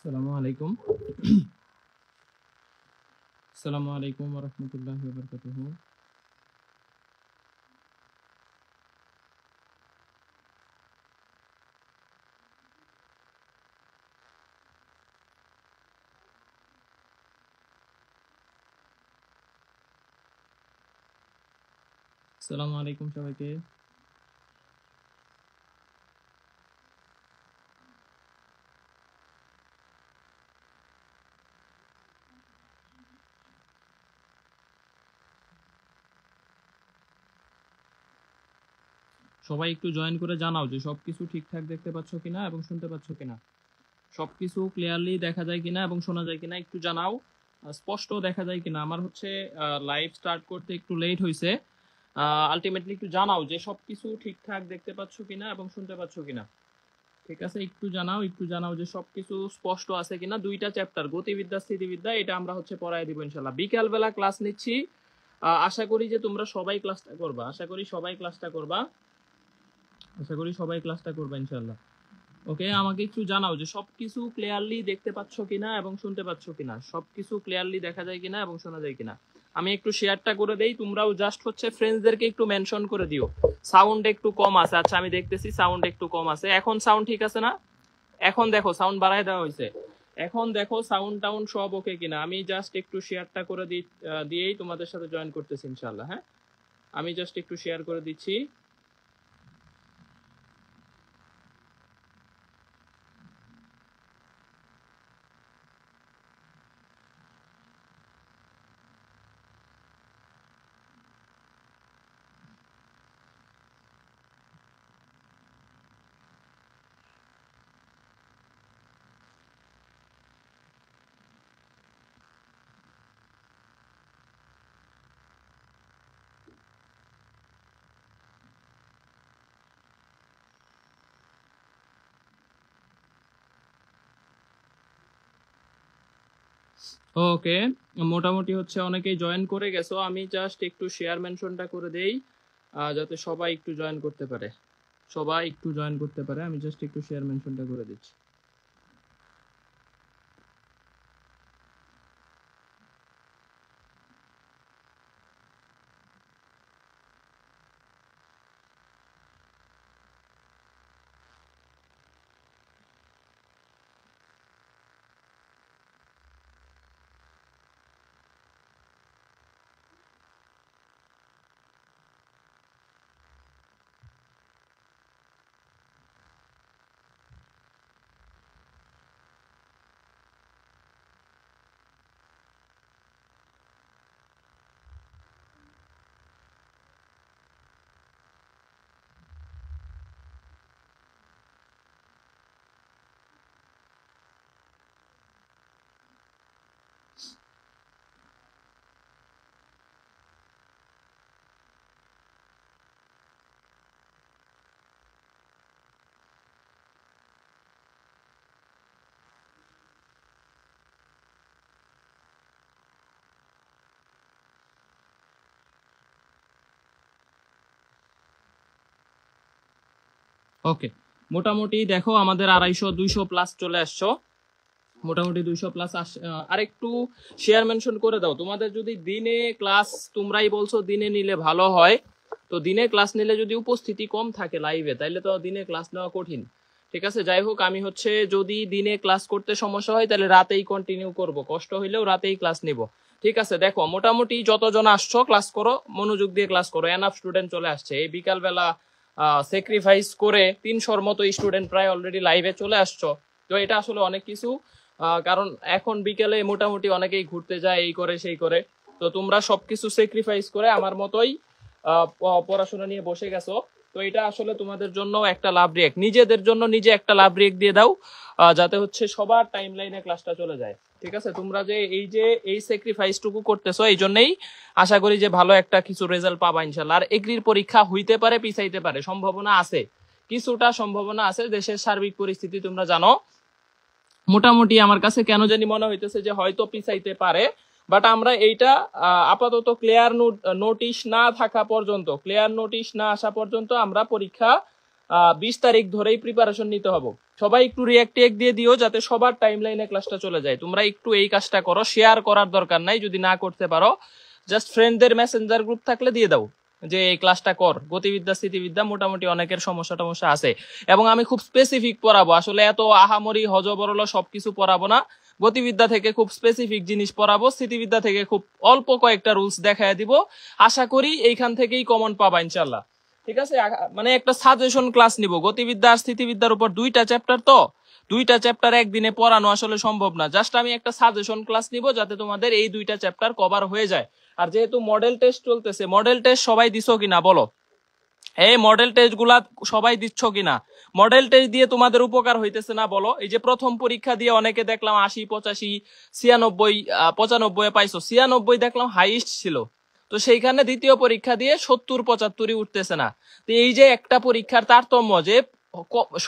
আসসালামু আলাইকুম। আসসালামু আলাইকুম ওয়া রাহমাতুল্লাহি ওয়া বারাকাতুহু। আসসালামু আলাইকুম সবাইকে। সবাই একটু জয়েন করে জানাও যে সবকিছু ঠিকঠাক দেখতে পাচ্ছ কিনা এবং শুনতে পাচ্ছ কিনা। সবকিছু ক্লিয়ারলি দেখা যায় কিনা এবং শোনা যায় কিনা একটু জানাও। স্পষ্ট দেখা যায় কিনা। আমার হচ্ছে লাইভ স্টার্ট করতে একটু লেট হয়েছে। আলটিমেটলি একটু জানাও যে সবকিছু ঠিকঠাক দেখতে পাচ্ছ কিনা এবং শুনতে পাচ্ছ কিনা। ঠিক আছে, একটু জানাও যে সবকিছু স্পষ্ট আছে কিনা। দুইটা চ্যাপ্টার, গতিবিদ্যা স্থিতিবিদ্যা, এটা আমরা হচ্ছে পড়ায় দিব ইনশাল্লাহ। বিকাল বেলা ক্লাস নিচ্ছি। আশা করি যে তোমরা সবাই ক্লাসটা করবা। আশা করি সবাই ক্লাসটা করবা ইনশাল্লাহ। ওকে, আমাকে একটু জানাও যে সবকিছু ক্লিয়ারলি দেখতে পাচ্ছ কিনা এবং শুনতে পাচ্ছ কিনা। সবকিছু ক্লিয়ারলি দেখা যায় কিনা এবং শোনা যায় কিনা। আমি একটু শেয়ারটা করে দেই, তোমরাও জাস্ট হচ্ছে ফ্রেন্ডসদেরকে একটু মেনশন করে দিও। সাউন্ড একটু কম আছে। আচ্ছা, আমি দেখতেছি সাউন্ড একটু কম আছে। এখন সাউন্ড ঠিক আছে না? এখন দেখো সাউন্ড বাড়ায় দেওয়া হয়েছে। এখন দেখো সাউন্ড টাউন্ড সব ওকে কিনা। আমি জাস্ট একটু শেয়ারটা করে দিয়েই তোমাদের সাথে জয়েন করতেছি ইনশাল্লাহ। হ্যাঁ, আমি জাস্ট একটু শেয়ার করে দিচ্ছি। ওকে, মোটামুটি হচ্ছে অনেকেই জয়েন করে গেছো। আমি জাস্ট একটু শেয়ার মেনশনটা করে দেই যাতে সবাই একটু জয়েন করতে পারে। আমি জাস্ট একটু শেয়ার মেনশনটা করে দিচ্ছি। ওকে, মোটামুটি দেখো আমাদের 250-200 প্লাস চলে আসছো। মোটামুটি 200 প্লাস আর একটু শেয়ার মেনশন করে দাও। তোমাদের যদি দিনে ক্লাস, তোমরাই বলছো দিনে নিলে ভালো হয়, তো দিনে ক্লাস নিলে যদি উপস্থিতি কম থাকে লাইভে, তাইলে তো দিনে ক্লাস নেওয়া কঠিন। ঠিক আছে, যাই হোক, আমি হচ্ছে যদি দিনে ক্লাস করতে সমস্যা হয় তাহলে রাতেই কন্টিনিউ করব, কষ্ট হইলেও রাতেই ক্লাস নিব। ঠিক আছে, দেখো মোটামুটি যতজন আসছো ক্লাস করো, মনোযোগ দিয়ে ক্লাস করো। এনাফ স্টুডেন্ট চলে আসছে। এই বিকালবেলা স্যাক্রিফাইস করে 300-র মতো স্টুডেন্ট প্রায় অলরেডি লাইভে চলে আসছো। তো এটা আসলে অনেক কিছু, কারণ এখন বিকেলে মোটামুটি অনেকেই ঘুরতে যায়, এই করে সেই করে। তো তোমরা সবকিছু স্যাক্রিফাইস করে আমার মতোই পড়াশোনা নিয়ে বসে গেছো। তো এটা আসলে তোমাদের জন্য একটা লাভ রিয়েক্ট, নিজেদের জন্য নিজে একটা লাভ রিয়েক্ট দিয়ে দাও, যাতে হচ্ছে সবার টাইম লাইনে ক্লাসটা চলে যায়। ঠিক আছে, তোমরা যে এই স্যাক্রিফাইসটুকু করতেছো, এই জন্যই আশা করি যে ভালো একটা কিছু রেজাল্ট পাবা ইনশাল্লাহ। আর এগ্রির পরীক্ষা হইতে পারে, পিছাইতে পারে, সম্ভাবনা আছে, কিছুটা সম্ভাবনা আছে। দেশের সার্বিক পরিস্থিতি তোমরা জানো। মোটামুটি আমার কাছে কেন জানি মনে হইতেছে যে হয়তো পিছাইতে পারে। বাট আমরা এইটা আপাতত ক্লিয়ার নোটিশ না আসা পর্যন্ত আমরা পরীক্ষা 20 তারিখ ধরেই প্রিপারেশন নিতে হবে। সবাই একটু রিয়াক্ট দিয়ে দিও যাতে সবার টাইম লাইনে ক্লাসটা চলে যায়। তোমরা একটু এই কাজটা করো, শেয়ার করার দরকার নাই, যদি না করতে পারো জাস্ট ফ্রেন্ডদের মেসেঞ্জার গ্রুপ থাকলে দিয়ে দাও যে এই ক্লাসটা কর। গতিবিদ্যা স্থিতিবিদ্যা মোটামুটি অনেকের সমস্যা আছে, এবং আমি খুব স্পেসিফিক পড়াবো, আসলে এত আহামরি হজবরল সবকিছু পড়াবো না। গতিবিদ্যা থেকে খুব স্পেসিফিক জিনিস পড়াবো, স্থিতিবিদ্যা থেকে খুব অল্প কয়েকটা রুলস দেখায় দিব। আশা করি এইখান থেকেই কমন পাবা ইনশাল্লাহ। ঠিক আছে, মানে একটা সাজেশন ক্লাস নিব। গতিবিদ্যা আর স্থিতিবিদ্যার উপর 2টা চ্যাপ্টার, তো 2টা চ্যাপ্টার একদিনে পড়ানো আসলে সম্ভব না। জাস্ট আমি একটা সাজেশন ক্লাস নিব যাতে তোমাদের এই 2টা চ্যাপ্টার কভার হয়ে যায়। আর যেহেতু মডেল টেস্ট চলতেছে, মডেল টেস্ট সবাই দিছো কিনা বলো? এই মডেল টেস্ট গুলা সবাই দিচ্ছ কিনা? মডেল টেস্ট দিয়ে তোমাদের উপকার হইতেছে না বলো? এই যে প্রথম পরীক্ষা দিয়ে অনেকে দেখলাম 80, 85, 96, 95 পাইছো, 96 দেখলাম হাইস্ট ছিল। তো সেইখানে দ্বিতীয় পরীক্ষা দিয়ে 70, 75 উঠতেছে না। তো এই যে একটা পরীক্ষার তারতম্য, যে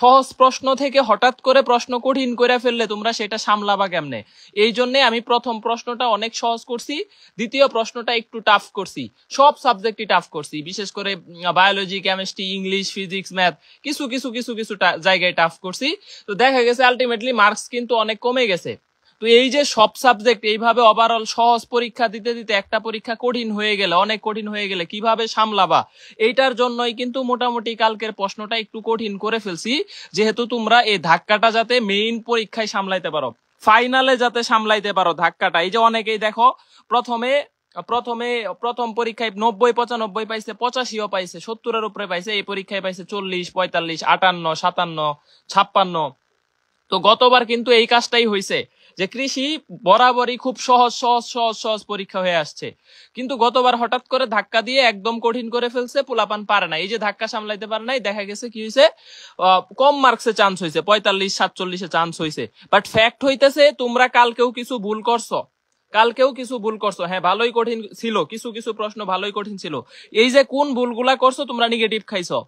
সহজ প্রশ্ন থেকে হঠাৎ করে প্রশ্ন কঠিন করে ফেললে তোমরা সেটা সামলাবা কেমনে? এই জন্য আমি প্রথম প্রশ্নটা অনেক সহজ করছি, দ্বিতীয় প্রশ্নটা একটু টাফ করছি, সব সাবজেক্টই টাফ করছি, বিশেষ করে biology, chemistry, English, physics, math কিছু কিছু কিছু কিছু জায়গায় টাফ করছি। তো দেখা গেছে আলটিমেটলি মার্কস কিন্তু অনেক কমে গেছে। তো এই যে সব সাবজেক্ট এইভাবে ওভারঅল সহজ পরীক্ষা দিতে দিতে একটা পরীক্ষা কঠিন হয়ে গেলে, অনেক কঠিন হয়ে গেলে কিভাবে সামলাবা, এইটার জন্যই কিন্তু মোটামুটি কালকের প্রশ্নটা একটু কঠিন করে ফেলছি, যেহেতু তোমরা এই ধাক্কাটা যাতে মেইন পরীক্ষায় সামলাইতে পারো, ফাইনালে যাতে সামলাইতে পারো ধাক্কাটা। এই যে অনেকেই দেখো প্রথম পরীক্ষায় 90, 95 পাইছে, 85ও পাইছে, 70-এর উপরে পাইছে, এই পরীক্ষায় পাইছে 40, 45, 58, 57, 56। তো গতবার কিন্তু এই কাজটাই হয়েছে যে কৃষি বরাবরই খুব সহজ সহজ সহজ সহজ পরীক্ষা হয়ে আসছে, কিন্তু গতবার হঠাৎ করে ধাক্কা দিয়ে একদম কঠিন করে ফেলছে, পোলাপান পারে না। এই যে ধাক্কা সামলাইতে পারে নাই, দেখা গেছে কি হয়েছে, কম মার্কসে চান্স হয়েছে, 45, 47-এ চান্স হয়েছে। বাট ফ্যাক্ট হইতেছে তোমরা কালকেও কিছু ভুল করছো, হ্যাঁ ভালোই কঠিন ছিল, কিছু কিছু প্রশ্ন ভালোই কঠিন ছিল। এই যে কোন ভুলগুলা করছো, তোমরা নেগেটিভ খাইছো।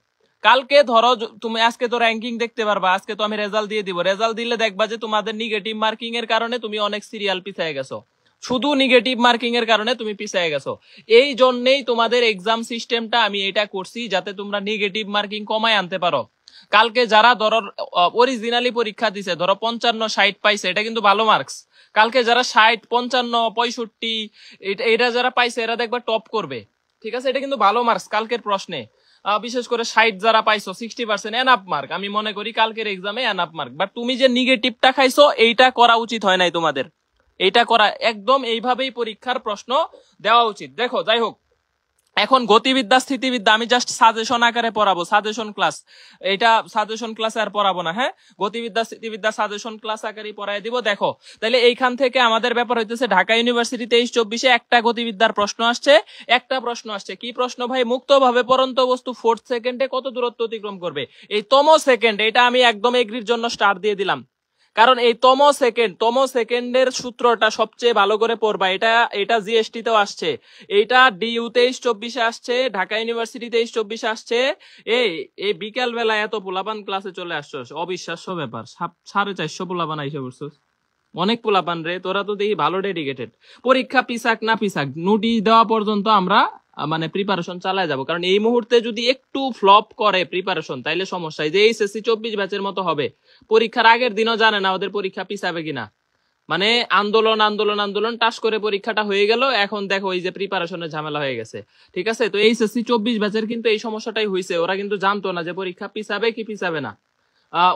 কালকে ধরো তুমি, আজকে তো র্যাঙ্কিং দেখতে পারবা, আজকে তো আমি রেজাল্ট দিয়ে দিব, রেজাল্ট দিলে দেখবা যে তোমাদের নেগেটিভ মার্কিং এর কারণে তুমি অনেক সিরিয়াল পিছিয়ে গেছো, শুধু নেগেটিভ মার্কিং এর কারণে তুমি পিছিয়ে গেছো। এই জন্যই তোমাদের এক্সাম সিস্টেমটা আমি এটা করছি, যাতে তোমরা নেগেটিভ মার্কিং কমায় আনতে পারো। কালকে যারা ধরো অরিজিনালি পরীক্ষা দিছে, ধরো 55, 60 পাইছে, এটা কিন্তু ভালো মার্কস। কালকে যারা 60, 55, 65 এটা যারা পাইছে, এরা দেখবা টপ করবে। ঠিক আছে, এটা কিন্তু ভালো মার্কস কালকের প্রশ্নে। বিশেষ করে 60 যারা পাইছো, 60% এনাফ মার্ক, আমি মনে করি কালকের এক্সামে এনাফ মার্ক। বাট তুমি যে নেগেটিভটা খাইছো, এইটা করা উচিত হয় নাই তোমাদের, এইটা করা একদম এইভাবেই পরীক্ষার প্রশ্ন দেওয়া উচিত। দেখো, যাই হোক, এখন গতিবিদ্যা স্থিতিবিদ্যা আমি জাস্ট সাজেশন আকারে পড়াবো, সাজেশন ক্লাস, এটা সাজেশন ক্লাসে আর পড়াবো না। হ্যাঁ, গতিবিদ্যা স্থিতিবিদ্যা সাজেশন ক্লাস আকারে পড়াই দিব। দেখো তাহলে এইখান থেকে আমাদের ব্যাপার হইতেছে, ঢাকা ইউনিভার্সিটি 23-24-এ একটা গতিবিদ্যার প্রশ্ন আসছে, কি প্রশ্ন ভাই? মুক্তভাবে পরন্ত বস্তু 4th সেকেন্ডে কত দূরত্ব অতিক্রম করবে? এই তম সেকেন্ড, এটা আমি একদম এগ্রির জন্য স্টার দিয়ে দিলাম, কারণ এই তম সেকেন্ডের সূত্রটা সবচেয়ে ভালো করে পড়বা। এটা জিএসটি তেও আসছে, এইটা ডিইউ 23-24-এ আসছে, ঢাকা ইউনিভার্সিটি 23-24-এ আসছে। এই বিকেল বেলা এত পোলাপান ক্লাসে চলে আসছো, অবিশ্বাস্য ব্যাপার। 450 পোলাপান আইসা পড়ছো, অনেক পোলাপান রে, তোরা তো দেখি ভালো ডেডিকেটেড। পরীক্ষা পিছাক না পিছাক, নোটিশ দেওয়া পর্যন্ত আমরা মানে প্রিপারেশন চালায় যাব, কারণ এই মুহূর্তে যদি একটু ফ্লপ করে প্রিপারেশন, তাইলে সমস্যা। যে এইচএসসি 24 ব্যাচের মতো হবে, পরীক্ষার আগের দিনও জানে না ওদের পরীক্ষা পিছাবে কিনা, মানে আন্দোলন আন্দোলন আন্দোলন, টাস করে পরীক্ষাটা হয়ে গেল, এখন দেখো এই যে প্রিপারেশনের ঝামেলা হয়ে গেছে। ঠিক আছে, তো এইচএসসি 24 ব্যাচের কিন্তু এই সমস্যাটাই হয়েছে, ওরা কিন্তু জানতো না যে পরীক্ষা পিছাবে কি পিছাবে না।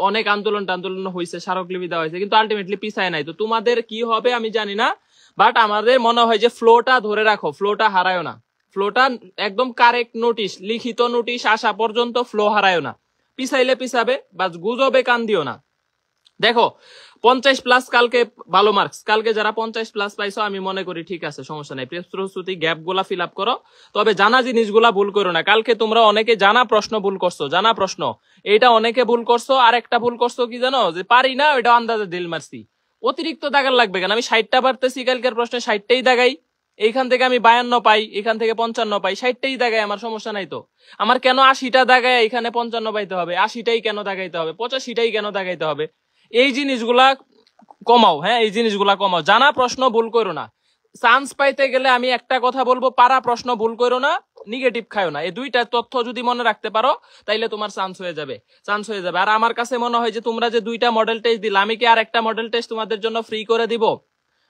অনেক আন্দোলন হয়েছে, স্মারকলিপি দেওয়া হয়েছে, কিন্তু আলটিমেটলি পিছায় নাই। তো তোমাদের কি হবে আমি জানি না, বাট আমাদের মনে হয় যে ফ্লোটা ধরে রাখো, ফ্লোটা হারায়ও না, ফ্লোটা একদম কারেক্ট নোটিশ, লিখিত নোটিশ আসা পর্যন্ত ফ্লো হারায়ও না। পিছাইলে পিছাবে, বা গুজবে কান দিও না। দেখো 50+ কালকে ভালো মার্কস, কালকে যারা 50+ পাইছো আমি মনে করি ঠিক আছে, সমস্যা নাই, প্রস্তুতি গ্যাপ গুলা ফিল আপ করো, তবে জানা জিনিসগুলা ভুল করো না। কালকে তোমরা অনেকে জানা প্রশ্ন ভুল করছো, জানা প্রশ্ন এটা অনেকে ভুল করছো। আর একটা ভুল করছো কি জানো, যে পারি না ওইটা আন্দাজে দিল মারছি। অতিরিক্ত দাগার লাগবে কেন? আমি 60টা পারতেছি কালকের প্রশ্নে, 60টাই দাগাই, এইখান থেকে আমি 52 পাই, এখান থেকে 55 পাই, 60টাই দাগাই, আমার সমস্যা নাই তো। আমার কেন 80টা দাগায় এখানে 55 পাইতে হবে? 80টাই কেন দাগাইতে হবে? 85টাই কেন দাগাইতে হবে? এই জিনিসগুলা কমাও। হ্যাঁ, এই জিনিসগুলা কমাও, জানা প্রশ্ন ভুল করো না। চান্স পাইতে গেলে আমি একটা কথা বলবো, পারা প্রশ্ন ভুল করো না, নেগেটিভ খায়ও না। এই দুইটা তথ্য যদি মনে রাখতে পারো তাইলে তোমার চান্স হয়ে যাবে। আর আমার কাছে মনে হয় যে তোমরা যে দুইটা মডেল টেস্ট দিলে, আমি কি আর একটা মডেল টেস্ট তোমাদের জন্য ফ্রি করে দিব?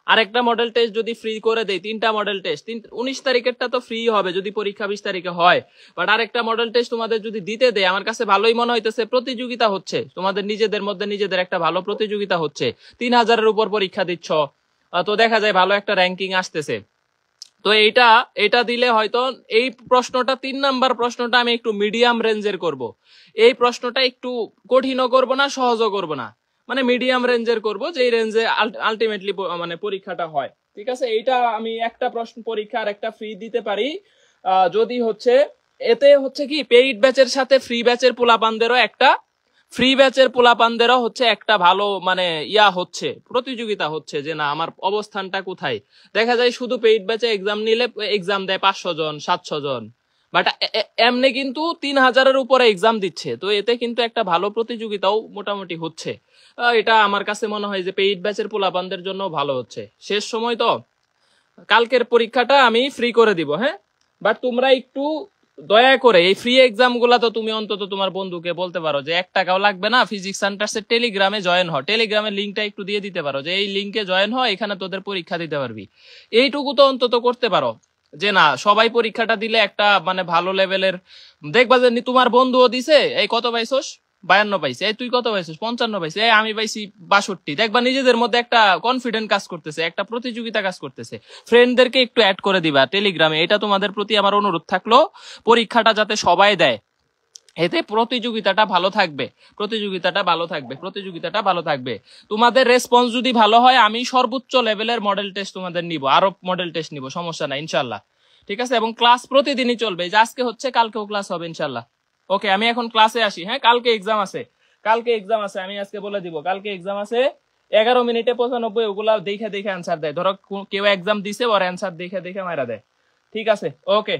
আরেকটা মডেল টেস্ট যদি ফ্রি করে দেই, 3টা মডেল টেস্ট, 19 তারিখেরটা তো ফ্রি হবে যদি পরীক্ষা 20 তারিখে হয়, বাট আরেকটা মডেল টেস্ট তোমাদের যদি দিতে দেয়, আমার কাছে ভালোই মনে হইতেছে। প্রতিযোগিতা হচ্ছে তোমাদের নিজেদের মধ্যে, নিজেদের একটা ভালো প্রতিযোগিতা হচ্ছে। 3000-এর উপর পরীক্ষা দিচ্ছ, তো দেখা যায় ভালো একটা র্যাঙ্কিং আসতেছে। তো এটা দিলে হয়তো এই প্রশ্নটা 3 নাম্বার প্রশ্নটা আমি একটু মিডিয়াম রেঞ্জের করব। এই প্রশ্নটা একটু কঠিনও করব না, সহজও করব না, মানে মিডিয়াম রেঞ্জের করব, যে রেঞ্জে আলটিমেটলি মানে পরীক্ষাটা হয়। ঠিক আছে, এইটা আমি একটা প্রশ্ন পরীক্ষা আর একটা ফ্রি দিতে পারি যদি হচ্ছে, এতে হচ্ছে কি পেইড ব্যাচের সাথে ফ্রি ব্যাচের পোলাপানদেরও হচ্ছে একটা ভালো মানে হচ্ছে, প্রতিযোগিতা হচ্ছে যে না আমার অবস্থানটা কোথায়। দেখা যায় শুধু পেইড ব্যাচে এক্সাম নিলে এক্সাম দেয় 500 জন 700 জন, বাট এমনি কিন্তু 3000-এর উপরে এক্সাম দিচ্ছে। তো এতে কিন্তু একটা ভালো প্রতিযোগিতাও মোটামুটি হচ্ছে। এটা আমার কাছে মনে হয় যে পেইড ব্যাচের পোলাপানদের জন্য ভালো হচ্ছে। শেষ সময় তো, কালকের পরীক্ষাটা আমি ফ্রি করে দিব, হ্যাঁ, বাট তোমরা একটু দয়া করে এই ফ্রি এক্সাম গুলা তো তুমি অন্তত তোমার বন্ধুকে বলতে পারো যে 1 টাকাও লাগবে না, ফিজিক্স সেন্টার্সের টেলিগ্রামে জয়েন হ, টেলিগ্রামের লিঙ্কটা একটু দিয়ে দিতে পারো যে এই লিঙ্কে জয়েন হ, এখানে তোদের পরীক্ষা দিতে পারবি। এইটুকু তো অন্তত করতে পারো, যে না সবাই পরীক্ষাটা দিলে একটা মানে ভালো লেভেলের দেখবা যে তোমার বন্ধুও দিছে, এই কত পাইছস 52 পাইছে, এই তুই কত পাইছিস 55 পাইছে, এই আমি পাইছি 62। দেখবা নিজেদের মধ্যে একটা কনফিডেন্ট কাজ করতেছে, একটা প্রতিযোগিতা কাজ করতেছে। ফ্রেন্ডদেরকে একটু অ্যাড করে দিবা টেলিগ্রামে, এটা তোমাদের প্রতি আমার অনুরোধ থাকলো। পরীক্ষাটা যাতে সবাই দেয়, এতে প্রতিযোগিতাটা ভালো থাকবে। তোমাদের রেসপন্স যদি ভালো হয়, আমি সর্বোচ্চ লেভেলের মডেল টেস্ট তোমাদের নিব, আরো মডেল টেস্ট নিব, সমস্যা নাই ইনশাল্লাহ। ঠিক আছে, এবং ক্লাস প্রতিদিনই চলবে, যে আজকে হচ্ছে কালকেও ক্লাস হবে ইনশাল্লাহ। ওকে, আমি এখন ক্লাসে আসি। হ্যাঁ, কালকে এক্সাম আছে, আমি আজকে বলে দিব কালকে এক্সাম আছে। 11 মিনিটে 95 ওগুলা দেখে অ্যান্সার দেয়। ধরো কেউ এক্সাম দিছে, ওর অ্যান্সার দেখে মারা দেয়। ঠিক আছে, ওকে।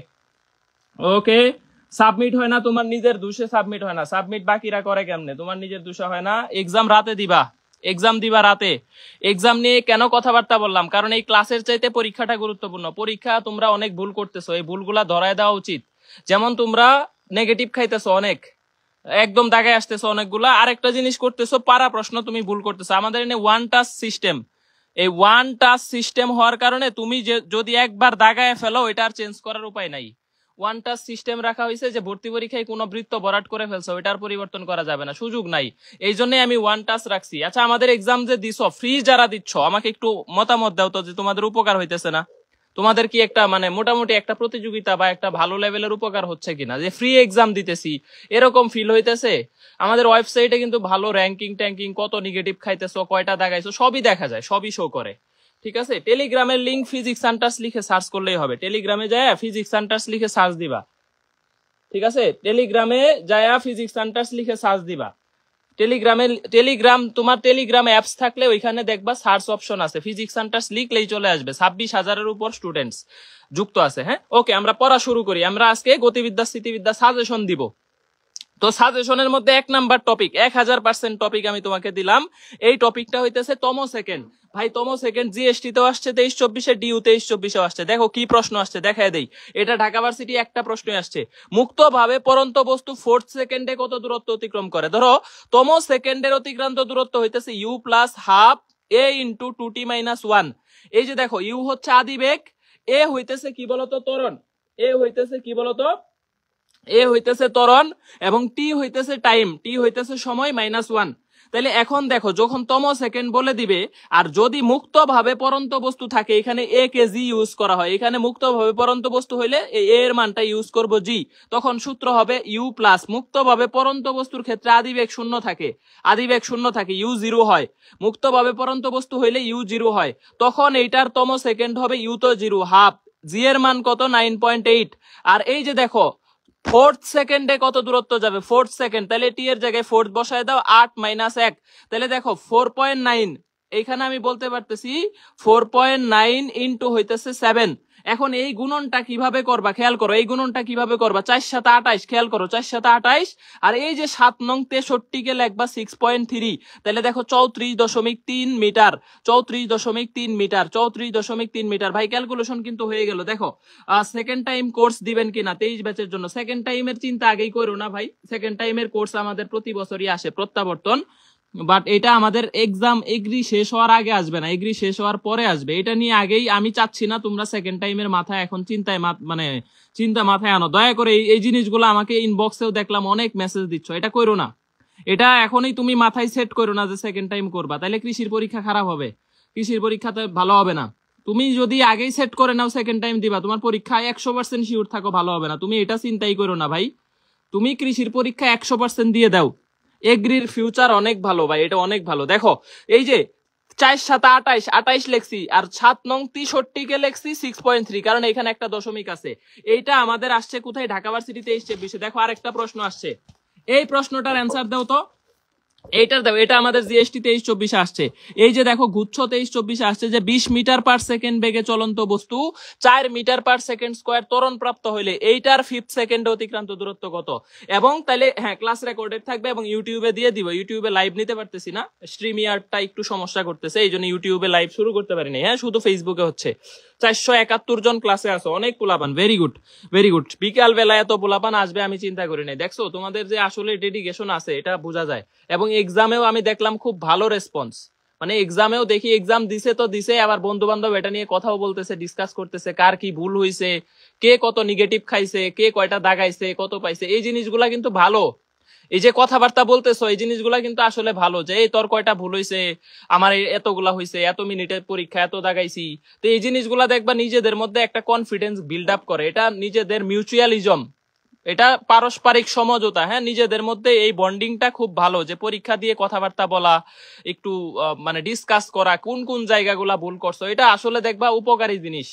সাবমিট হয় না, তোমার নিজের দোষে সাবমিট হয় না। সাবমিট বাকিরা করে কেমনে, তোমার নিজের দোষে হয় না। এক্সাম দিবা রাতে। এক্সাম নিয়ে কেন কথাবার্তা বললাম, কারণ এই ক্লাসের চাইতে পরীক্ষাটা গুরুত্বপূর্ণ। পরীক্ষা তোমরা অনেক ভুল করতেছো, এই ভুলগুলা ধরায় দেওয়া উচিত। যেমন তোমরা নেগেটিভ খাইতেছো অনেক, একদম দাগায় আসতেছো অনেকগুলা। আরেকটা জিনিস করতেছো, পারা প্রশ্ন তুমি ভুল করতেছো। আমাদের এনে ওয়ান টাচ সিস্টেম, এই ওয়ান টাচ সিস্টেম হওয়ার কারণে তুমি যদি একবার দাগায় ফেলো, এটা আর চেঞ্জ করার উপায় নাই। ওয়ান টাচ সিস্টেম রাখা হয়েছে যে ভর্তি পরীক্ষায় কোনো বৃত্ত ভরাট করে ফেলছো, এটার পরিবর্তন করা যাবে না, সুযোগ নাই। এই জন্যই আমি ওয়ান টাচ রাখছি। আচ্ছা, আমাদের এক্সাম যে দিছো, ফ্রি যারা দিচ্ছ, আমাকে একটু মতামত দাও তো যে তোমাদের উপকার হইতেছে না? তোমাদের কি একটা মানে মোটামুটি একটা প্রতিযোগিতা বা একটা ভালো লেভেলের উপকার হচ্ছে কিনা, যে ফ্রি এক্সাম দিতেছি এরকম ফিল হইতেছে? আমাদের ওয়েবসাইটে কিন্তু ভালো ট্যাঙ্কিং, কত নেগেটিভ খাইতেছো, কয়টা দাগাইছো, সবই দেখা যায়, সবই শো করে। ঠিক আছে, টেলিগ্রামের লিঙ্ক ফিজিক্স সেন্টার্স লিখে সার্চ করলেই হবে। টেলিগ্রামে যায় ফিজিক্স সেন্টার্স লিখে সার্চ দিবা। ঠিক আছে, টেলিগ্রামে যায় ফিজিক্স সেন্টার্স লিখে সার্চ দিবা। তোমার টেলিগ্রাম অ্যাপস থাকলে ওইখানে দেখবা সার্চ অপশন আছে, ফিজিক্স সেন্টার্স লিখলেই চলে আসবে। 26,000-এর উপর স্টুডেন্টস যুক্ত আছে। হ্যাঁ, ওকে, আমরা পড়া শুরু করি। আমরা আজকে গতিবিদ্যা স্মৃতিবিদ্যা সাজেশন দিব। তো সাজেশনের মধ্যে 1 নাম্বার টপিক, 1000% টপিক আমি তোমাকে দিলাম। এই টপিকটা হইতেছে তম সেকেন্ড। ভাই, তম সেকেন্ড জিএসটি তেও আসছে 23-24-এ, ডিউ 23-24-এও আসছে। দেখো কি প্রশ্ন আসছে, দেখায় দেই। এটা ঢাকা ভার্সিটি একটা প্রশ্নই আসছে। মুক্তভাবে পরন্ত বস্তু 4th সেকেন্ডে কত দূরত্ব অতিক্রম করে? ধরো তম সেকেন্ডের অতিক্রান্ত দূরত্ব হইতেছে u + ½ a × 2t - 1। এই যে দেখো, ইউ হচ্ছে আদিবেগ, এ হইতেছে কি বলতো ত্বরণ, ত্বরণ, এবং টি হইতেছে টাইম, টি হইতেছে সময় -1। তাহলে এখন দেখো, যখন তম সেকেন্ড বলে দিবে, আর যদি মুক্তভাবে পরন্ত বস্তু থাকে, এখানে এ কে জি ইউজ করা হয়। এখানে মুক্তভাবে পরন্ত বস্তু হইলে এ এর মানটা ইউজ করব জি, তখন সূত্র হবে ইউ প্লাস। মুক্তভাবে পরন্ত বস্তুর ক্ষেত্রে আদিবেগ শূন্য থাকে, ইউ 0 হয়। মুক্তভাবে পরন্ত বস্তু হইলে ইউ 0 হয়, তখন এইটার তম সেকেন্ড হবে ইউ তো 0 হাফ, জি এর মান কত 9.8। আর এই যে দেখো 4th সেকেন্ডে কত দূরত্ব যাবে, 4th সেকেন্ড, তাহলে টি এর জায়গায় 4 বসায় দাও, 8 - 1। তাহলে দেখো 4.9, এইখানে আমি বলতে পারতেছি 4.9 ইন্টু হইতেছে 7, এখন এই গুণনটা কিভাবে করবা খেয়াল করো, এই গুণনটা কিভাবে করবা, 4 × 7 = 28, খেয়াল করো 4 × 7 = 28, আর এই যে 7 নং 63 কে লিখবা 6.3, তাহলে দেখো 34.3 মিটার, 34.3 মিটার, 34.3 মিটার। ভাই ক্যালকুলেশন কিন্তু হয়ে গেল। দেখো সেকেন্ড টাইম কোর্স দিবেন কিনা 23 ব্যাচের জন্য, সেকেন্ড টাইমের চিন্তা আগেই করো না ভাই, সেকেন্ড টাইমের কোর্স আমাদের প্রতি বছরই আসে প্রত্যাবর্তন, বাট এটা আমাদের এক্সাম এগ্রি শেষ হওয়ার আগে আসবে না, এগ্রি শেষ হওয়ার পরে আসবে। এটা নিয়ে আগেই আমি চাচ্ছি না তোমরা সেকেন্ড টাইমের মাথায় এখন চিন্তা মাথায় আনো। দয়া করে এই জিনিসগুলো আমাকে ইনবক্সেও দেখলাম অনেক মেসেজ দিচ্ছ, এটা করো না, এটা এখনই তুমি মাথায় সেট করো না যে সেকেন্ড টাইম করবা, তাহলে কৃষির পরীক্ষা খারাপ হবে, কৃষির পরীক্ষাতে ভালো হবে না। তুমি যদি আগেই সেট করে নাও সেকেন্ড টাইম দিবা, তোমার পরীক্ষা 100% শিওর থাকো ভালো হবে না। তুমি এটা চিন্তাই করো না ভাই, তুমি কৃষির পরীক্ষা 100% দিয়ে দাও, এগ্রির ফিউচার অনেক ভালো ভাই, এটা অনেক ভালো। দেখো এই যে 4 × 7 = 28, 28 লেখছি, আর 7 নং 63 কে লেখছি 6.3, কারণ এখানে একটা দশমিক আছে। এইটা আমাদের আসছে কোথায়, ঢাকা ভার্সিটি 23-24। দেখো আরেকটা প্রশ্ন আসছে, এই প্রশ্নটার অ্যান্সার দাও তো, এইটার দাও, এটা আমাদের জিএসটি 23-24 আসছে। এই যে দেখো গুচ্ছ 23-24 আসছে যে 20 মিটার পার সেকেন্ড বেগে চলন্ত বস্তু 4 মিটার পার সেকেন্ড স্কয়ার ত্বরণ প্রাপ্ত হইলে এইটার 5 সেকেন্ডে অতিক্রান্ত দূরত্ব কত। এবং তাইলে হ্যাঁ ক্লাস রেকর্ডেড থাকবে এবং ইউটিউবে দিয়ে দিব, ইউটিউবে লাইভ নিতে পারতেছি না, স্ট্রিমিয়ারটা একটু সমস্যা করতেছে, এই জন্য ইউটিউবে লাইভ শুরু করতে পারিনি, হ্যাঁ শুধু ফেসবুকে হচ্ছে। 471 জন ক্লাসে আছো, অনেক পোলাপান, ভেরি গুড ভেরি গুড। বিকাল বেলা এত পোলাপান আসবে আমি চিন্তা করি নাই। দেখছো তোমাদের যে আসলে ডেডিকেশন আছে এটা বোঝা যায়, এবং এক্সামেও আমি দেখলাম খুব ভালো রেসপন্স, মানে এক্সামেও দেখি এক্সাম দিছে তো দিছে, আবার বন্ধু বান্ধব এটা নিয়ে কথাও বলতেছে, ডিসকাস করতেছে কার কি ভুল হয়েছে, কে কত নেগেটিভ খাইছে, কে কয়টা দাগাইছে, কত পাইছে, এই জিনিসগুলা কিন্তু ভালো। এই যে কথাবার্তা বলতেছো এই জিনিসগুলা কিন্তু আসলে ভালো, যে এই তোর কয়টা ভুল হয়েছে, আমার এতগুলা হয়েছে, এত মিনিটের পরীক্ষা, এত দাগাইছি। তো এই জিনিসগুলা দেখবা নিজেদের মধ্যে একটা কনফিডেন্স বিল্ড আপ করে, এটা নিজেদের মিউচুয়ালিজম, এটা পারস্পরিক সমঝোতা, হ্যাঁ নিজেদের মধ্যে এই বন্ডিংটা খুব ভালো, যে পরীক্ষা দিয়ে কথাবার্তা বলা, একটু মানে ডিসকাস করা, কোন কোন জায়গাগুলা ভুল করছো, এটা আসলে দেখবা উপকারী জিনিস,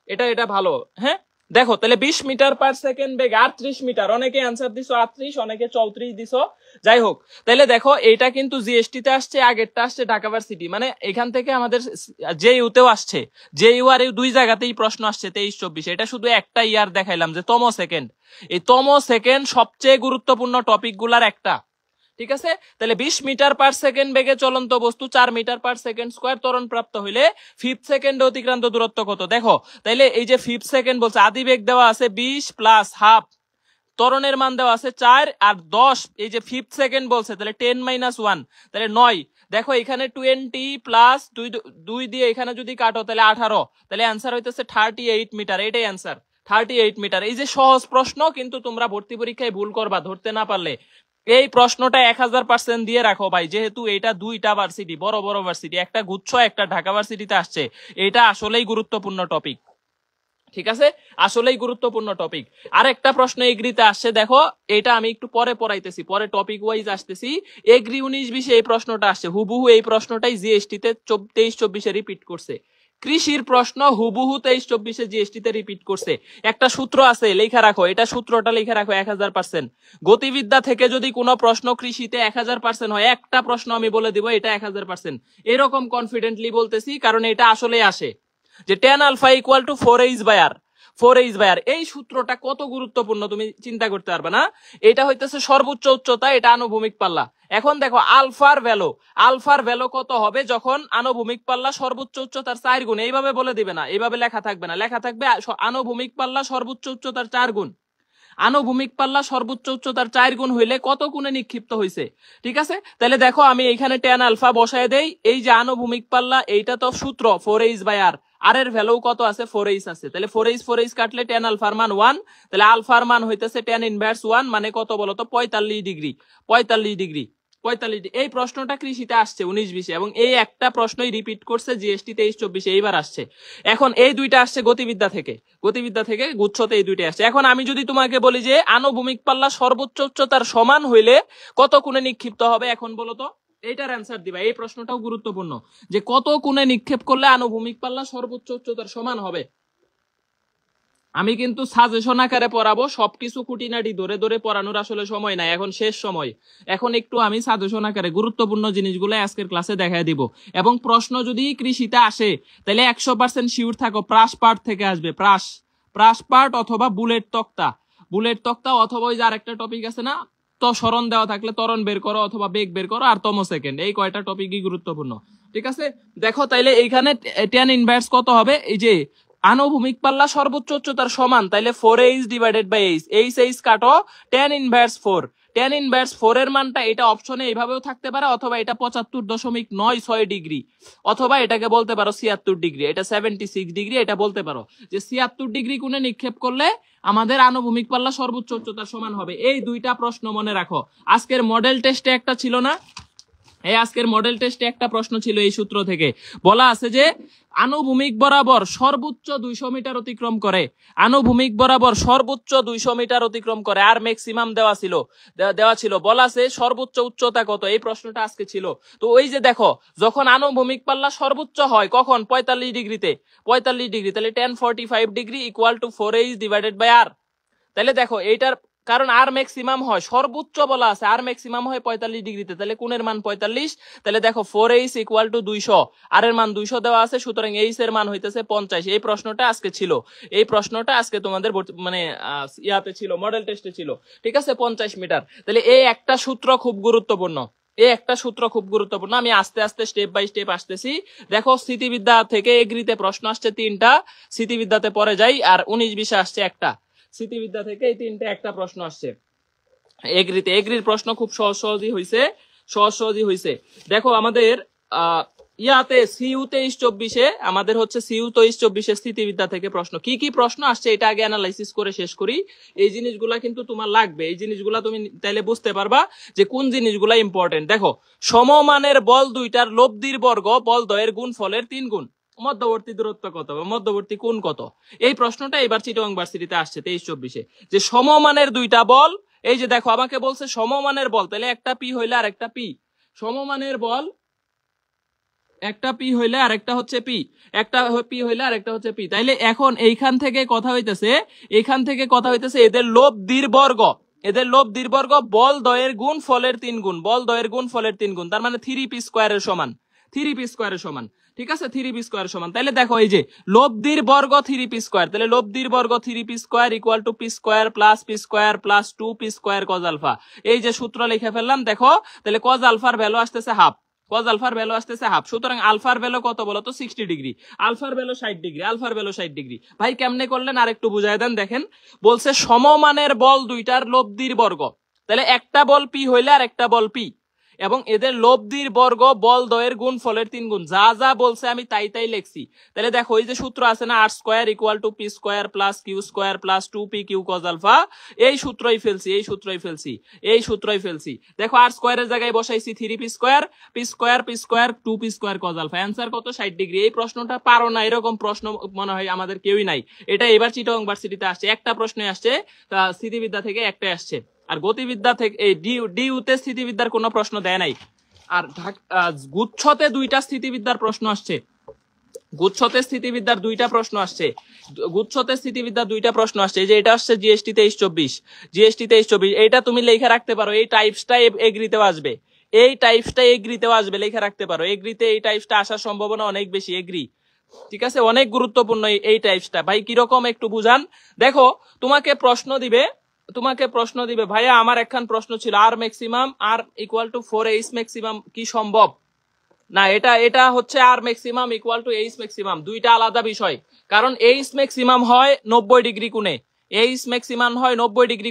এটা ভালো। হ্যাঁ দেখো তাহলে 20 মিটার পার সেকেন্ড বেগ 38 মিটার, অনেকে অ্যান্সার দিছো 38, অনেকে 34 দিছো, যাই হোক। তাহলে দেখো এটা কিন্তু জিএসটি তে আসছে, আগেরটা আসছে ঢাকা ভার্সিটি, মানে এখান থেকে আমাদের জেইউতেও আসছে, জেইউ আর ইউ দুই জায়গাতেই প্রশ্ন আসছে 23-24। এটা শুধু একটা ইয়ার দেখাইলাম যে তম সেকেন্ড, এই তম সেকেন্ড সবচেয়ে গুরুত্বপূর্ণ টপিক গুলার একটা, ঠিক আছে। তাহলে 20 মিটার পার সেকেন্ড বেগে চলন্ত বস্তু 4 মিটার পার সেকেন্ড স্কয়ার ত্বরণ প্রাপ্ত হইলে 5 সেকেন্ডে অতিক্রান্ত দূরত্ব কত। দেখো তাইলে এই যে 5 সেকেন্ড বলছে, আদি বেগ দেওয়া আছে 20 প্লাস হাফ, ত্বরণের মান দেওয়া আছে 4 আর 10, এই যে 5 সেকেন্ড বলছে, তাহলে 10 - 1, তাহলে 9। দেখো এখানে 20 প্লাস 2 দিয়ে এখানে যদি কাটো তাহলে 18, তাহলে অ্যান্সার হইতেছে 38 মিটার, এটাই অ্যান্সার 38 মিটার। এই যে সহজ প্রশ্ন, কিন্তু তোমরা ভর্তি পরীক্ষায় ভুল করবা ধরতে না পারলে। এই প্রশ্নটা 1000% দিয়ে রাখো ভাই, যেহেতু এটা দুইটা ভার্সিটি, বড় বড় ভার্সিটি, একটা গুচ্ছ একটা ঢাকা ভার্সিটিতে আসছে, এটা আসলেই গুরুত্বপূর্ণ টপিক, ঠিক আছে, আসলেই গুরুত্বপূর্ণ টপিক। আর একটা প্রশ্ন এগ্রিতে আসছে, দেখো এটা আমি একটু পরে পড়াইতেছি, পরে টপিক ওয়াইজ আসতেছি। এগ্রি 19-20 এই প্রশ্নটা আসছে, হুবহু এই প্রশ্নটাই জিএসটি তে 23-24 রিপিট করছে। কৃষির প্রশ্ন হুবহু 23-24 জিএসটি তে রিপিট করছে। একটা সূত্র আছে, লেখা রাখো, এটা সূত্রটা লেখা রাখো 1000%। গতিবিদ্যা থেকে যদি কোনো প্রশ্ন কৃষিতে 1000% হয়, একটা প্রশ্ন আমি বলে দিব এটা 1000%, এরকম কনফিডেন্টলি বলতেছি, কারণ এটা আসলে আসে যে tan alpha = 4h/r, 4h/r। এই সূত্রটা কত গুরুত্বপূর্ণ তুমি চিন্তা করতে পারবে না। এটা হইতেছে সর্বোচ্চ উচ্চতা, এটা আনুভূমিক পাল্লা। এখন দেখো আলফার ভ্যালু কত হবে যখন আনুভূমিক পাল্লা সর্বোচ্চ উচ্চতার 4 গুণ, এইভাবে বলে দিবে না, এইভাবে লেখা থাকবে না, লেখা থাকবে আনুভূমিক পাল্লা সর্বোচ্চ উচ্চতার 4 গুণ। আনুভূমিক পাল্লা সর্বোচ্চ উচ্চতার 4 গুণ হইলে কত কোণে নিক্ষিপ্ত হয়েছে, ঠিক আছে। তাহলে দেখো আমি এখানে tan আলফা বসায় দেই, এই যে আনুভূমিক পাল্লা, এইটা তো সূত্র 4h/r, আর এর ভ্যালু কত আছে 4h আছে, তাহলে 4h কাটলে tan আলফার মান 1, তাহলে আলফার মান হইতেছে tan ইনভার্স 1, মানে কত বলতো 45 ডিগ্রি, 45 ডিগ্রি। এই প্রশ্নটা কৃষিতে আসছে 19-20, এবং এই একটা প্রশ্নই রিপিট করছে জিএসটি 23-24 এইবার আসছে। এখন এই দুইটা আসছে গতিবিদ্যা থেকে গুচ্ছতে এই দুইটা আসছে। এখন আমি যদি তোমাকে বলি যে আনুভূমিক পাল্লা সর্বোচ্চ উচ্চতার সমান হইলে কত কোণে নিক্ষিপ্ত হবে, এখন বলো তো, এইটার অ্যান্সার দিবা। এই প্রশ্নটাও গুরুত্বপূর্ণ, যে কত কোণে নিক্ষেপ করলে আনুভূমিক পাল্লা সর্বোচ্চ উচ্চতার সমান হবে। আমি কিন্তু সাজেশন আকারে পড়াবো, সবকিছু খুঁটিনাটি ধরে ধরে পড়ানোর আসলে সময় নাই, এখন শেষ সময়। এখন একটু আমি সাজেশন আকারে গুরুত্বপূর্ণ জিনিসগুলো আজকের ক্লাসে দেখাই দিব। এবং প্রশ্ন যদি কৃষিতে আসে তাহলে 100% শিওর থাকো প্রাস পার্ট থেকে আসবে, প্রাস পার্ট অথবা বুলেট তক্তা অথবা ওই যে আরেকটা টপিক আছে না, তো স্মরণ দেওয়া থাকলে ত্বরণ বের করো অথবা বেগ বের করো আর তম সেকেন্ড, এই কয়টা টপিকই গুরুত্বপূর্ণ। ঠিক আছে, দেখো তাইলে এইখানে tan ইনভার্স কত হবে, এই যে আনুভূমিক পাল্লা সর্বোচ্চ উচ্চতার সমান, তাইলে 4h ডিভাইডেড বাই h কাটো, tan ইনভার্স 4, tan ইনভার্স 4 এর মানটা এটা অপশনে এইভাবেও থাকতে পারে, অথবা এটা 75.96 ডিগ্রি, অথবা এটাকে বলতে পারো 76 ডিগ্রি, এটা 76 ডিগ্রি, এটা বলতে পারো যে 76 ডিগ্রি কোণে নিক্ষেপ করলে আমাদের আনুভূমিক পাল্লা সর্বোচ্চ উচ্চতার সমান হবে। এই দুইটা প্রশ্ন মনে রাখো। আজকের মডেল টেস্টে একটা ছিল না, আজকের মডেল টেস্টে একটা প্রশ্ন ছিল, এই সূত্র থেকে বলা আছে যে আনুভূমিক বরাবর সর্বোচ্চ 200 মিটার অতিক্রম করে, আনুভূমিক বরাবর সর্বোচ্চ 200 মিটার অতিক্রম করে, আর ম্যাক্সিমাম দেওয়া ছিল বলা আছে সর্বোচ্চ উচ্চতা কত, এই প্রশ্নটা আজকে ছিল। তো ওই যে দেখো, যখন আনুভূমিক পাল্লা সর্বোচ্চ হয় কখন 45 ডিগ্রিতে, তাহলে tan 45 degree equal to 4h divided by r। তাহলে দেখো এইটার কারণ আর ম্যাক্সিমাম হয়, সর্বোচ্চ বলা আছে আর ম্যাক্সিমাম হয় 45 ডিগ্রিতে, তাহলে কোণের মান 45, তাহলে দেখো 4h ইকুয়াল টু 200, আর এর মান 200 দেওয়া আছে, সুতরাং h এর মান হইতেছে 50। এই প্রশ্নটা আজকে ছিল, এই প্রশ্নটা আজকে তোমাদের মানে ইয়াতে ছিল, মডেল টেস্টে ছিল। ঠিক আছে, 50 মিটার। তাহলে এই একটা সূত্র খুব গুরুত্বপূর্ণ, আমি আস্তে আস্তে স্টেপ বাই স্টেপ আসতেছি। দেখো স্থিতিবিদ্যা থেকে এগ্রিতে প্রশ্ন আসছে 3টা, স্থিতিবিদ্যাতে পরে যাই, আর 19-20 আসছে একটা। স্থিতিবিদ্যা থেকে এই 3টে একটা প্রশ্ন আসছে। এগ্রির প্রশ্ন খুব সহজই হয়েছে। দেখো আমাদের ইয়াতে সিইউ 23-24-এ আমাদের হচ্ছে সিইউ 23-24-এ স্থিতিবিদ্যা থেকে প্রশ্ন, কি কি প্রশ্ন আসছে এটা আগে অ্যানালাইসিস করে শেষ করি। এই জিনিসগুলা কিন্তু তোমার লাগবে, এই জিনিসগুলা তুমি তাইলে বুঝতে পারবা যে কোন জিনিসগুলা ইম্পর্টেন্ট। দেখো, সমমানের বল দুইটার লব্ধির বর্গ বল দ্বয়ের গুণফলের 3 গুণ, মধ্যবর্তী দূরত্ব কত, মধ্যবর্তী কোণ কত, এই প্রশ্নটা এবার চিটাগং ভার্সিটিতে আসছে 23-24-এ। যে সমমানের দুইটা বল, এই যে দেখো আমাকে বলছে সমমানের বল, তাহলে একটা পি হইলে আর একটা পি, সমমানের বল একটা পি হইলে আর একটা হচ্ছে পি, একটা পি হইলে আর একটা হচ্ছে পি। তাইলে এখন এইখান থেকে কথা হইতেছে এদের লব্ধির বর্গ বল দ্বয়ের গুণ ফলের 3 গুণ, তার মানে 3p স্কয়ারের সমান, ঠিক আছে, 3p স্কয়ার সমান। তাহলে দেখো এই যে লব্ধির বর্গ 3p স্কয়ার, তাহলে লব্ধির বর্গ 3p square equal to p square plus 2p square cos alpha. এই যে সূত্র লিখে ফেললাম, দেখো তাহলে cos আলফার ভ্যালু আসতেছে হাফ, সুতরাং আলফার ভ্যালু কত বলো তো 60 ডিগ্রি, আলফার ভ্যালু 60 ডিগ্রি। ভাই কেমনে করলেন আর একটু বুঝাই দেন। দেখেন বলছে সমমানের বল দুইটার লব্ধির বর্গ, তাহলে একটা বল পি হইলে আর একটা বল পি, এবং এদের লব্ধির বর্গ বল দ্বয়ের গুণ ফলের 3 গুণ, যা যা বলছে আমি তাই লিখছি। তাহলে দেখো এই যে সূত্র আছে না, r square equal to p square plus q square plus 2p q cos alpha, এই সূত্রই ফেলছি। দেখো r স্কয়ারের জায়গায় বসাইছি 3p square, p square 2p square cos alpha, answer কত 60 ডিগ্রি। এই প্রশ্নটা পারো না, এরকম প্রশ্ন মনে হয় আমাদের কেউই নাই। এটা এবার চিটাগং ভার্সিটিতে আসছে, একটা প্রশ্নই আসছে, স্থিতিবিদ্যা থেকে একটাই আসছে, আর গতিবিদ্যা থেকে এই ডিউতে স্থিতিবিদ্যার কোনো প্রশ্ন দেয় নাই। আর গুচ্ছতে দুইটা স্থিতিবিদ্যার প্রশ্ন আসছে, গুচ্ছতে স্থিতিবিদ্যার দুইটা প্রশ্ন আসছে, এই যে এটা আসছে জিএসটি 23-24, এইটা তুমি লেখা রাখতে পারো, এই টাইপসটা এগ্রিতেও আসবে, লেখা রাখতে পারো। এগ্রিতে এই টাইপসটা আসার সম্ভাবনা অনেক বেশি, এগ্রি, ঠিক আছে, অনেক গুরুত্বপূর্ণ এই টাইপসটা। ভাই কিরকম একটু বুঝান। দেখো তোমাকে প্রশ্ন দিবে ভাইয়া, আমার একখান প্রশ্ন ছিল R maximum R equal to 4h maximum কি সম্ভব না, এটা হচ্ছে R maximum equal to h maximum, দুইটা আলাদা বিষয়। কারণ h ম্যাক্সিমাম হয় 90 ডিগ্রি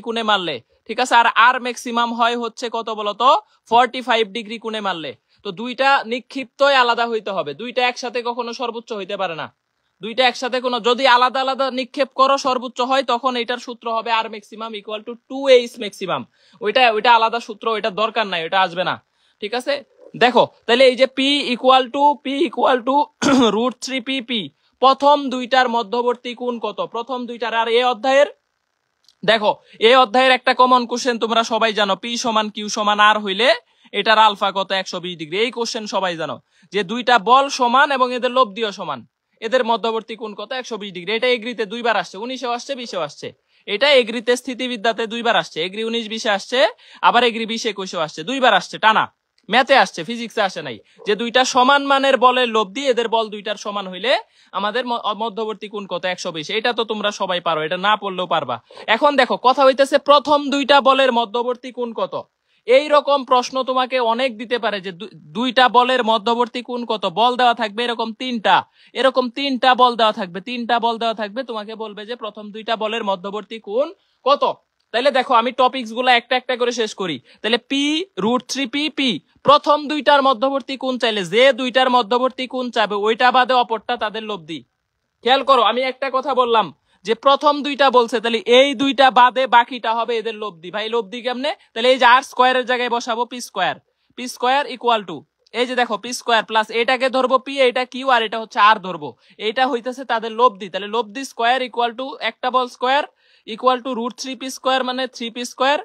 কোণে, মারলে, ঠিক আছে, আর আর ম্যাক্সিমাম হয় হচ্ছে কত বলতো 45 ডিগ্রি কোণে মারলে। তো দুইটা নিক্ষিপ্তই আলাদা হইতে হবে, দুইটা একসাথে কখনো সর্বোচ্চ হইতে পারে না, দুইটা একসাথে কোনো, যদি আলাদা আলাদা নিক্ষেপ করো সর্বোচ্চ হয়, তখন এটার সূত্র হবে R maximum equal to 2h maximum, ওইটা আলাদা সূত্র, ওইটা দরকার নাই, ওইটা আসবে না, ঠিক আছে। দেখো তাহলে এই যে p ইকুয়াল টু √3pp, প্রথম দুইটার মধ্যবর্তী কোণ কত, প্রথম দুইটার। আর এই অধ্যায়ের একটা কমন কোশ্চেন তোমরা সবাই জানো, p সমান q সমান r হইলে এটার আলফা কত 120 ডিগ্রি, এই কোশ্চেন সবাই জানো, যে দুইটা বল সমান এবং এদের লব্ধিও সমান, এদের মধ্যবর্তী কোণ কত 120 ডিগ্রি। এটা এগ্রিতে দুইবার আসছে, 19-এও আসছে 20-এও আসছে। এটা এগ্রিতে স্থিতিবিদ্যাতে দুইবার আসছে, এগ্রি 19-20-এ আসছে, আবার এগ্রি 20-21-এও আসছে, দুইবার আসছে টানা। ম্যাথে আসছে, ফিজিক্সে আসে নাই। যে দুইটা সমান মানের বলের লব্ধি, এদের বল দুইটার সমান হইলে আমাদের মধ্যবর্তী কোণ কত 120। এটা তো তোমরা সবাই পারো, এটা না পড়লেও পারবা। এখন দেখো কথা হইতেছে প্রথম দুইটা বলের মধ্যবর্তী কোণ কত। এই রকম প্রশ্ন তোমাকে অনেক দিতে পারে যে দুইটা বলের মধ্যবর্তী কোণ কত। বল দেওয়া থাকবে এরকম তিনটা বল দেওয়া থাকবে, তোমাকে বলবে যে প্রথম দুইটা বলের মধ্যবর্তী কোণ কত। তাহলে দেখো আমি টপিকস গুলা একটা একটা করে শেষ করি। তাহলে P√3P প্রথম দুইটার মধ্যবর্তী কোণ চাইলে যে দুইটার মধ্যবর্তী কোণ চাবে ওইটা বাদে অপরটা তাদের লব্ধি। খেয়াল করো আমি একটা কথা বললাম যে প্রথম দুইটা বলছে, তাহলে এই দুইটা বাদে বাকিটা হবে এদের লব্ধি। ভাই লব্ধি কেমনে? তাহলে এই যে আর স্কোয়ারের জায়গায় বসাবো পি স্কোয়ার ইকুয়াল টু, এই যে দেখো পি স্কোয়ার প্লাস এটাকে ধরবো পি, এটা কিউ, আর এটা হচ্ছে আর ধরবো, এটা হইতেছে তাদের লব্ধি। তাহলে লব্ধি স্কোয়ার ইকুয়াল টু একটা বল square equal to √3p square মানে 3p স্কোয়ার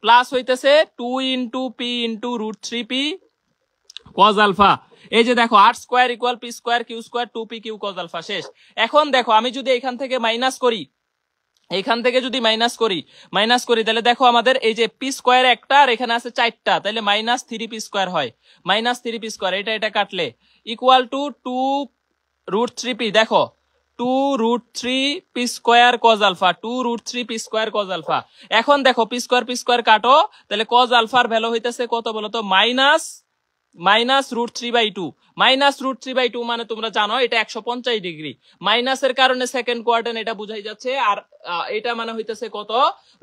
প্লাস হইতেছে 2 into P into √3p cos alpha. এই যে দেখো R square equal P square Q square 2p Q cos alpha শেষ। এখন দেখো আমি যদি এখান থেকে মাইনাস করি, তাহলে দেখো আমাদের এই যে পি স্কোয়ার একটা আর এখানে আছে 4টা, তাহলে -3p স্কোয়ার হয়, -3p স্কোয়ার, এটা কাটলে ইকুয়াল টু 2√3p, দেখো 2√3p square cos alpha, 2√3p square cos alpha. এখন দেখো পি স্কোয়ার কাটো, তাহলে কজ আলফার ভ্যালু হইতেছে কত বলতো -√3/2, -√3/2 মানে তোমরা জানো এটা 150 ডিগ্রি। মাইনাসের কারণে সেকেন্ড কোয়ার্টার, এটা বুঝাই যাচ্ছে। আর এটা মানে হইতেছে কত,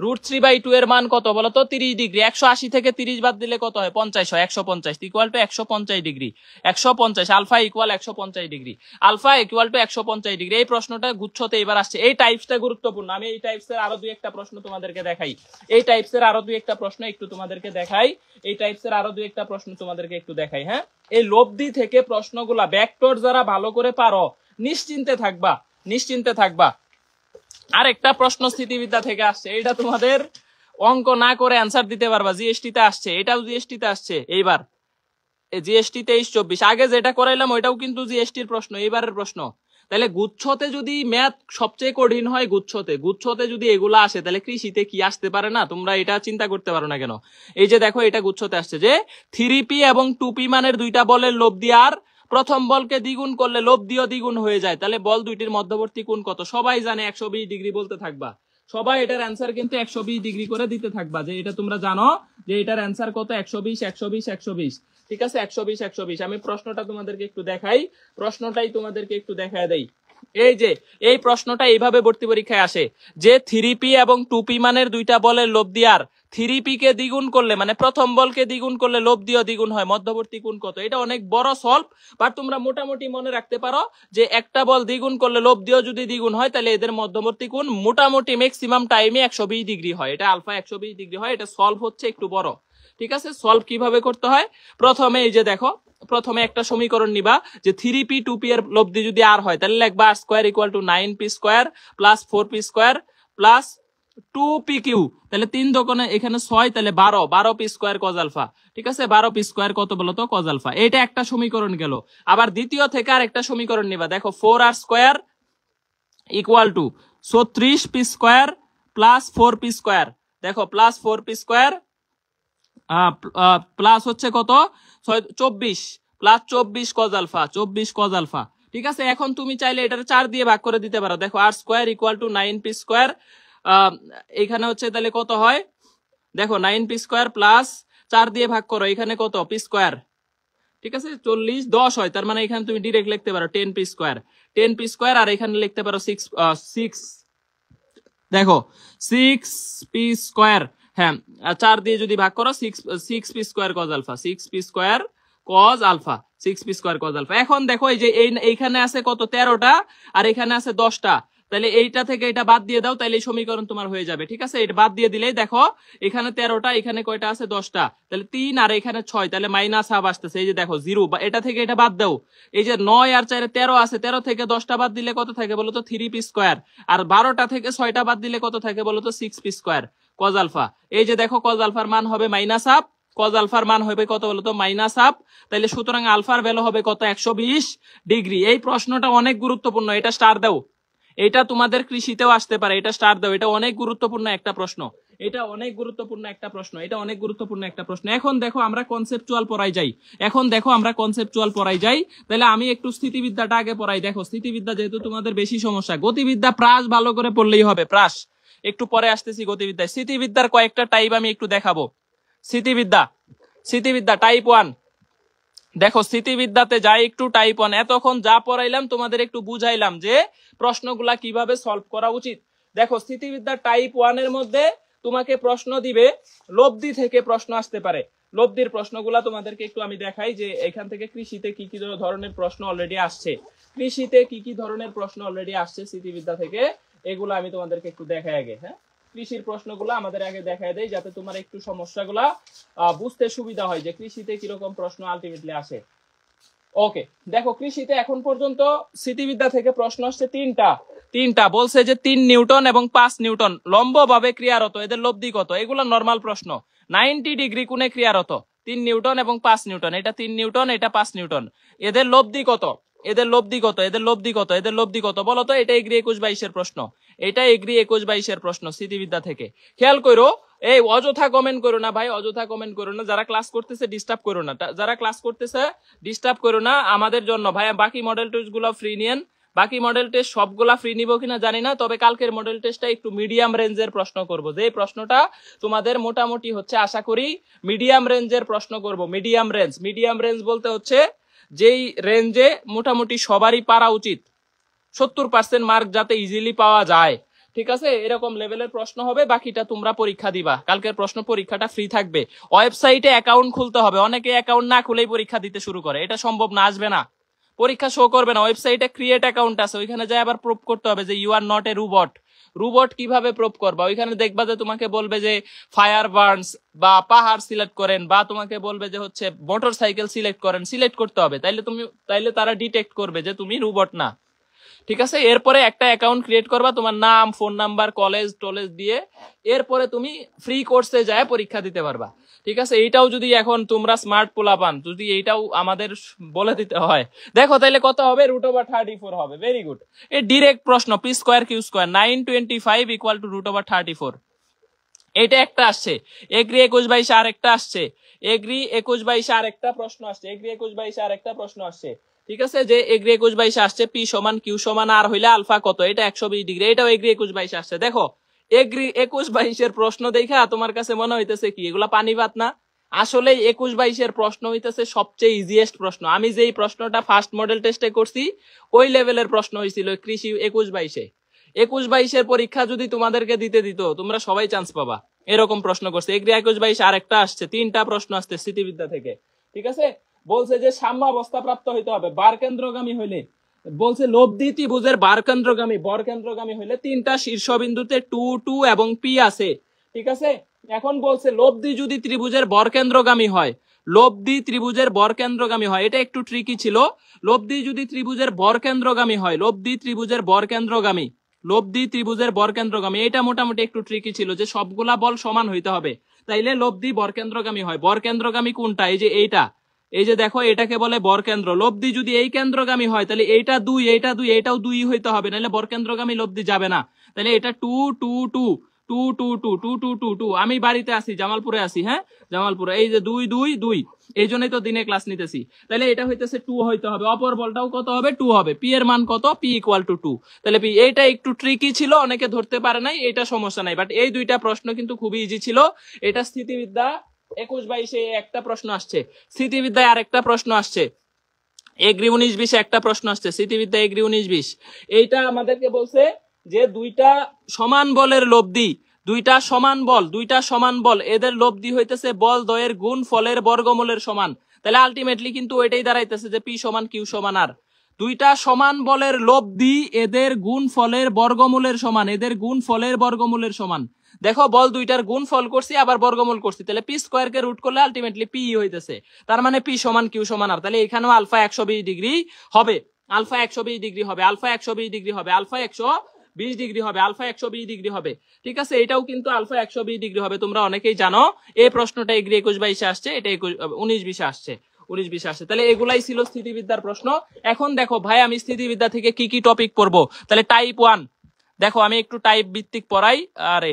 √3/2 এর মান কত বলতো 30 ডিগ্রি। 180 থেকে 30 বাদ দিলে কত হয় 50 হয়, 150 equal to 150 degree. 150 alpha equal 150 degree, alpha equal to 150 degree. এই প্রশ্নটা গুচ্ছতে এবার আসছে। এই টাইপসটা গুরুত্বপূর্ণ। আমি এই টাইপসের আরো দুই একটা প্রশ্ন তোমাদেরকে দেখাই, হ্যাঁ। এই লব্ধি থেকে প্রশ্নগুলা ভেক্টর যারা ভালো করে পারো নিশ্চিন্তে থাকবা। আরেকটা প্রশ্ন স্থিতিবিদ্যা থেকে আসছে, এটা তোমাদের অঙ্ক না করে অ্যান্সার দিতে পারবা। জিএসটি তে আসছে, এটাও জিএসটি তে আসছে এইবার, জিএসটি 23-24। আগে যেটা করাইলাম ওইটাও কিন্তু জিএসটির প্রশ্ন, এইবারের প্রশ্ন। তাহলে গুচ্ছতে যদি ম্যাথ সবচেয়ে কঠিন হয়, গুচ্ছতে যদি এগুলা আসে, তাহলে কৃষিতে কি আসতে পারে না? তোমরা এটা চিন্তা করতে পারো না কেন? এই যে দেখো এটা গুচ্ছতে আসছে যে 3p এবং 2p মানের দুইটা বলের লব্ধি আর প্রথম বলকে দ্বিগুণ করলে লব্ধিও দ্বিগুণ হয়ে যায়। তাহলে বল দুইটির মধ্যবর্তী কোণ কত? সবাই জানে 120 ডিগ্রি বলতে থাকবা, সবাই এটার অ্যান্সার কিন্তু 120 ডিগ্রি করে দিতে থাকবা। যে এটা তোমরা জানো যে এটার অ্যান্সার কত, 120। ঠিক আছে, 120। আমি প্রশ্নটা তোমাদেরকে একটু দেখাই, দেখায় দেই। এই যে এই প্রশ্নটা এইভাবে ভর্তি পরীক্ষায় আসে যে 3p এবং 2p মানের দুইটা বলের লব্ধি আর 3p কে দ্বিগুণ করলে মানে প্রথম বলকে দ্বিগুণ করলে লব্ধিও দ্বিগুণ হয়, মধ্যবর্তী কোণ কত? এটা অনেক বড় সলভ, বাট তোমরা মোটামুটি মনে রাখতে পারো যে একটা বল দ্বিগুণ করলে লব্ধিও যদি দ্বিগুণ হয়, তাহলে এদের মধ্যবর্তী কোণ মোটামুটি ম্যাক্সিমাম টাইমে 120 ডিগ্রি হয়। এটা আলফা 120 ডিগ্রি হয়। এটা সলভ হচ্ছে একটু বড়। ঠিক আছে, সলভ কিভাবে করতে হয়? প্রথমে এই যে দেখো, প্রথমে একটা সমীকরণ নিবা যে 3p 2p এর লব্ধি যদি আর হয়, তাহলে লিখবা R square equal to 9p square plus 4p square plus 2pq। তাহলে 3 দোকানে এখানে 6, তাহলে 12p স্কয়ার কজ আলফা। ঠিক আছে, 12p স্কয়ার কত বলতো কজ আলফা। এটা একটা সমীকরণ গেল। আবার দ্বিতীয় থেকে আর একটা সমীকরণ নিবা, দেখো 4r square equal two 36p square plus 4p square. দেখো প্লাস 4p স্কয়ার প্লাস হচ্ছে কত 24 প্লাস 24 কজ আলফা। ঠিক আছে, এখন তুমি চাইলে এটার 4 দিয়ে ভাগ করে দিতে পারো। দেখো R square equal to 9p square, এখানে হচ্ছে তাহলে কত হয়, দেখো 9p স্কয়ার প্লাস 4 দিয়ে ভাগ করো, এখানে কত p স্কয়ার। ঠিক আছে, 40 10 হয়, তার মানে এখানে তুমি ডিরেক্ট লিখতে পারো 10p স্কয়ার, আর এখানে লিখতে পারো 6 দেখো 6p স্কয়ার, হ্যাঁ 4 দিয়ে যদি ভাগ করো 6p square cos alpha, 6p square cos alpha. এখন দেখো এই যে এইখানে আছে কত 13টা আর এখানে আছে 10টা, তাহলে এইটা থেকে এটা বাদ দিয়ে দাও, তাহলে এই সমীকরণ তোমার হয়ে যাবে। ঠিক আছে, এটা বাদ দিয়ে দিলেই দেখো এখানে 13টা, এখানে কয়টা আছে 10টা, তাহলে 3 আর এখানে 6, তাহলে মাইনাস হাফ আসতেছে। এই যে দেখো 0, এটা থেকে এটা বাদ দাও, এই যে 9 আর 4 13 আছে, 13 থেকে 10টা বাদ দিলে কত থাকে বলতো 3p স্কয়ার, আর 12টা থেকে 6টা বাদ দিলে কত থাকে বলতো 6p স্কয়ার কজ আলফা। এই যে দেখো কজ আলফার মান হবে মাইনাস হাফ, কজ আলফার মান হবে কত বলতো -হাফ, তাহলে সুতরাং আলফার ভ্যালু হবে কত 120 ডিগ্রি। এই প্রশ্নটা অনেক গুরুত্বপূর্ণ, এটা স্টার দাও, এটা তোমাদের কৃষিতেও আসতে পারে, এটা স্টার দাও, এটা অনেক গুরুত্বপূর্ণ একটা প্রশ্ন, এটা অনেক গুরুত্বপূর্ণ একটা প্রশ্ন, এটা অনেক গুরুত্বপূর্ণ একটা প্রশ্ন। এখন দেখো আমরা কনসেপচুয়াল পড়াই যাই, তাহলে আমি একটু স্থিতিবিদ্যাটা আগে পড়াই। দেখো স্থিতিবিদ্যা যেহেতু তোমাদের বেশি সমস্যা, গতিবিদ্যা প্রাস ভালো করে পড়লেই হবে, প্রাস একটু পরে আসতেছি গতিবিদ্যায়। স্থিতিবিদ্যার কয়েকটা টাইপ আমি একটু দেখাবো। স্থিতিবিদ্যা টাইপ 1, দেখো স্থিতিবিদ্যাতে যাই একটু টাইপ 1। এতক্ষণ যা পড়াইলাম তোমাদের একটু বুঝাইলাম যে প্রশ্নগুলা কিভাবে সলভ করা উচিত। দেখো স্থিতিবিদ্যা টাইপ 1 এর মধ্যে তোমাকে প্রশ্ন দিবে, লব্ধি থেকে প্রশ্ন আসতে পারে। লব্ধির প্রশ্নগুলা তোমাদেরকে একটু আমি দেখাই যে এখান থেকে কৃষিতে কি কি ধরনের প্রশ্ন অলরেডি আসছে, স্থিতিবিদ্যা থেকে, এগুলো আমি তোমাদেরকে একটু দেখাই আগে। হ্যাঁ, কৃষির প্রশ্নগুলো আমাদের আগে দেখায় দেয় যাতে তোমার একটু সমস্যাগুলা বুঝতে সুবিধা হয় যে কৃষিতে কিরকম প্রশ্ন আলটিমেটলি আসে। ওকে, দেখো কৃষিতে এখন পর্যন্ত স্থিতিবিদ্যা থেকে প্রশ্ন আসছে তিনটা বলছে যে 3 নিউটন এবং 5 নিউটন লম্বভাবে ক্রিয়ারত, এদের লব্ধি কত? এগুলো নরমাল প্রশ্ন। 90 ডিগ্রি কোণে ক্রিয়ারত 3 নিউটন এবং 5 নিউটন, এটা 3 নিউটন এটা 5 নিউটন, এদের লব্ধি কত? বলো তো। এটা এগ্রি 21-22 এর প্রশ্ন, এটা এগ্রি 21-22 এর প্রশ্ন স্থিতিবিদ্যা থেকে। খেয়াল করো, এই অযথা কমেন্ট করো না ভাই, অযথা কমেন্ট করো না, যারা ক্লাস করতেছে ডিস্টার্ব করো না, আমাদের জন্য ভাই বাকি মডেল টেস্ট গুলো ফ্রি নিয়েন। বাকি মডেল টেস্ট সবগুলা ফ্রি নিব কিনা জানি না, তবে কালকের মডেল টেস্টটা একটু মিডিয়াম রেঞ্জের প্রশ্ন করব, যে প্রশ্নটা তোমাদের মোটামুটি হচ্ছে আশা করি মিডিয়াম রেঞ্জের প্রশ্ন করব। মিডিয়াম রেঞ্জ বলতে হচ্ছে যেই রেঞ্জে মোটামুটি সবারই পারা উচিত, 70% মার্ক যাতে ইজিলি পাওয়া যায়, ঠিক আছে, এরকম লেভেলের প্রশ্ন হবে। বাকিটা তোমরা পরীক্ষা দিবা, কালকের প্রশ্ন পরীক্ষাটা ফ্রি থাকবে। ওয়েবসাইটে অ্যাকাউন্ট খুলতে হবে, অনেকে অ্যাকাউন্ট না খুলেই পরীক্ষা দিতে শুরু করে, এটা সম্ভব না, আসবে না, পরীক্ষা শো করবে না। ওয়েবসাইটে ক্রিয়েট অ্যাকাউন্ট আছে, ওইখানে যাই আবার প্রুফ করতে হবে যে you are not a robot কিভাবে প্রুফ করবা? ওইখানে দেখবা যে তোমাকে বলবে যে ফায়ার বার্নস বা পাহাড় সিলেক্ট করেন, বা তোমাকে বলবে যে হচ্ছে মোটরসাইকেল সিলেক্ট করতে হবে, তাইলে তারা ডিটেক্ট করবে যে তুমি রোবট না, ঠিক আছে। এরপরে একটা অ্যাকাউন্ট ক্রিয়েট করবা, তোমার নাম, ফোন নাম্বার, কলেজ দিয়ে, এরপরে তুমি ফ্রি কোর্সে যায় পরীক্ষা দিতে পারবা, ঠিক আছে। এইটাও যদি এখন তোমরা স্মার্ট পোলা পান, যদি এইটাও আমাদের বলে দিতে হয়, দেখো তাহলে কত হবে, √34 হবে। ভেরি গুড, এই ডিরেক্ট প্রশ্ন, পি স্কোয়ার কিউ স্কোয়ার 925 = √34। এটা একটা আসছে। এগ্রি 21-22 আর একটা আসছে, এগ্রি 21-22 আর একটা প্রশ্ন আসছে, ঠিক আছে, যে এগ্রি 21-22 আসছে পি সমান কিউ সমান আর হইলে আলফা কত, এটা 120 ডিগ্রি, এটাও এগ্রি 21-22 আসছে। দেখো এগ্রি 21-22 এর প্রশ্ন দেখা তোমার কাছে মনে হইতেছে কি এগুলা পানি ভাত না? আসলে 21-22 এর প্রশ্ন হইতেছে সবচেয়ে ইজিয়েস্ট প্রশ্ন। আমি যেই প্রশ্নটা ফার্স্ট মডেল টেস্টে করছি ওই লেভেলের প্রশ্ন হয়েছিল কৃষি 21-22-এ। 21-22 এর পরীক্ষা যদি তোমাদেরকে দিতে দিত তোমরা সবাই চান্স পাবা, এরকম প্রশ্ন করছে। এগ্রি 21-22 আর একটা আসছে, 3টা প্রশ্ন আসছে স্থিতিবিদ্যা থেকে, ঠিক আছে। বলছে যে সাম্যাবস্থা প্রাপ্ত হইতে হবে বারকেন্দ্রগামী হইলে, বলছে লব্ধি ত্রিভুজের বরকেন্দ্রগামী হইলে 3টা শীর্ষবিন্দুতে 2, 2 এবং পি আছে, ঠিক আছে। এখন বলছে লব্ধি যদি ত্রিভুজের বরকেন্দ্রগামী হয়, এটা একটু ট্রিকি ছিল। লব্ধি যদি ত্রিভুজের বরকেন্দ্রগামী হয়, এটা মোটামুটি একটু ট্রিকি ছিল যে সবগুলা বল সমান হইতে হবে, তাইলে লব্ধি বরকেন্দ্রগামী হয়। বরকেন্দ্রগামী কোনটা? এই যে এইটা, এই যে দেখো এটাকে বলে বরকেন্দ্র। লব্ধি যদি এই কেন্দ্রগামী হয় তাহলে এইটা 2, এটাও 2 হইতে হবে, নাহলে বরকেন্দ্রগামী লব্ধি যাবে না। তাহলে এটা 2, 2, 2, 2, 2, 2, 2, 2, 2, 2। আমি বাড়িতে আছি, জামালপুরে আছি, হ্যাঁ জামালপুরে, এই যে 2, 2, 2, এই জন্যই তো দিনে ক্লাস নিতেছি। তাহলে এটা হইতেছে 2 হইতে হবে, অপর বলটাও কত হবে? 2 হবে। পি এর মান কত? পি = 2। তাহলে পি, এইটা একটু ট্রিকি ছিল, অনেকে ধরতে পারে নাই, এটা সমস্যা নাই, বাট এই দুইটা প্রশ্ন কিন্তু খুবই ইজি ছিল। এটা স্থিতিবিদ্যা 21-22-এ একটা প্রশ্ন আসছে, স্থিতিবিদ্যায় আরেকটা প্রশ্ন আসছে, এগ্রি 19-20-এ একটা প্রশ্ন আসছে, স্থিতিবিদ্যা এগ্রি 19-20। এইটা আমাদেরকে বলছে যে দুইটা সমান বলের লব্ধি, দুইটা সমান বল এদের লব্ধি হইতেছে বল দ্বয়ের গুণ ফলের বর্গমূলের সমান। তাহলে আলটিমেটলি কিন্তু ওইটাই দাঁড়াইতেছে যে পি সমান কিউ সমান আর। দুইটা সমান বলের লব্ধি এদের গুণ ফলের বর্গমূলের সমান, দেখো বল দুইটার গুণ ফল করছি আবার বর্গমূল করছি, তাহলে পি স্কোয়ার কে রুট করলে আলটিমেটলি পি হইতেছে, তার মানে পি সমান কিউ সমান আর। তাহলে এখানেও আলফা 120 ডিগ্রি হবে, আলফা 120 ডিগ্রি হবে, ডিগ্রি হবে, আলফা 120 ডিগ্রি হবে। ঠিক আছে, এটাও কিন্তু আলফা 120 ডিগ্রি হবে, তোমরা অনেকেই জানো। এই প্রশ্নটা এগ্রি 21-22 আসছে, এটা 19-20 আসছে, 19-20 আসছে। তাহলে এগুলাই ছিল স্থিতিবিদ্যার প্রশ্ন। এখন দেখো ভাই, আমি স্থিতিবিদ্যা থেকে কি কি টপিক পড়বো। তাহলে টাইপ 1 দেখো, আমি একটু টাইপ ভিত্তিক পড়াই। আরে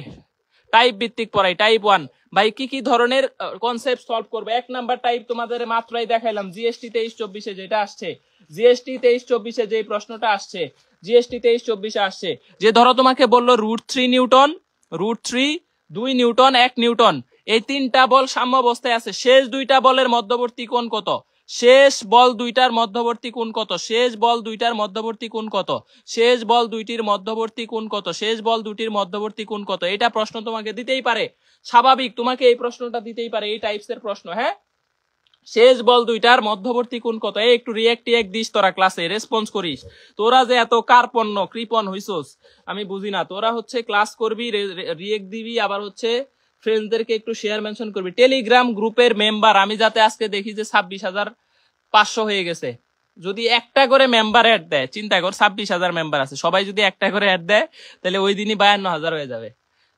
টাইপ ভিত্তিক পড়াই, টাইপ 1 ভাই কি কি ধরনের কনসেপ্ট সলভ করবে। 1 নাম্বার টাইপ তোমাদের মাত্রই দেখাইলাম, জিএসটি 23-24 যেটা আসছে, জিএসটি 23-24 যে প্রশ্নটা আসছে, জিএসটি 23-24 আসছে, যে ধরো তোমাকে বললো √3 নিউটন, √3 2 নিউটন 1 নিউটন, এই 3টা বল সাম্য অবস্থায় আছে, শেষ 2টা বলের মধ্যবর্তী কোণ কত, শেষ বল 2টার মধ্যবর্তী কোণ কত, শেষ বল 2টার মধ্যবর্তী কোণ কত, শেষ বল 2টির মধ্যবর্তী কোণ কত, শেষ বল 2টির মধ্যবর্তী কোণ কত। এটা প্রশ্ন তোমাকে দিতেই পারে, স্বাভাবিক, তোমাকে এই প্রশ্নটা দিতেই পারে, এই টাইপসের প্রশ্ন। হ্যাঁ, শেষ বল 2টার মধ্যবর্তী কোণ কত। এই একটু রিয়েক্ট দিস, তোরা ক্লাসে রেসপন্স করিস। তোরা যে এত কার্পণ্য কৃপণ হইছস আমি বুঝি না। তোরা হচ্ছে ক্লাস করবি, রিয়েক্ট দিবি, আবার হচ্ছে ফ্রেন্ডদেরকে একটু শেয়ার মেনশন করবি। টেলিগ্রাম গ্রুপের মেম্বার আমি যাতে আজকে দেখি যে 26,500 হয়ে গেছে, যদি একটা করে মেম্বার অ্যাড দেয়, চিন্তা কর 26,000 মেম্বার আছে, সবাই যদি একটা করে অ্যাড দেয় তাহলে ওই দিনই 52,000 হয়ে যাবে।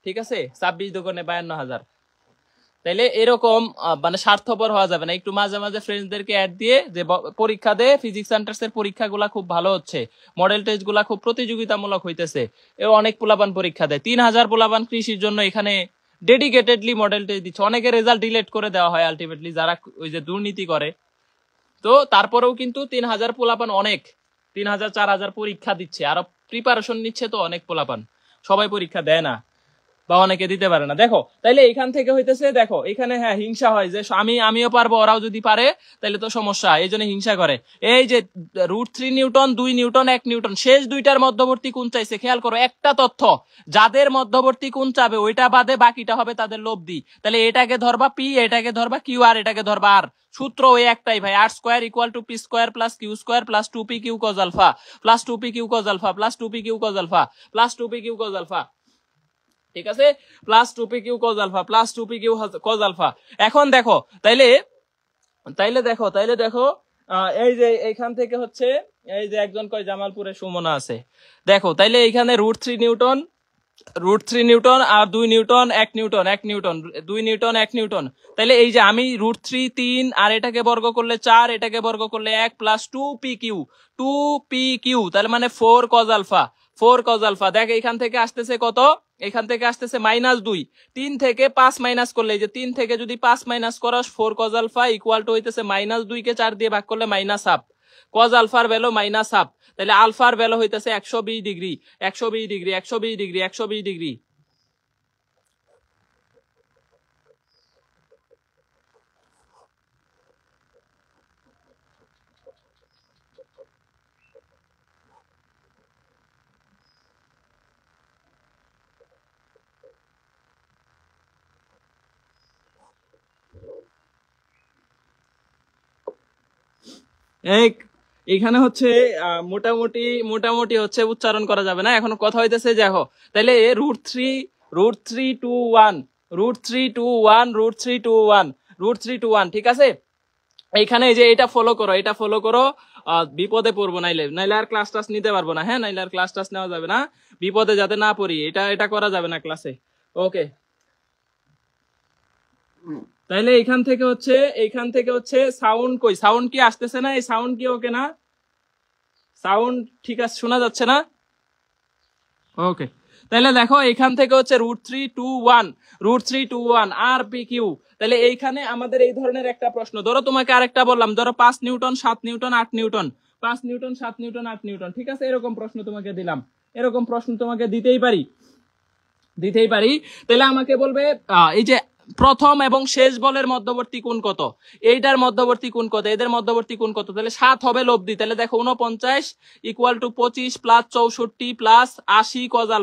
ঠিক আছে, 26 দোকানে 52,000। তাইলে এরকম মানে স্বার্থপর হওয়া যাবে না, একটু মাঝে মাঝে ফ্রেন্ডসদেরকে অ্যাড দিয়ে যে পরীক্ষা দে, ফিজিক্স সেন্টার্সের পরীক্ষাগুলা খুব ভালো হচ্ছে, মডেল টেস্ট গুলা খুব প্রতিযোগিতামূলক হইতেছে, এও অনেক পোলাপান পরীক্ষা দেয়। 3,000 পোলাপান কৃষির জন্য এখানে ডেডিকেটেডলি মডেল টেস্ট দিচ্ছে। অনেকে রেজাল্ট ডিলেট করে দেওয়া হয় আলটিমেটলি, যারা ওই যে দুর্নীতি করে। তো তারপরেও কিন্তু 3,000 পোলাপান অনেক, 3,000 4,000 পরীক্ষা দিচ্ছে, আরো প্রিপারেশন নিচ্ছে। তো অনেক পোলাপান, সবাই পরীক্ষা দেয় না বা অনেকে দিতে পারে না। দেখো তাইলে এখান থেকে হইতেছে, দেখো এখানে হ্যাঁ হিংসা হয় যে আমিও পারবো, ওরাও যদি পারে তাহলে তো সমস্যা, এই জন্য হিংসা করে। এই যে √3 নিউটন 2 নিউটন 1 নিউটন, শেষ 2টার মধ্যবর্তী কোণ চাইছে। খেয়াল করো একটা তথ্য, যাদের মধ্যবর্তী কোণ চাবে ওইটা বাদে বাকিটা হবে তাদের লব্ধি। তাহলে এটাকে ধরবা পি, এটাকে ধরবা কিউ, আর এটাকে ধরবা আর। সূত্র ওই একটাই ভাই, r² = p² + q² + 2pq cos α + 2pq cos α + 2pq cos α + 2pq cos α। ঠিক আছে, + 2pq cos α + 2pq cos α। এখন দেখো তাইলে দেখো এই যে এইখান থেকে হচ্ছে, এই যে একজন কয় জামালপুরে সুমনা আছে, দেখো তাইলে এইখানে √3 নিউটন, √3 নিউটন আর 2 Newton 1 Newton 1 Newton 2 Newton 1 Newton. তাইলে এই যে আমি √3 3 আর এটাকে বর্গ করলে 4, এটাকে বর্গ করলে 1 + 2pq, তাহলে মানে 4 cos α, 4 cos α। দেখ এখান থেকে আসতেছে কত, এখান থেকে আসতেছে -2, 3 থেকে 5 মাইনাস করলে, এই যে 3 থেকে যদি 5 মাইনাস করস 4 cos α = হইতেছে -2 কে 4 দিয়ে ভাগ করলে -1/2, cos আলফার ভ্যালু -1/2। তাহলে আলফার ভ্যালু হইতেছে 120 ডিগ্রি, 120 ডিগ্রি, 120 ডিগ্রি, 120 ডিগ্রি। এখানে হচ্ছে মোটামুটি হচ্ছে উচ্চারণ করা যাবে না, এখন কথা হইতেছে দেখো তাহলে √3 2 1 √3 2 1 √3 2 1 √3 2 1। ঠিক আছে, এইখানে যে এটা ফলো করো, বিপদে পড়বো, নাইলে আর ক্লাস টাস নিতে পারবো না। হ্যাঁ, নাইলে আর ক্লাস টাস নেওয়া যাবে না, বিপদে যাতে না পড়ি, এটা করা যাবে না ক্লাসে। ওকে, তাইলে এইখান থেকে হচ্ছে সাউন্ড কই, সাউন্ড কি আসতেছে না? এই সাউন্ড কি ওকে না? সাউন্ড ঠিক আছে, শোনা যাচ্ছে না? ওকে, তাহলে দেখো এখান থেকে হচ্ছে √3 2 1 আর pq। তাহলে এইখানে আমাদের এই ধরনের একটা প্রশ্ন, ধরো তোমাকে আরেকটা বললাম, ধরো 5 Newton 7 Newton 8 Newton, 5 Newton 7 Newton 8 Newton. ঠিক আছে, এরকম প্রশ্ন তোমাকে দিলাম, এরকম প্রশ্ন তোমাকে দিতেই পারি। তাহলে আমাকে বলবে এই যে প্রথম এবং শেষ বলের মধ্যবর্তী কোণ কত, এইটার মধ্যবর্তী কোণ কত, এদের মধ্যবর্তী কোণ কত। তাহলে 7 হবে লব্ধি। তাহলে দেখো 49 = 25 + 64 + 80 cos α,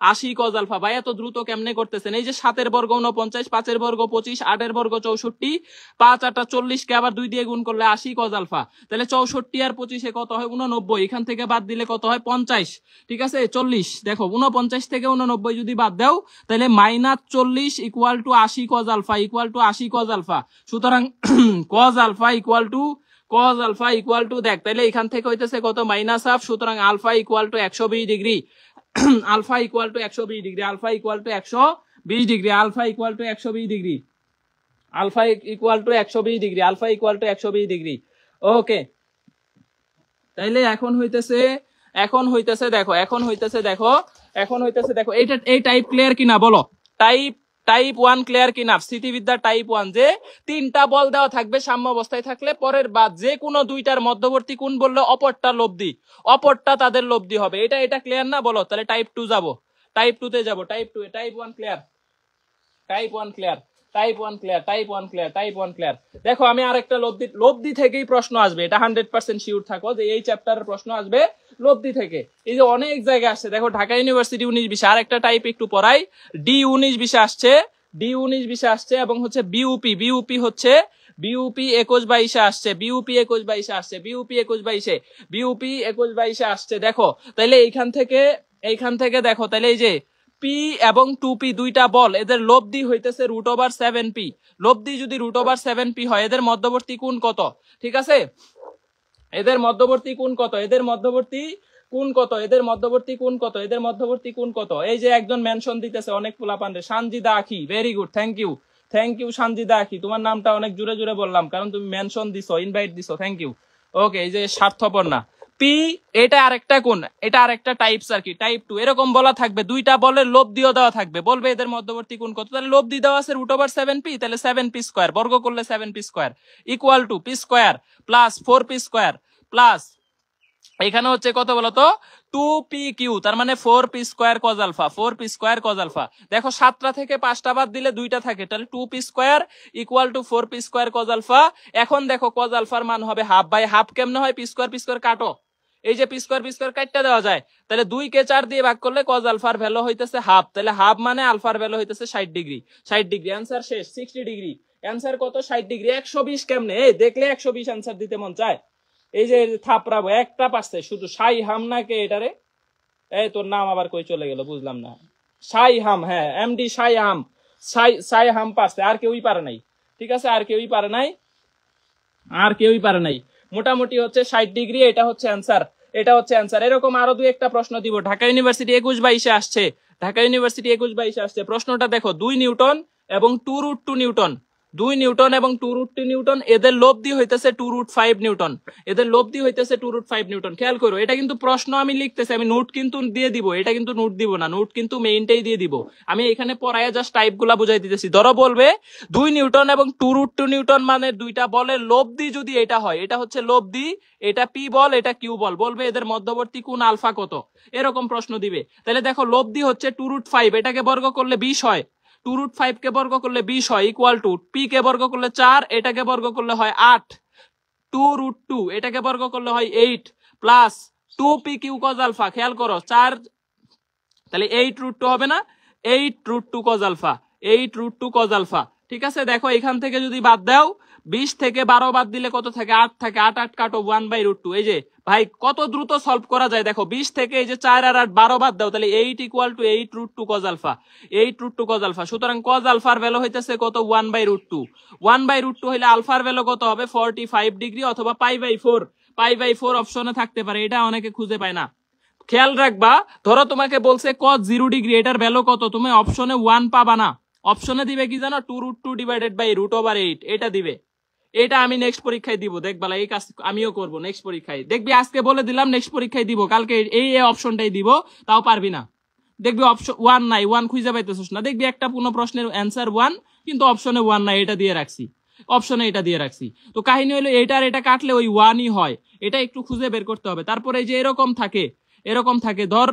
80 cos α। ভাই এত দ্রুত কেমনে করতেছেন? এই যে 7 এর বর্গ 49, 5 এর বর্গ 25, 8 এর বর্গ 64, 5 8 40 কে আবার 2 দিয়ে গুণ করলে 80 cos α। তাহলে 64 আর 25 কত হয়? 89। এখান থেকে বাদ দিলে কত হয়? 50। ঠিক আছে, 40। দেখো 49 থেকে 89 যদি বাদ দাও তাহলে -40 = 80 cos α, 80 cos α। সুতরাং cos α দেখ, তাহলে এখান থেকে হইতেছে কত? -1/2। সুতরাং α = 120 degree. Alpha equal to 120 degree, alpha equal to 120 degree, alpha equal to 120 degree, alpha equal to 120 degree, alpha equal to 120 degree. Okay, তাইলে এখন হইতেছে দেখো এইটা এই টাইপ ক্লিয়ার কিনা বলো, টাইপ 1 ক্লিয়ার কিনা, স্থিতিবিদ্যা টাইপ 1, যে তিনটা বল দেওয়া থাকবে সাম্য অবস্থায় থাকলে, পরের বাদ যে কোনো দুইটার মধ্যবর্তী কোণ বললে অপরটা লব্ধি, অপরটা তাদের লব্ধি হবে। এটা ক্লিয়ার না বলো? তাহলে টাইপ 2 যাবো, টাইপ 2 তে যাবো, টাইপ 2 এ type 1 clear, type 1 clear, type 1 clear, type 1 clear, type 1 clear. দেখো আমি আরেকটা লব্ধি থেকেই প্রশ্ন আসবে, এটা 100% শিওর থাকো যে এই চ্যাপ্টারের প্রশ্ন আসবে লব্ধি থেকে। এই যে অনেক জায়গায় আসছে, দেখো ঢাকা ইউনিভার্সিটি 19-20, আর একটা টাইপ একটু পড়াই, ডি 19-20 আসছে, ডি 19-20 আসছে, এবং হচ্ছে বিউপি হচ্ছে বিউপি 21-22 আসছে, বিউপি 21-22 আসছে, বিউপি 21-22, বিউপি 21-22 আসছে। দেখো তাইলে এইখান থেকে দেখো, তাইলে এই যে পি এবং 2p দুইটা বল, এদের লব্ধি হইতেছে √7p, লব্ধি যদি √7p হয়, এদের মধ্যবর্তী কোণ কত? ঠিক আছে, এদের মধ্যবর্তী কোণ কত? এদের মধ্যবর্তী কোণ কত? এদের মধ্যবর্তী কোণ কত? এদের মধ্যবর্তী কোণ কত? এই যে একজন মেনশন দিতেছে অনেক পোলাপানরে, Sanjida Akhi, very good, thank you Sanjida Akhi, তোমার নামটা অনেক জোরে জোরে বললাম কারণ তুমি মেনশন দিছো, ইনভাইট দিছো, থ্যাংক ইউ। ওকে, এই যে স্বার্থপর না, পি এটা আরেকটা কোণ, এটা আরেকটা টাইপস আর কি, টাইপ 2। এরকম বলা থাকবে, দুইটা বলের লব্ধিও দেওয়া থাকবে, বলবে এদের মধ্যবর্তী কোণ কত, তাহলে লব্ধি দেওয়া আছে √7p, তাহলে 7p স্কয়ার, বর্গ করলে 7p square equal to p square plus 4p square plus এখানে হচ্ছে কত বলতো 2pq, তার মানে 4p square cos alpha, 4p square cos alpha. দেখো 7টা থেকে 5টা বাদ দিলে 2টা থাকে, তাহলে 2p square equal to 4p square cos alpha. এখন দেখো কজ আলফার মান হবে হাফ, বাই হাফ কেমনে হয়? p স্কয়ার কাটো, এই যে p স্কয়ার কাটতে দেওয়া যায়, তাহলে 2 কে 4 দিয়ে ভাগ করলে কজ আলফার ভ্যালু হইতেছে হাফ, তাহলে হাফ মানে আলফার ভ্যালু হইতেছে 60 ডিগ্রি, 60 ডিগ্রি। অ্যানসার শেষ, 60 ডিগ্রি। অ্যানসার কত? 60 ডিগ্রি। 120 কেমনে? এই দেখলে 120 অ্যানসার দিতে মন চায়। এই যে থাপড়াবো, একটা পাচ্ছে শুধু, সাই হাম না কে এটারে? এই তোর নাম আবার কই চলে গেল বুঝলাম না। সাই হাম, হ্যাঁ এমডি সাই হাম পাচ্ছে, আর কেউই পারে নাই। ঠিক আছে, আর কেউই পারে নাই, মোটামুটি হচ্ছে 60 ডিগ্রি। এটা হচ্ছে অ্যানসার, এরকম আরো 2-1টা প্রশ্ন দিব। ঢাকা ইউনিভার্সিটি 21-22 আসছে, প্রশ্নটা দেখো, 2 নিউটন এবং 2√2 নিউটন, 2 নিউটন এবং 2√2 নিউটন, এদের লব্ধি হইতেছে 2√5 নিউটন, এদের লব্ধি হইতেছে 2√5 নিউটন। খেয়াল করো, এটা কিন্তু প্রশ্ন আমি লিখতেছি, আমি নোট কিন্তু দিয়ে দিব, এটা কিন্তু নোট দিব না, নোট কিন্তু মেইনটাই দিয়ে দিব। আমি এখানে পড়ায় জাস্ট টাইপ গুলা বুঝাই দিতেছি। ধরো বলবে 2 নিউটন এবং 2√2 নিউটন মানে দুইটা বলের লব্ধি যদি এটা হয়, এটা হচ্ছে লব্ধি, এটা পি বল, এটা কিউ বল, বলবে এদের মধ্যবর্তী কোণ আলফা কত, এরকম প্রশ্ন দিবে। তাহলে দেখো লব্ধি হচ্ছে 2√5, এটাকে বর্গ করলে 20 হয়, 2√5 কে বর্গ করলে 20 হয়, ইকুয়াল টু পি কে বর্গ করলে 4, এটাকে বর্গ করলে হয় 8, 2√2 এটাকে বর্গ করলে হয় 8 প্লাস 2pq cos আলফা। খেয়াল করো 4, তাহলে 8√2 হবে না, 8√2 cos আলফা, 8√2 cos আলফা। ঠিক আছে, দেখো এখান থেকে যদি বাদ দাও, 20 থেকে 12 বাদ দিলে কত থাকে? 8 থাকে, 8 কাটো 1/√2। এই যে ভাই কত দ্রুত সলভ করা যায় দেখো, 20 থেকে এই যে 4 আর 8 12 বাদ দাও, তাহলে 8 equal to 8√2 cos alpha, 8√2 cos alpha. সুতরাং cos আলফার ভ্যালু হইতেছে কত? 1/√2, 1/√2 হইলে আলফার ভ্যালু কত হবে? 45 ডিগ্রি অথবা পাই/4 অপশনে থাকতে পারে, এটা অনেকে খুঁজে পায় না। খেয়াল রাখবা, ধরো তোমাকে বলছে cos 0 ডিগ্রি, এটার ভ্যালু কত? তুমি অপশনে 1 পাবা না, অপশনে দিবে কি জানো? 2√2 ডিভাইডেড বাই √8, এটা দিবে। এটা আমি নেক্সট পরীক্ষায় দিব, দেখবা এই কাজ আমিও করব নেক্সট পরীক্ষায়, দেখবি আজকে বলে দিলাম নেক্সট পরীক্ষায় দিব, কালকে এই অপশনটাই দিব, তাও পারবি না। দেখবি অপশন 1 নাই, 1 খুঁজে পাইতেছিস না, দেখবি একটা পুরো প্রশ্নের অ্যান্সার 1 কিন্তু অপশনে 1 নাই, এটা দিয়ে রাখছি, অপশনে এটা দিয়ে রাখছি। তো কাহিনী হলো এটা আর এটা কাটলে ওই 1ই হয়, এটা একটু খুঁজে বের করতে হবে। তারপরে এই যে এরকম থাকে, ধর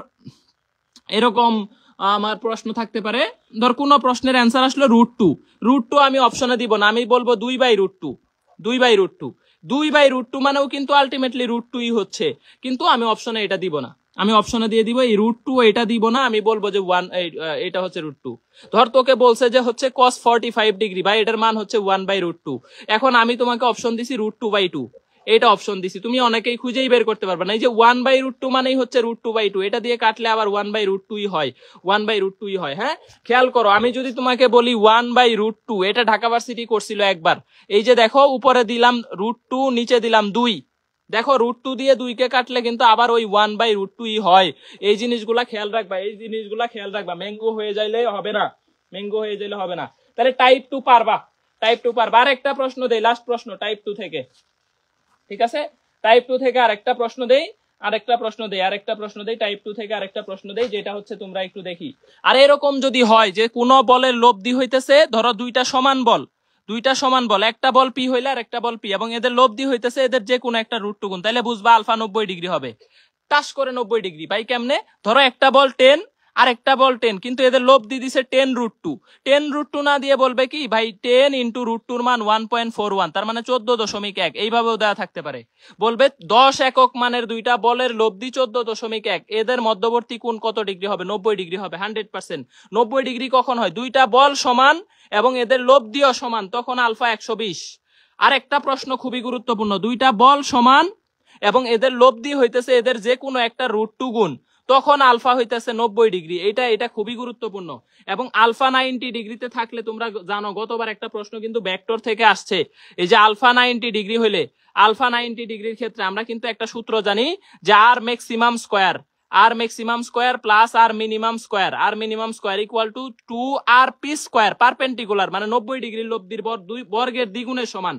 এরকম আমার প্রশ্ন থাকতে পারে, ধর কোন প্রশ্নের অ্যান্সার আসলো √2, আমি অপশনে দিব না, আমি বলবো 2/√2 মানেও কিন্তু আলটিমেটলি √2ই হচ্ছে, কিন্তু আমি অপশনে এটা দিব না, আমি অপশনে দিয়ে দিব এই √2, এটা দিব না, আমি বলবো যে 1 এটা হচ্ছে √2। ধর তোকে বলছে যে হচ্ছে cos 45 ডিগ্রি, বা এটার মান হচ্ছে 1/√2, এখন আমি তোমাকে অপশন দিছি √2/2, এটা অপশন দিছি, তুমি অনেকেই খুঁজেই বের করতে পারবে না। এই যে 1/√2 মানেই হচ্ছে √2/2, এটা দিয়ে কাটলে আবার 1/√2ই হয়, হ্যাঁ খেয়াল করো, আমি যদি তোমাকে বলি 1/√2, এটা ঢাকা ভার্সিটি করছিল একবার। এই যে দেখো উপরে দিলাম √2, নিচে দিলাম 2, দেখো √2 দিয়ে 2 কে কাটলে কিন্তু আবার ওই 1/√2 হয়। এই জিনিসগুলা খেয়াল রাখবা, এই জিনিসগুলা খেয়াল রাখবা। ম্যাঙ্গো হয়ে যাইলে হবে না, ম্যাঙ্গো হয়ে যাইলে হবে না। তাহলে টাইপ 2 পারবা, টাইপ 2 পারবা। আর একটা প্রশ্ন দেই, লাস্ট প্রশ্ন টাইপ 2 থেকে, ঠিক আছে? টাইপ 2 থেকে আরেকটা প্রশ্ন দেই, আরেকটা প্রশ্ন দেই টাইপ 2 থেকে আরেকটা প্রশ্ন দেই, যেটা হচ্ছে তোমরা একটু দেখি। আর এরকম যদি হয় যে কোন বলের লব্ধি হইতেছে, ধরো দুইটা সমান বল, একটা বল পি হইলে আর একটা বল পি, এবং এদের লব্ধি হইতেছে এদের যে কোনো একটা √2 গুণ, তাহলে বুঝবা আলফা 90 ডিগ্রি হবে। টাচ করে 90 ডিগ্রি ভাই কেমনে? ধরো একটা বল 10 আর একটা বল 10, কিন্তু এদের লব্ধি দিছে 10√2। 10√2 না দিয়ে বলবে কি ভাই 10 ইন্টু √2 মান 1.41, তার মানে 14.1। এইভাবেও দেওয়া থাকতে পারে। বলবে 10 একক মানের দুইটা বলের লব্ধি 14.1, এদের মধ্যবর্তী কোণ কত ডিগ্রি হবে? 90 ডিগ্রি হবে, 100%। 90 ডিগ্রি কখন হয়? দুইটা বল সমান এবং এদের লব্ধিও সমান, তখন আলফা 120। আর একটা প্রশ্ন খুবই গুরুত্বপূর্ণ, দুইটা বল সমান এবং এদের লব্ধি হইতেছে এদের যে কোনো একটা √2 গুণ, তখন আলফা হইতেছে 90 ডিগ্রি। এটা খুবই গুরুত্বপূর্ণ। এবং আলফা 90 ডিগ্রিতে থাকলে তোমরা জানো গতবার একটা প্রশ্ন কিন্তু ভেক্টর থেকে আসছে, এই যে আলফা 90 ডিগ্রি হইলে, আলফা 90 ডিগ্রির ক্ষেত্রে আমরা কিন্তু একটা সূত্র জানি যে R maximum square plus R minimum square equal to 2rp square perpendicular, মানে 90 ডিগ্রি লব্ধির বর্গের দ্বিগুণের সমান।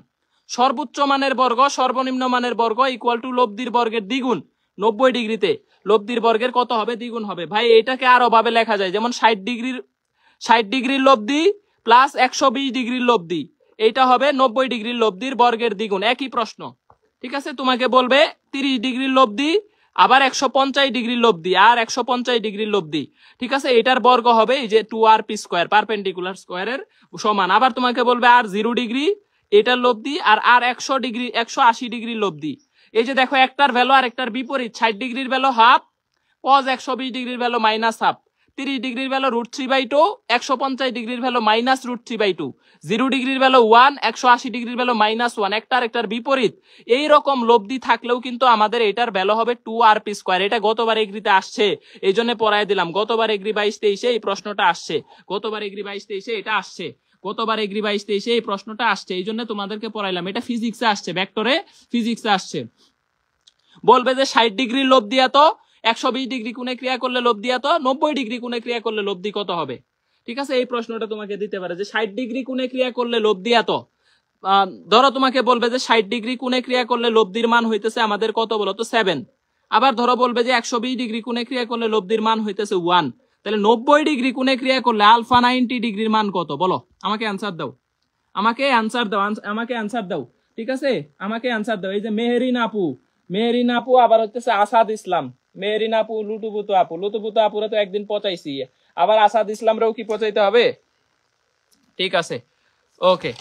সর্বোচ্চ মানের বর্গ সর্বনিম্ন মানের বর্গ ইকুয়াল টু লব্ধির বর্গের দ্বিগুণ। 90 ডিগ্রিতে লব্ধির বর্গের কত হবে? দ্বিগুণ হবে। ভাই এটাকে আরো ভাবে লেখা যায়, যেমন 60 ডিগ্রির লব্ধি প্লাস 120 ডিগ্রির লব্ধি, এইটা হবে 90 ডিগ্রির লব্ধির বর্গের দ্বিগুণ। একই প্রশ্ন, ঠিক আছে? তোমাকে বলবে 30 ডিগ্রির লব্ধি আবার 150 ডিগ্রির লব্ধি আর 150 ডিগ্রির লব্ধি, ঠিক আছে? এটার বর্গ হবে এই যে 2rp স্কয়ার পারপেন্ডিকুলার স্কয়ারের সমান। আবার তোমাকে বলবে আর 0 ডিগ্রি এটার লব্ধি আর 180 ডিগ্রির লব্ধি। এই যে দেখো একটার ভ্যালু আর একটার বিপরীত, 60 ডিগ্রির ভ্যালু হাফ, cos 120 ডিগ্রির ভ্যালু মাইনাস হাফ, 30 ডিগ্রির ভ্যালু √3/2, 150 ডিগ্রির ভ্যালু মাইনাস √3/2, 0 ডিগ্রির ভ্যালু 1, 180 ডিগ্রির ভ্যালু -1, একটার বিপরীত। এই রকম লব্ধি থাকলেও কিন্তু আমাদের এটার ভ্যালু হবে 2rp স্কয়ার। এটা গতবার এগ্রিতে আসছে, এই জন্য পড়ায় দিলাম। গতবার এগ্রি 22-23 এই প্রশ্নটা আসছে, এই প্রশ্নটা আসছে, এই জন্য তোমাদেরকে পড়াইলাম। এটা ফিজিক্সে আসছে, ভেক্টরে ফিজিক্সে আসছে। বলবে যে 60 ডিগ্রির লব্ধি এত, 120 ডিগ্রি কোণে ক্রিয়া করলে লব্ধি এত, 90 ডিগ্রি কোণে ক্রিয়া করলে লব্ধি কত হবে? ঠিক আছে, এই প্রশ্নটা তোমাকে দিতে পারে যে 60 ডিগ্রি কোণে ক্রিয়া করলে লব্ধি এত। ধরো তোমাকে বলবে যে 60 ডিগ্রি কোণে ক্রিয়া করলে লব্ধির মান হইতেছে আমাদের কত বলো তো? 7। আবার ধরো বলবে যে 120 ডিগ্রি কোণে ক্রিয়া করলে লব্ধির মান হইতেছে 1। তাহলে 90 ডিগ্রি কোণে ক্রিয়া করলে আলফা 90 ডিগ্রির মান কত বলো? আমাকে অ্যান্সার দাও, ঠিক আছে? আমাকে অ্যান্সার দাও। এই যে মেহেরিন আপু, আবার হচ্ছে আসাদ ইসলাম, মেহেরিন আপু, লুতুপুতু আপুরা তো একদিন পচাইছি, আবার আসাদ ইসলামরাও কি পচাইতে হবে? ঠিক আছে, ওকে।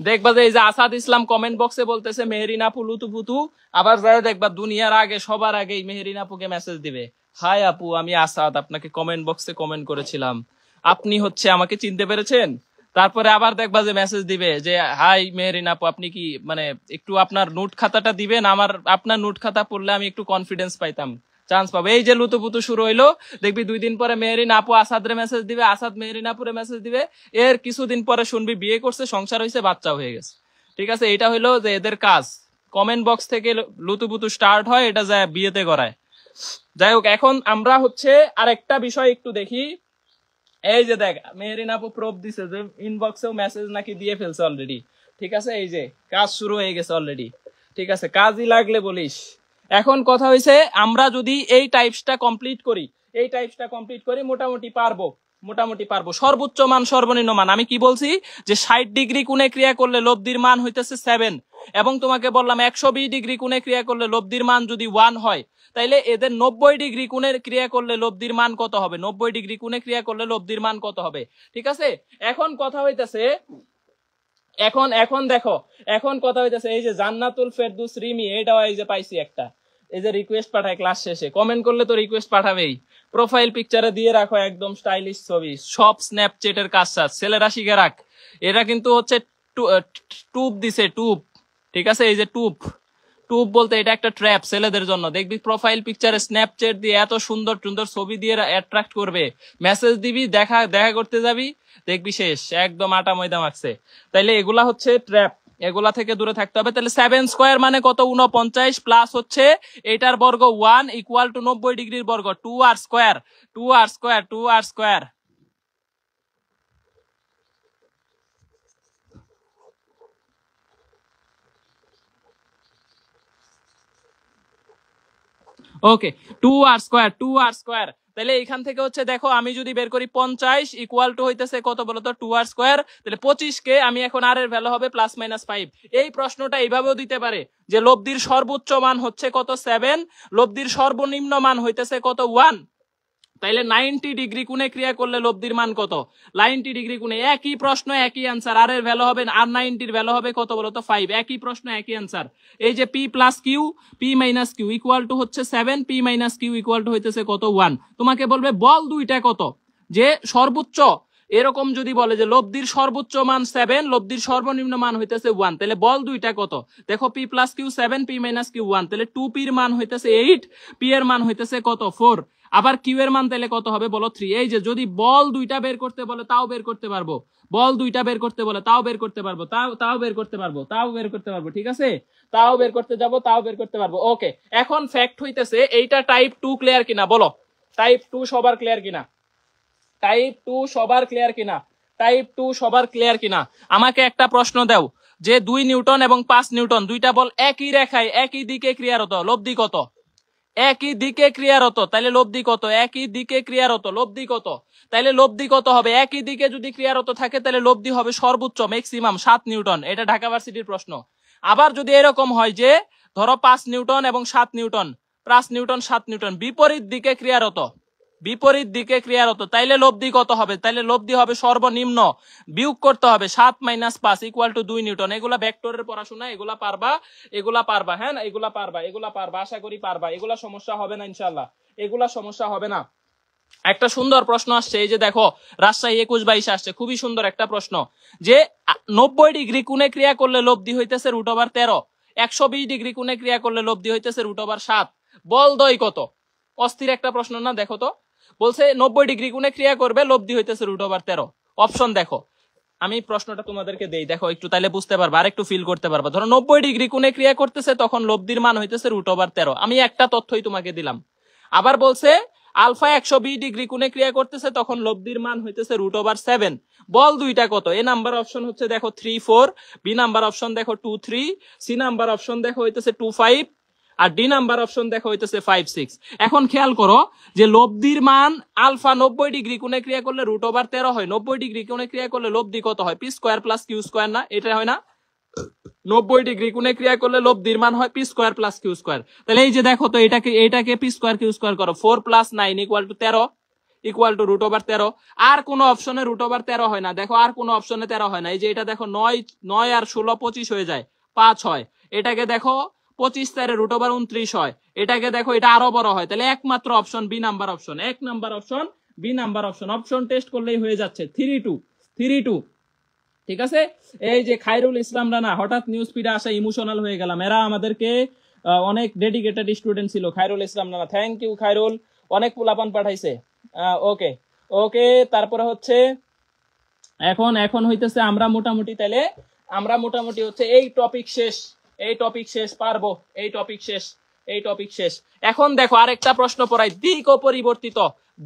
দেখবা যে এই যে আসাদ ইসলাম কমেন্ট বক্সে বলতেছে মেহেরিন আপু লুতুপুতু, আবার যারা দেখবা দুনিয়ার আগে সবার আগেই মেহেরিন আপুকে মেসেজ দিবে, হাই আপু আমি আসাদ, আপনাকে কমেন্ট বক্সে কমেন্ট করেছিলাম, আপনি হচ্ছে আমাকে চিনতে পেরেছেন? তারপরে আবার দেখবা যে মেসেজ দিবে যে হাই মেহেরিন আপু, আপনি কি মানে একটু আপনার নোট খাতাটা দিবেন, আপনার নোট খাতা পড়লে আমি একটু কনফিডেন্স পাইতাম, চান্স পাবো। এই যে লুতুপুতু শুরু হইলো, দেখবি 2 দিন পরে মেহেরিন আপু আসাদরে মেসেজ দিবে, আসাদ মেহেরিন আপুরে মেসেজ দিবে, এর কিছুদিন পরে শুনবি বিয়ে করছে, সংসার হয়েছে, বাচ্চা হয়ে গেছে। ঠিক আছে, এটা হইলো যে এদের কাজ, কমেন্ট বক্স থেকে লুতুপুতু স্টার্ট হয়, এটা যায় বিয়েতে করায়। যাই হোক, এখন আমরা হচ্ছে আরেকটা বিষয় একটু দেখি। এই যে দেখ মেহেরিন আপু প্রুফ দিছে যে ইনবক্সেও মেসেজ নাকি দিয়ে ফেলছে অলরেডি। ঠিক আছে, এই যে কাজ শুরু হয়ে গেছে অলরেডি। ঠিক আছে, কাজই লাগলে বলিস। এখন কথা হইছে আমরা যদি এই টাইপসটা কমপ্লিট করি মোটামুটি পারবো। সর্বোচ্চ মান সর্বনিম্ন মান আমি কি বলছি যে 60 ডিগ্রি কোণে ক্রিয়া করলে লব্ধির মান হইতেছে 7, এবং তোমাকে বললাম 120 ডিগ্রি কোণে ক্রিয়া করলে লব্ধির মান যদি 1 হয়, তাইলে এদের 90 ডিগ্রি কোণে ক্রিয়া করলে লব্ধির মান কত হবে? 90 ডিগ্রি কোণে ক্রিয়া করলে লব্ধির মান কত হবে? ঠিক আছে, এখন কথা হইতেছে, এখন কথা হইতেছে এই যে জান্নাতুল ফেরদৌস রিমি, এটাও এই যে পাইছি একটা, এই যে রিকোয়েস্ট পাঠায় ক্লাস শেষে, কমেন্ট করলে তো রিকোয়েস্ট পাঠাবেই, প্রোফাইল পিকচারে দিয়ে রাখো একদম স্টাইলিশ ছবি, সব স্ন্যাপচ্যাটের কাজ ছেলেরা শিখে রাখ। এটা কিন্তু হচ্ছে টুপ দিছে, টুপ। ঠিক আছে, এই যে টুপ বলতে এটা একটা ট্র্যাপ ছেলেদের জন্য। দেখবি প্রোফাইল পিকচারে স্ন্যাপচ্যাট দিয়ে এত সুন্দর সুন্দর ছবি দিয়ে অ্যাট্রাক্ট করবে, মেসেজ দিবি, দেখা করতে যাবি, দেখবি শেষ একদম আটা ময়দা মাখছে। তাইলে এগুলা হচ্ছে ট্র্যাপ, এগুলা থেকে দূরে থাকতে হবে। তাহলে 7 স্কয়ার মানে কত 49 প্লাস হচ্ছে এটার বর্গ 1 ইকুয়াল টু 90 ডিগ্রির বর্গ 2r square 2r square 2r square. Okay 2r square 2r square. তাহলে এখান থেকে হচ্ছে দেখো আমি যদি বের করি 50 ইকুয়াল টু হইতেছে কত বলতো 2r স্কয়ার। তাহলে 25 কে আমি এখন r এর ভ্যালু হবে +-5। এই প্রশ্নটা এইভাবেও দিতে পারে যে লব্ধির সর্বোচ্চ মান হচ্ছে কত 7, লব্ধির সর্বনিম্ন মান হইতেছে কত 1। তাইলে 90 ডিগ্রি কোণে ক্রিয়া করলে লব্ধির মান কত 90 ডিগ্রি কোণে। একই প্রশ্ন একই আনসার, আর এর ভ্যালু হবে আর 90 এর ভ্যালু হবে কত বলতো 5। একই প্রশ্ন একই আনসার। এই যে p plus Q p minus Q equal to হচ্ছে 7, p minus Q equal to হইতেছে কত 1। তোমাকে বলবে বল দুইটা কত, যে সর্বোচ্চ এরকম যদি বলে যে লব্ধির সর্বোচ্চ মান 7, লব্ধির সর্বনিম্ন মান হইতেছে 1, তাহলে বল দুইটা কত দেখো p plus Q 7, p minus Q 1, তাহলে 2p এর মান হইতেছে 8, p এর মান হইতেছে কত 4, আবার কিউ এর মান তাহলে কত হবে বলো 3। এই যে যদি বল দুইটা বের করতে বলে তাও বের করতে পারবো, বল দুইটা বের করতে বলে তাও বের করতে পারবো, তাও বের করতে পারবো, তাও বের করতে পারবো, ঠিক আছে, তাও বের করতে যাব, তাও বের করতে পারবো। ওকে, এখন ফ্যাক্ট হইতেছে এইটা টাইপ 2 ক্লিয়ার কিনা বলো, টাইপ 2 সবার ক্লিয়ার কিনা, টাইপ 2 সবার ক্লিয়ার কিনা, টাইপ 2 সবার ক্লিয়ার কিনা। আমাকে একটা প্রশ্ন দাও যে 2 নিউটন এবং 5 নিউটন দুইটা বল একই রেখায় একই দিকে ক্রিয়ারত, লব্ধি কত? একই দিকে ক্রিয়ারত, তাহলে লব্ধি কত? একই দিকে ক্রিয়ারত, লব্ধি কত? তাহলে লব্ধি কত হবে? একই দিকে যদি ক্রিয়ারত থাকে তাহলে লব্ধি হবে সর্বোচ্চ ম্যাক্সিমাম 7 নিউটন। এটা ঢাকা ভার্সিটির প্রশ্ন। আবার যদি এরকম হয় যে ধরো 5 নিউটন এবং 7 নিউটন, 5 নিউটন 7 নিউটন বিপরীত দিকে ক্রিয়ারত, বিপরীত দিকে ক্রিয়ারত, তাইলে লব্ধি কত হবে? তাইলে লব্ধি হবে সর্বনিম্ন, বিয়োগ করতে হবে 7 - 5 ইকুয়াল টু 2 নিউটন। এগুলা ভেক্টরের পড়াশোনা, এগুলা পারবা, এগুলা পারবা, হ্যাঁ এগুলা পারবা, এগুলা পারবা, আশা করি পারবা, এগুলা সমস্যা হবে না ইনশাআল্লাহ, এগুলা সমস্যা হবে না। একটা সুন্দর প্রশ্ন আসছে, এই যে দেখো রাজশাহী 21-22 আসছে, খুবই সুন্দর একটা প্রশ্ন, যে 90 ডিগ্রি কোণে ক্রিয়া করলে লব্ধি হইতেছে √13, 120 ডিগ্রি কোণে ক্রিয়া করলে লব্ধি হইতেছে √7, বল দ্বয় কত? অস্থির একটা প্রশ্ন না? দেখো তো বলছে 90 ডিগ্রি কোণে ক্রিয়া করবে, লব্ধি হইতেছে √13। অপশন দেখো, আমি প্রশ্নটা তোমাদেরকে দেই, দেখো একটু তাইলে বুঝতে পারবা আর একটু ফিল করতে পারবা। ধরো 90 ডিগ্রি কোণে ক্রিয়া করতেছে, তখন লব্ধির মান হইতেছে √13। আমি একটা তথ্যই তোমাকে দিলাম। আবার বলছে আলফা 120 ডিগ্রি কোণে ক্রিয়া করতেছে, তখন লব্ধির মান হইতেছে √7। বল দুইটা কত? এ নাম্বার অপশন হচ্ছে দেখো 3 4, বি নাম্বার অপশন দেখো 2 3, সি নাম্বার অপশন দেখো হইতেছে 2 5, আর ডি নাম্বার অপশন দেখো হইতেছে 5 6। এখন খেয়াল করো যে লব্ধির মান আলফা 90 ডিগ্রি কোণে ক্রিয়া করলে √13 হয়, 90 ডিগ্রি কোণে ক্রিয়া করলে লব্ধি কত হয়? P square plus Q square, না এটা হয় না? 90 ডিগ্রি কোণে ক্রিয়া করলে লব্ধির মান হয় P square plus Q square. তাহলে এই যে দেখো তো এটাকে পি স্কয়ার কিউ স্কয়ার করো, 4 + 9 = 13 ইকুয়াল টু √13। আর কোন অপশনে √13 হয় না, দেখো আর কোন অপশনে 13 হয় না। এই যে এটা দেখো 9 আর 16 25 হয়ে যায়, 5 হয়। এটাকে দেখো 25 * 4 √29 হয়। এটাকে দেখো এটা আরো বড় হয়। তাহলে একমাত্র অপশন বি নাম্বার অপশন, এক number option, B number option. Option test করলেই হয়ে যাচ্ছে 3-2। ঠিক আছে, এই যে খায়রুল ইসলাম রানা, হঠাৎ নিউজ ফিডে আসা ইমোশনাল হয়ে গেলাম। এরা আমাদেরকে অনেক ডেডিকেটেড স্টুডেন্ট ছিল। খায়রুল ইসলাম রানা, থ্যাংক ইউ খায়রুল, অনেক পোলাপান পাঠাইছে। ওকে ওকে, তারপরে হচ্ছে এখন হইতেছে আমরা মোটামুটি, তাহলে আমরা মোটামুটি হচ্ছে এই টপিক শেষ, এই টপিক শেষ, পারবো, এই টপিক শেষ, এই টপিক শেষ। এখন দেখো আরেকটা প্রশ্ন পড়াই, দিক অপরিবর্তিত,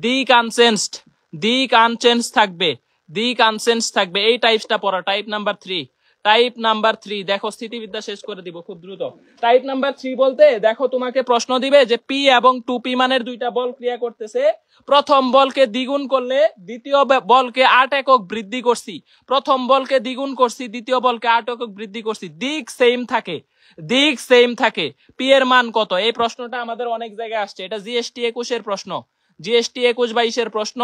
দিক আনচেঞ্জড, দিক আনচেঞ্জ থাকবে, দিক আনচেঞ্জ থাকবে, এই টাইপসটা পড়া, টাইপ নাম্বার 3, টাইপ নাম্বার 3। দেখো স্থিতিবিদ্যা শেষ করে দিব খুব দ্রুত। টাইপ নাম্বার 3 বলতে দেখো তোমাকে প্রশ্ন দিবে যে পি এবং 2p মানের দুইটা বল ক্রিয়া করতেছে, প্রথম বলকে দ্বিগুণ করলে দ্বিতীয় বলকে 8 একক বৃদ্ধি করছি, প্রথম বলকে দ্বিগুণ করছি, দ্বিতীয় বলকে 8 একক বৃদ্ধি করছি, দিক সেম থাকে, দিক সেম থাকে, পি এর মান কত? এই প্রশ্নটা আমাদের অনেক জায়গায় আসছে। এটা জিএসটি 21 এর প্রশ্ন, জিএসটি 21-22 এর প্রশ্ন,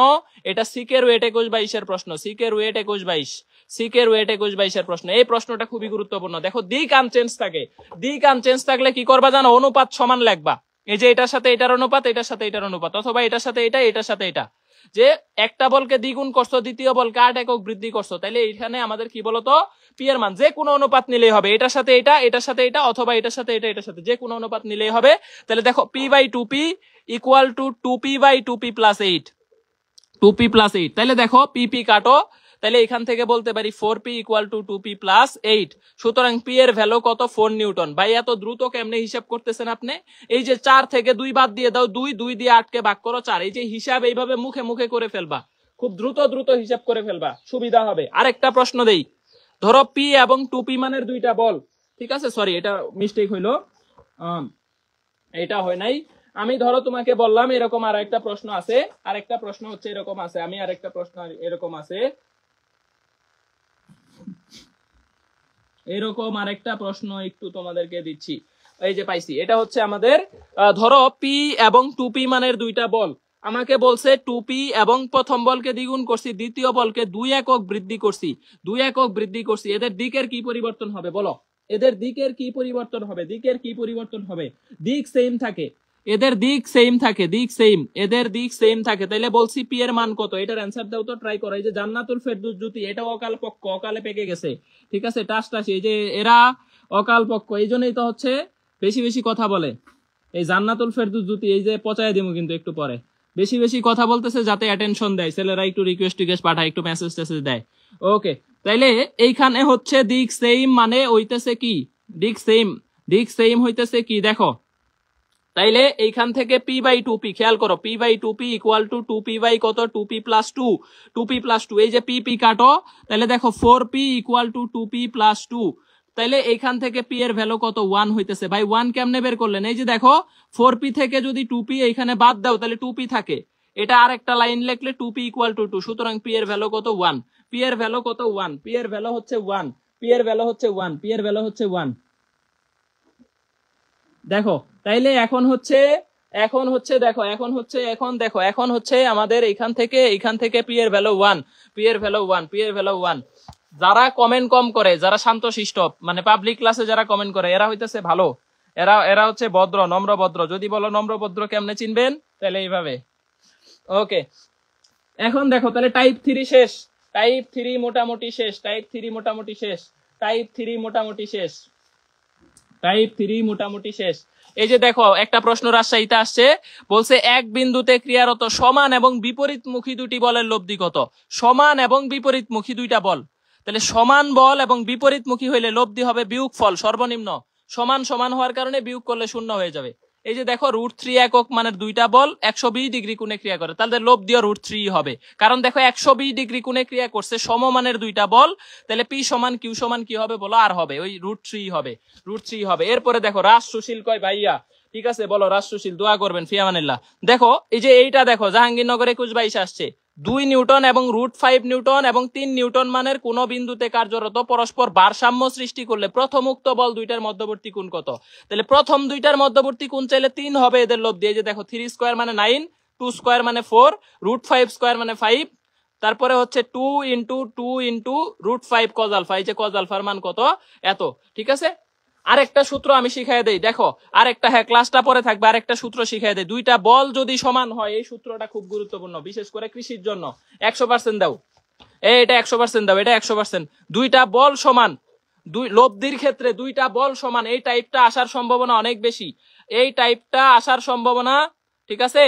এটা সিকের ওয়েট 21-22 এর প্রশ্ন, সিকের ওয়েট 21-22, সিকের ওয়েট 21-22 এর প্রশ্ন। এই প্রশ্নটা খুবই গুরুত্বপূর্ণ। দেখো দিক আনচেঞ্জ থাকে, দিক আনচেঞ্জ থাকলে কি করবা জানো? অনুপাত সমান লিখবা। এই যে এটার সাথে এটার অনুপাত, এটার সাথে এটার অনুপাত, অথবা এটার সাথে এটা, এটার সাথে এটা। যে একটা বলকে দ্বিগুণ করছো, দ্বিতীয় বলকে 8 একক বৃদ্ধি করছো, তাহলে এখানে আমাদের কি বলতো? পি এর মান যে কোনো অনুপাত নিলেই হবে, এটার সাথে এটা, এটার সাথে এটা, অথবা এটার সাথে এটা, এটার সাথে যে কোনো অনুপাত নিলেই হবে। তাহলে দেখো p/2p equal to 2p/2p + 8, 2p + 8। তাহলে দেখো p কাটো, তাহলে এখান থেকে বলতে পারি 4p equal to 2p plus 8। সুতরাং p এর ভ্যালু কত 4 নিউটন। ভাই এত দ্রুত কেমনে হিসাব করতেছেন আপনি? এই যে 4 থেকে 2 বাদ দিয়ে দাও, 2 দিয়ে 8 কে ভাগ করো 4। এই যে হিসাব এইভাবে মুখে মুখে করে ফেলবা, খুব দ্রুত দ্রুত হিসাব করে ফেলবা, সুবিধা হবে। আরেকটা প্রশ্ন দেই, ধরো p এবং 2p মানের দুইটা বল, ঠিক আছে, সরি এটা মিস্টেক হইলো, এটা হয় নাই। আমি ধরো তোমাকে বললাম এরকম আর একটা প্রশ্ন আছে, আরেকটা প্রশ্ন হচ্ছে এরকম আছে, আমি আরেকটা প্রশ্ন এরকম আছে, এরকম আরেকটা প্রশ্ন একটু তোমাদেরকে দিচ্ছি। এই যে পাইছি, এটা হচ্ছে আমাদের ধরো p এবং 2p মানের দুইটা বল, আমাকে বলছে 2p এবং প্রথম বলকে দ্বিগুণ করছি, দ্বিতীয় বলকে 2 একক বৃদ্ধি করছি, 2 একক বৃদ্ধি করছি, এদের দিকের কি পরিবর্তন হবে বলো? এদের দিকের কি পরিবর্তন হবে? দিকের কি পরিবর্তন হবে? দিক সেম থাকে, এদের দিক সেম থাকে, দিক সেম, এদের দিক সেম থাকে। তাইলে বলছি পি এর মান কত? এটার অ্যান্সার দাও তো, ট্রাই করো। এই যে জান্নাতুল ফেরদৌস জ্যোতি, এটাও অকাল পক্ষ, অকালে পেকে গেছে, ঠিক আছে, টাসটাসি, এই যে এরা অকাল পক্ষ, এই জন্যই তো হচ্ছে বেশি বেশি কথা বলে। এই জান্নাতুল ফেরদৌস জ্যোতি, এই যে পচায় দিমু কিন্তু একটু পরে, বেশি বেশি কথা বলতেছে যাতে অ্যাটেনশন দেয়, ছেলেরা একটু রিকোয়েস্ট টিকেস্ট পাঠায়, একটু মেসেজ টেসেজ দেয়। ওকে, তাইলে এইখানে হচ্ছে দিক সেম মানে হইতেছে কি? দিক সেম, দিক সেম হইতেছে কি দেখো, তাইলে এইখান থেকে p বাই 2p, খেয়াল করো, p by 2p equal to 2p by কত? 2p প্লাস 2, 2p প্লাস 2, এই যে p কাটো, তাহলে দেখো 4p equal to 2p plus 2। তাইলে এইখান থেকে p এর ভ্যালু কত? 1 হইতেছে। ভাই 1 কেমনে বের করলেন? এই যে দেখো 4p থেকে যদি 2p এইখানে বাদ দাও তাহলে 2p থাকে, এটা আরেকটা লাইন লিখলে 2p ইকুয়াল টু 2, সুতরাং p এর ভ্যালু কত? 1। p এর ভ্যালু কত? 1, p এর ভ্যালু হচ্ছে 1, p এর ভ্যালু হচ্ছে 1, p এর ভ্যালু হচ্ছে 1। দেখো তাইলে এখন হচ্ছে দেখো, এখন হচ্ছে আমাদের এইখান থেকে p এর ভ্যালু 1, p এর ভ্যালু 1, p এর ভ্যালু 1। যারা কমেন্ট কম করে, যারা শান্তশিষ্ট, মানে পাবলিক ক্লাসে যারা কমেন্ট করে, এরা হইতেছে ভালো, এরা হচ্ছে ভদ্র, নম্র ভদ্র। যদি বলো নম্র ভদ্র কেমনে চিনবেন, তাহলে এইভাবে। ওকে, এখন দেখো তাহলে টাইপ 3 শেষ, টাইপ 3 মোটামুটি শেষ, টাইপ 3 মোটামুটি শেষ, টাইপ 3 মোটামুটি শেষ, টাইপ 3 মোটামুটি শেষ। এই যে দেখো একটা প্রশ্ন রাজশাহীতে আসছে, বলছে এক বিন্দুতে ক্রিয়ারত সমান এবং বিপরীতমুখী দুটি বলের লব্ধি কত? সমান এবং বিপরীতমুখী দুইটা বল, তাহলে সমান বল এবং বিপরীতমুখী হইলে লব্ধি হবে বিয়োগফল সর্বনিম্ন, সমান সমান হওয়ার কারণে বিয়োগ করলে শূন্য হয়ে যাবে। এই যে দেখো √3 একক মানের দুইটা বল 120 ডিগ্রি কোণে ক্রিয়া করে, তাহলে লব্ধিও √3 হবে, কারণ দেখো 120 ডিগ্রি কোণে ক্রিয়া করছে সমমানের দুইটা বল, তাহলে পি সমান কিউ সমান কি হবে বলো? আর হবে ওই √3 হবে, √3 হবে। এরপরে দেখো রাজ সুশীল কয় ভাইয়া, ঠিক আছে বলো রাজ সুশীল, দোয়া করবেন, ফিয়ামানিল্লাহ। দেখো এই যে এইটা দেখো জাহাঙ্গীরনগর 2122 আসছে, 2 নিউটন এবং √5 নিউটন এবং 3 নিউটন মানের কোন বিন্দুতে কার্যরত পরস্পর ভারসাম্য সৃষ্টি করলে প্রথম উক্ত বল দুইটার মধ্যবর্তী কোণ কত? তাহলে প্রথম দুইটার মধ্যবর্তী কোণ চাইলে 3 হবে এদের লব্ধি। এই যে দেখো 3 স্কয়ার মানে 9, 2 স্কয়ার মানে 4, √5 স্কয়ার মানে 5, তারপরে হচ্ছে 2 ইন্টু 2 ইন্টু √5 কজ আলফা, এই যে কজ আলফার মান কত? এত, ঠিক আছে। আরেকটা সূত্র আমি শিখাই দেই, দেখো আরেকটা, হ্যাঁ ক্লাসটা পরে থাকবে, আরেকটা সূত্র শিখাই দেই। দুইটা বল যদি সমান হয়, এই সূত্রটা খুব গুরুত্বপূর্ণ, বিশেষ করে কৃষির জন্য। 100% দাও, এটা 100% দাও, এটা 100%। দুইটা বল সমান, লব্ধির ক্ষেত্রে দুইটা বল সমান, এই টাইপটা আসার সম্ভাবনা অনেক বেশি, এই টাইপটা আসার সম্ভাবনা, ঠিক আছে,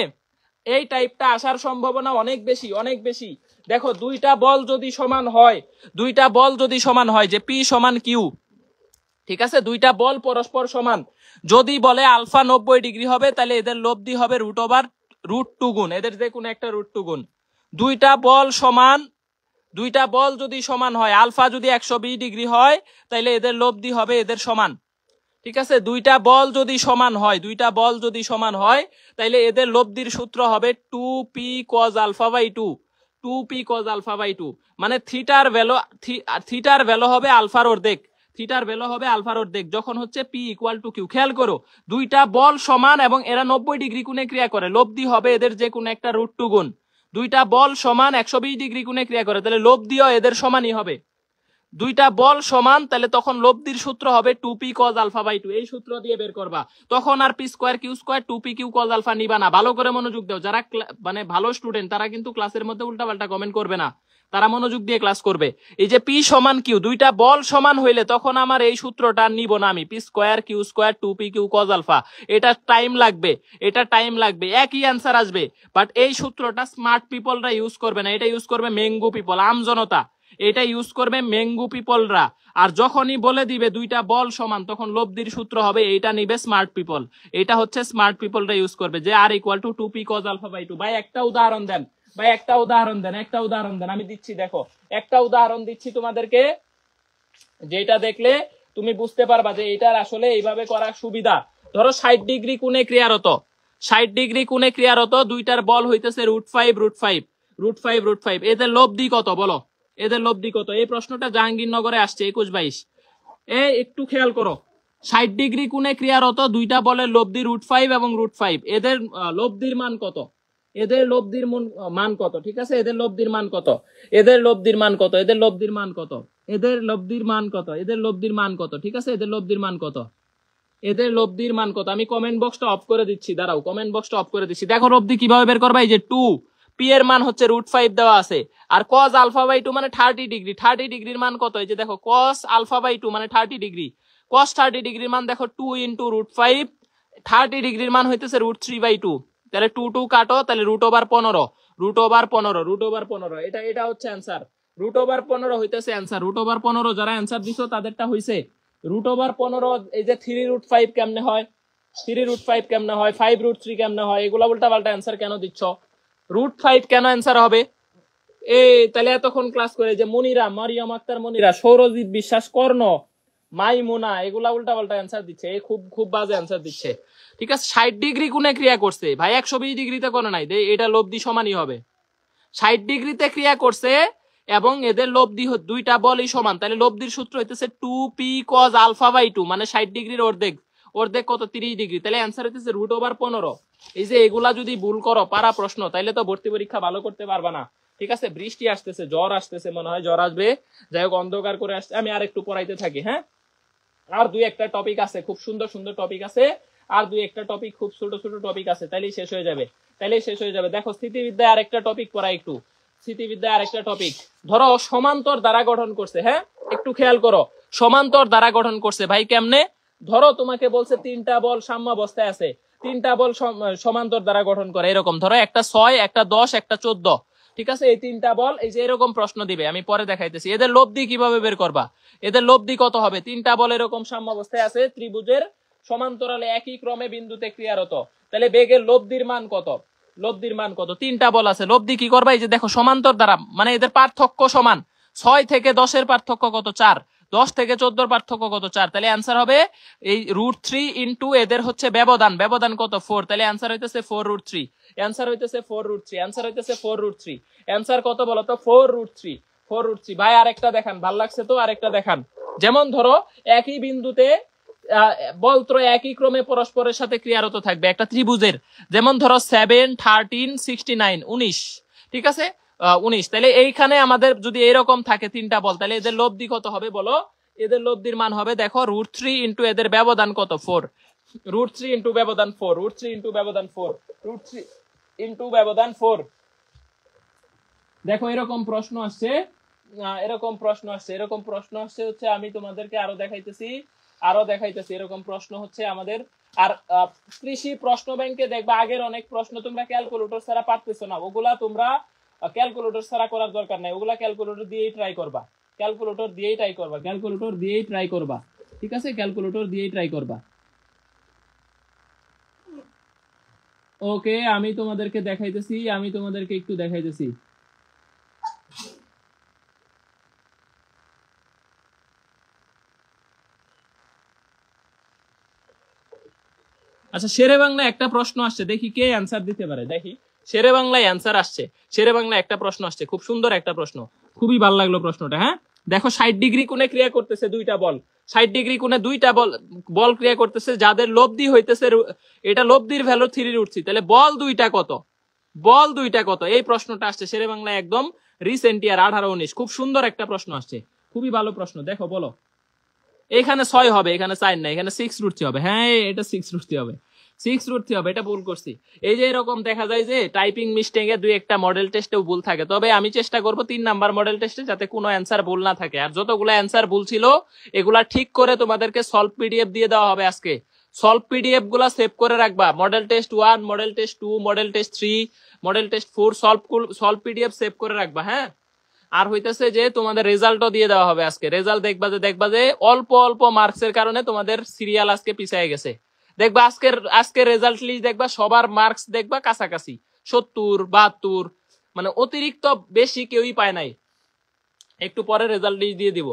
এই টাইপটা আসার সম্ভাবনা অনেক বেশি, অনেক বেশি। দেখো দুইটা বল যদি সমান হয়, দুইটা বল যদি সমান হয়, যে পি সমান কিউ, ঠিক আছে, দুইটা বল পরস্পর সমান, যদি বলে আলফা 90 ডিগ্রি হবে, তাহলে এদের লব্ধি হবে √2 গুণ, এদের যে কোনো একটা √2 গুণ। দুইটা বল সমান, দুইটা বল যদি সমান হয়, আলফা যদি 120 ডিগ্রি হয়, তাহলে এদের লব্ধি হবে এদের সমান, ঠিক আছে। দুইটা বল যদি সমান হয়, দুইটা বল যদি সমান হয়, তাহলে এদের লব্ধির সূত্র হবে 2p cos alpha by 2, 2p cos alpha by 2, মানে থিটার ভ্যালু হবে আলফার অর্ধেক, থিটার ভ্যালু হবে আলফার অর্ধেক যখন হচ্ছে p ইকুয়াল টু কিউ। খেয়াল করো দুইটা বল সমান এবং এরা 90 ডিগ্রি কোণে ক্রিয়া করে, লব্ধি হবে এদের যে কোনো একটা √2 গুণ। দুইটা বল সমান 120 ডিগ্রি কোণে ক্রিয়া করে, তাহলে লব্ধিও এদের সমানই হবে। দুইটা বল সমান, তাহলে তখন লব্ধির সূত্র হবে 2p cos alpha by 2, এই সূত্র দিয়ে বের করবা। তখন আর p square Q square 2p কিউ cos alpha নিবা না। ভালো করে মনোযোগ দাও, যারা মানে ভালো স্টুডেন্ট তারা কিন্তু ক্লাসের মধ্যে উল্টাপাল্টা কমেন্ট করবে না, তারা মনোযোগ দিয়ে ক্লাস করবে। এই যে p সমান কিউ, দুইটা বল সমান হইলে তখন আমার এই সূত্রটা নিব না আমি, p square Q square 2p কিউ cos alpha, এটা টাইম লাগবে, এটা টাইম লাগবে, একই অ্যান্সার আসবে, বাট এই সূত্রটা স্মার্ট পিপলরা ইউজ করবে না, এটা ইউজ করবে মেঙ্গু পিপল, আম জনতা। এটা ইউজ করবে ম্যাঙ্গো পিপলরা। আর যখনই বলে দিবে দুইটা বল সমান, তখন লব্ধির সূত্র হবে এইটা নিবে স্মার্ট পিপল। এটা হচ্ছে স্মার্ট পিপলরা ইউজ করবে, যে R equal to 2p cos alpha by 2। ভাই একটা উদাহরণ দেন, ভাই একটা উদাহরণ দেন, একটা উদাহরণ দেন, আমি দিচ্ছি। দেখো একটা উদাহরণ দিচ্ছি তোমাদেরকে, যেটা দেখলে তুমি বুঝতে পারবা যে এটার আসলে এইভাবে করা সুবিধা। ধরো 60 ডিগ্রি কোণে ক্রিয়ারত, 60 ডিগ্রি কোণে ক্রিয়ারত দুইটার বল হইতেছে √5, এদের লব্ধি কত বলো, এদের লব্ধি কত? এই প্রশ্নটা জাহাঙ্গীরনগরে আসছে 21-22। একটু খেয়াল করো, 60 ডিগ্রি কোণে ক্রিয়ারত দুইটা বলের লব্ধি √5 এবং √5, এদের লব্ধির মান কত? এদের লব্ধির মান কত? ঠিক আছে, এদের লব্ধির মান কত? এদের লব্ধির মান কত? এদের লব্ধির মান কত? এদের লব্ধির মান কত? এদের লব্ধির মান কত? ঠিক আছে, এদের লব্ধির মান কত? এদের লব্ধির মান কত? আমি কমেন্ট বক্সটা অফ করে দিচ্ছি, দাঁড়াও, কমেন্ট বক্সটা অফ করে দিচ্ছি। দেখো লব্ধি কিভাবে বের করবা, এই যে 2p এর মান হচ্ছে √5 দেওয়া আছে, আর cos alpha by 2 মানে 30 ডিগ্রি, 30 ডিগ্রির মান কত? এই যে দেখো cos alpha by 2 মানে 30 ডিগ্রি, cos 30 ডিগ্রির মান দেখো 2 × √5, 30 ডিগ্রির মান হইতেছে √3/2। তাহলে 2 কাটো, তাহলে √15 এটা হচ্ছে অ্যান্সার। √15 হইতেছে অ্যান্সার। √15 যারা অ্যান্সার দিছো তাদেরটা হইছে √15। এই যে 3√5 কেমনে হয়, 3√5 কেমনে হয়, 5√3 কেমনে হয়, এগুলা উল্টা পাল্টা অ্যান্সার কেন দিচ্ছ? √5 কেন অ্যান্সার হবে? তাহলে এতক্ষণ ক্লাস করে যে মনিরা, মারিয়াম আক্তার মনিরা, সৌরজিৎ বিশ্বাস, কর্ণ, মাইমুনা, এগুলা উল্টা পাল্টা অ্যান্সার দিচ্ছে, খুব বাজে অ্যান্সার দিচ্ছে। ঠিক আছে, 60 ডিগ্রি কোণে ক্রিয়া করছে ভাই, 120 ডিগ্রিতে করে নাই, এটা লব্ধি সমানই হবে। 60 ডিগ্রিতে ক্রিয়া করছে এবং এদের লব্ধি দুইটা বলই সমান, তাহলে লব্ধির সূত্র হইতেছে 2p cos alpha by 2, মানে 60 ডিগ্রির অর্ধেক, অর্ধেক কত? 30 ডিগ্রি, তাহলে অ্যান্সার হইতেছে √15। এই যে এগুলা যদি ভুল করো পারা প্রশ্ন, তাইলে তো ভর্তি পরীক্ষা ভালো করতে পারবা না। ঠিক আছে, বৃষ্টি আসতেছে, জ্বর আসতেছে, মনে হয় জ্বর আসবে, যাই হোক অন্ধকার করে আসছে। আমি আর একটু পড়াইতে থাকি, হ্যাঁ, আর দুই একটা টপিক আছে, খুব সুন্দর সুন্দর টপিক আছে, আর দুই একটা টপিক খুব ছোট ছোট টপিক আছে, তাইলেই শেষ হয়ে যাবে, দেখো স্থিতিবিদ্যায় আরেকটা টপিক পড়া, একটু স্থিতিবিদ্যায় আরেকটা টপিক। ধরো সমান্তর দ্বারা গঠন করছে, হ্যাঁ একটু খেয়াল করো, সমান্তর দ্বারা গঠন করছে ভাই কেমনে? ধরো তোমাকে বলছে তিনটা বল সাম্যাবস্থায় আছে, তিনটা বল সমান্তর দ্বারা গঠন করে, এরকম ধরো একটা 6, একটা 10, একটা 14, ঠিক আছে, এই তিনটা বল, এই যে এরকম প্রশ্ন দিবে, আমি পরে দেখাইতেছি। এদের লব্ধি কিভাবে বের করবা, এদের লব্ধি কত হবে? তিনটা বল এরকম সাম্যাবস্থায় আছে, ত্রিভুজের সমান্তরালে একই ক্রমে বিন্দুতে ক্রিয়ারত, তাহলে বেগের লব্ধির মান কত? লব্ধির মান কত? তিনটা বল আছে, লব্ধি কি করবা? এই যে দেখো সমান্তর দ্বারা, মানে এদের পার্থক্য সমান, 6 থেকে 10 এর পার্থক্য কত? 4, 10 থেকে 14 এর পার্থক্য কত? 4, তাহলে অ্যান্সার হবে এই √3 ইন্টু এদের হচ্ছে ব্যবধান, ব্যবধান কত? 4, তাহলে অ্যান্সার হইতেছে 4√3, অ্যান্সার হইতেছে 4√3, অ্যান্সার কত বলো তো? 4√3। ভাই আরেকটা দেখান, ভাল লাগছে তো, আরেকটা দেখান। যেমন ধরো একই বিন্দুতে বলত্রয় একই ক্রমে পরস্পরের সাথে ক্রিয়ারত থাকবে একটা ত্রিভুজের, যেমন ধরো 7, 13, 69, 19, ঠিক আছে, 19, তাহলে এইখানে আমাদের যদি এরকম থাকে তিনটা বল, তাহলে এদের লব্ধি কত হবে বলো? এদের লব্ধির মান হবে দেখো √3 ইন্টু এদের ব্যবধান কত? 4, √3 ইন্টু ব্যবধান 4, √3 ইন্টু ব্যবধান 4, √3 ইন্টু ব্যবধান 4। দেখো এরকম প্রশ্ন আসছে, এরকম প্রশ্ন আসছে হচ্ছে, আমি তোমাদেরকে আরো দেখাইতেছি, এরকম প্রশ্ন হচ্ছে আমাদের। আর কৃষি প্রশ্ন ব্যাংকে দেখবা আগের অনেক প্রশ্ন তোমরা ক্যালকুলেটর ছাড়া পারতেছো না, ওগুলা তোমরা ক্যালকুলেটর ছাড়া করার দরকার নাই, ওগুলা ক্যালকুলেটর দিয়েই ট্রাই করবা, ঠিক আছে, ক্যালকুলেটর দিয়েই ট্রাই করবা। ওকে, আমি তোমাদেরকে দেখাইতেছি, একটু দেখাইতেছি। আচ্ছা, শেরে বাংলা একটা প্রশ্ন আসছে, দেখি কে অ্যান্সার দিতে পারে, দেখি। শেরে বাংলায় অ্যান্সার আসছে, শেরে বাংলা একটা প্রশ্ন আসছে, খুব সুন্দর একটা প্রশ্ন, খুবই ভালো লাগলো প্রশ্নটা। হ্যাঁ দেখো 60 ডিগ্রি কোণে ক্রিয়া করতেছে দুইটা বল, 60 ডিগ্রি কোণে দুইটা বল ক্রিয়া করতেছে, যাদের লব্ধি হইতেছে, এটা লব্ধির ভ্যালু 3√3, তাহলে বল দুইটা কত? এই প্রশ্নটা আসছে শেরে বাংলায় একদম রিসেন্ট ইয়ার 18-19, খুব সুন্দর একটা প্রশ্ন আসছে, খুবই ভালো প্রশ্ন। দেখো বলো, এখানে 6 হবে, এখানে 4 না, এখানে 6√3 হবে। হ্যাঁ এটা 6√3 হবে, 6√3 হবে, এটা ভুল করছি। এই যে এরকম দেখা যায় যে টাইপিং মিস্টেকে দুই একটা মডেল টেস্টেও ভুল থাকে, তবে আমি চেষ্টা করব 3 নাম্বার মডেল টেস্টে যাতে কোনো অ্যান্সার ভুল না থাকে, আর যতগুলো অ্যান্সার ভুল ছিল এগুলা ঠিক করে তোমাদেরকে সলভ পিডিএফ দিয়ে দেওয়া হবে আজকে। সলভ পিডিএফ গুলা সেভ করে রাখবা, model test 1, model test 2, model test 3, model test 4, solve PDF save করে রাখবা। হ্যাঁ আর হইতেছে যে তোমাদের রেজাল্টও দিয়ে দেওয়া হবে আজকে। রেজাল্ট দেখবা যে অল্প অল্প মার্কসের কারণে তোমাদের সিরিয়াল আজকে পিছিয়ে গেছে। দেখবা আজকের রেজাল্ট লিস্ট দেখবা সবার মার্কস দেখবা কাছাকাছি 70 72, মানে অতিরিক্ত বেশি কেউই পায় নাই। একটু পরে রেজাল্ট লিস্ট দিয়ে দিব,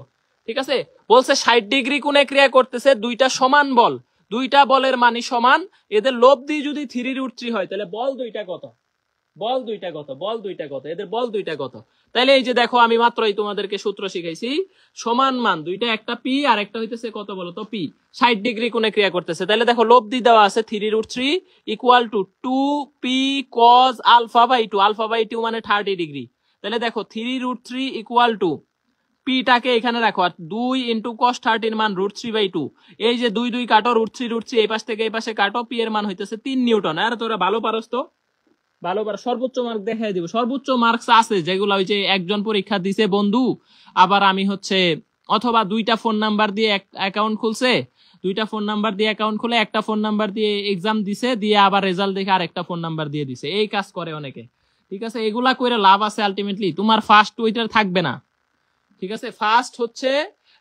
ঠিক আছে। বলছে 60 ডিগ্রি কোণে ক্রিয়া করতেছে দুইটা সমান বল, দুইটা বলের মানি সমান, এদের লব দিয়ে যদি 3√3 হয় তাহলে বল দুইটা কত, বল দুইটা কত, বল দুইটা কত, এদের বল দুইটা কত। তাইলে এই যে দেখো আমি মাত্রই তোমাদেরকে সূত্র শিখাইছি, সমান মান দুইটা, একটা পি আর একটা হইতেছে কত বলো তো পি, 60 ডিগ্রি কোণে ক্রিয়া করতেছে। তাহলে দেখো লব দিয়ে দেওয়া আছে 3√3 ইকুয়াল টু 2p cos α/2, α/2 মানে 30 ডিগ্রি। তাহলে দেখো 3√3 ইকুয়াল টু পিটাকে এখানে রাখো, আর 2 ইন্টু cos 30 মান √3/2। এই যে 2 2 কাটো, √3 এই পাশ থেকে এই পাশে কাটো, পি এর মান হইতেছে 3 নিউটন। আর তোরা ভালো পারস তো, ভালো পারো। সর্বোচ্চ মার্ক দেখাই দিব, সর্বোচ্চ মার্কস আছে যেগুলো ওই যে একজন পরীক্ষা দিছে বন্ধু, আবার আমি হচ্ছে অথবা দুইটা ফোন নাম্বার দিয়ে অ্যাকাউন্ট খুলছে, দুইটা ফোন নাম্বার দিয়ে অ্যাকাউন্ট খুলে একটা ফোন নাম্বার দিয়ে এক্সাম দিছে, দিয়ে আবার রেজাল্ট দেখে আরেকটা ফোন নাম্বার দিয়ে দিছে, এই কাজ করে অনেকে, ঠিক আছে। এগুলা করে লাভ আছে আলটিমেটলি, তোমার ফার্স্ট ওইটার থাকবে না, ঠিক আছে। ফার্স্ট হচ্ছে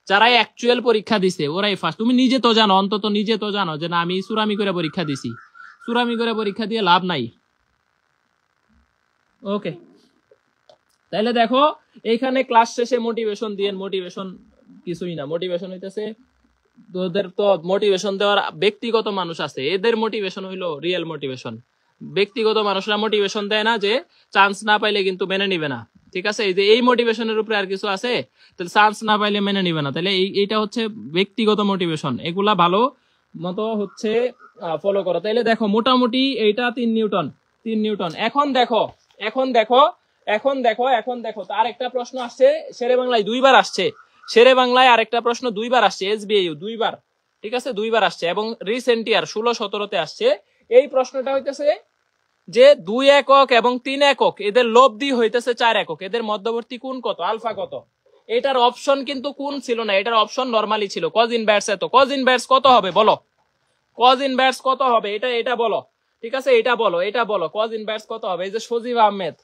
যারা অ্যাকচুয়াল পরীক্ষা দিছে ওরাই ফার্স্ট। তুমি নিজে তো জানো, অন্তত নিজে তো জানো যে না আমি সুরামি করে পরীক্ষা দিছি, সুরামি করে পরীক্ষা দিয়ে লাভ নাই। ওকে, তাহলে দেখো এইখানে ক্লাস শেষে মোটিভেশন দিয়েন, মোটিভেশন কিছুই না, মোটিভেশন হইতেছে তোদের তো মোটিভেশন দেওয়ার ব্যক্তিগত মানুষ আছে, এদের মোটিভেশন হইলো রিয়েল মোটিভেশন। ব্যক্তিগত মানুষরা মোটিভেশন দেয় না যে চান্স না পাইলে কিন্তু মেনে নিবে না, ঠিক আছে। এই যে এই মোটিভেশনের উপরে আর কিছু আছে, তাহলে চান্স না পাইলে মেনে নিবে না, তাহলে এইটা হচ্ছে ব্যক্তিগত মোটিভেশন, এগুলা ভালো মতো হচ্ছে ফলো করো। তাইলে দেখো মোটামুটি এইটা 3 নিউটন, 3 নিউটন। এখন দেখো তার একটা প্রশ্ন আসছে শেরে বাংলায় 2 বার আসছে, শেরে বাংলায় আরেকটা প্রশ্ন 2 বার আসছে, এসবিআইইউ 2 বার, ঠিক আছে, 2 বার আসছে, এবং রিসেন্ট ইয়ার 16-17 আসছে। এই প্রশ্নটা হইতেছে যে 2 একক এবং 3 একক এদের লব্ধি হইতেছে 4 একক, এদের মধ্যবর্তী কোণ কত, আলফা কত। এটার অপশন কিন্তু কোণ ছিল না, এটার অপশন নরমালি ছিল কজ ইনভার্স এত। কজ ইনভার্স কত হবে বলো, কজ ইনভার্স কত হবে, এটা বলো, ঠিক আছে, এটা বলো কজ ইনভার্স কত হবে। এই যে সজীব আহমেদ,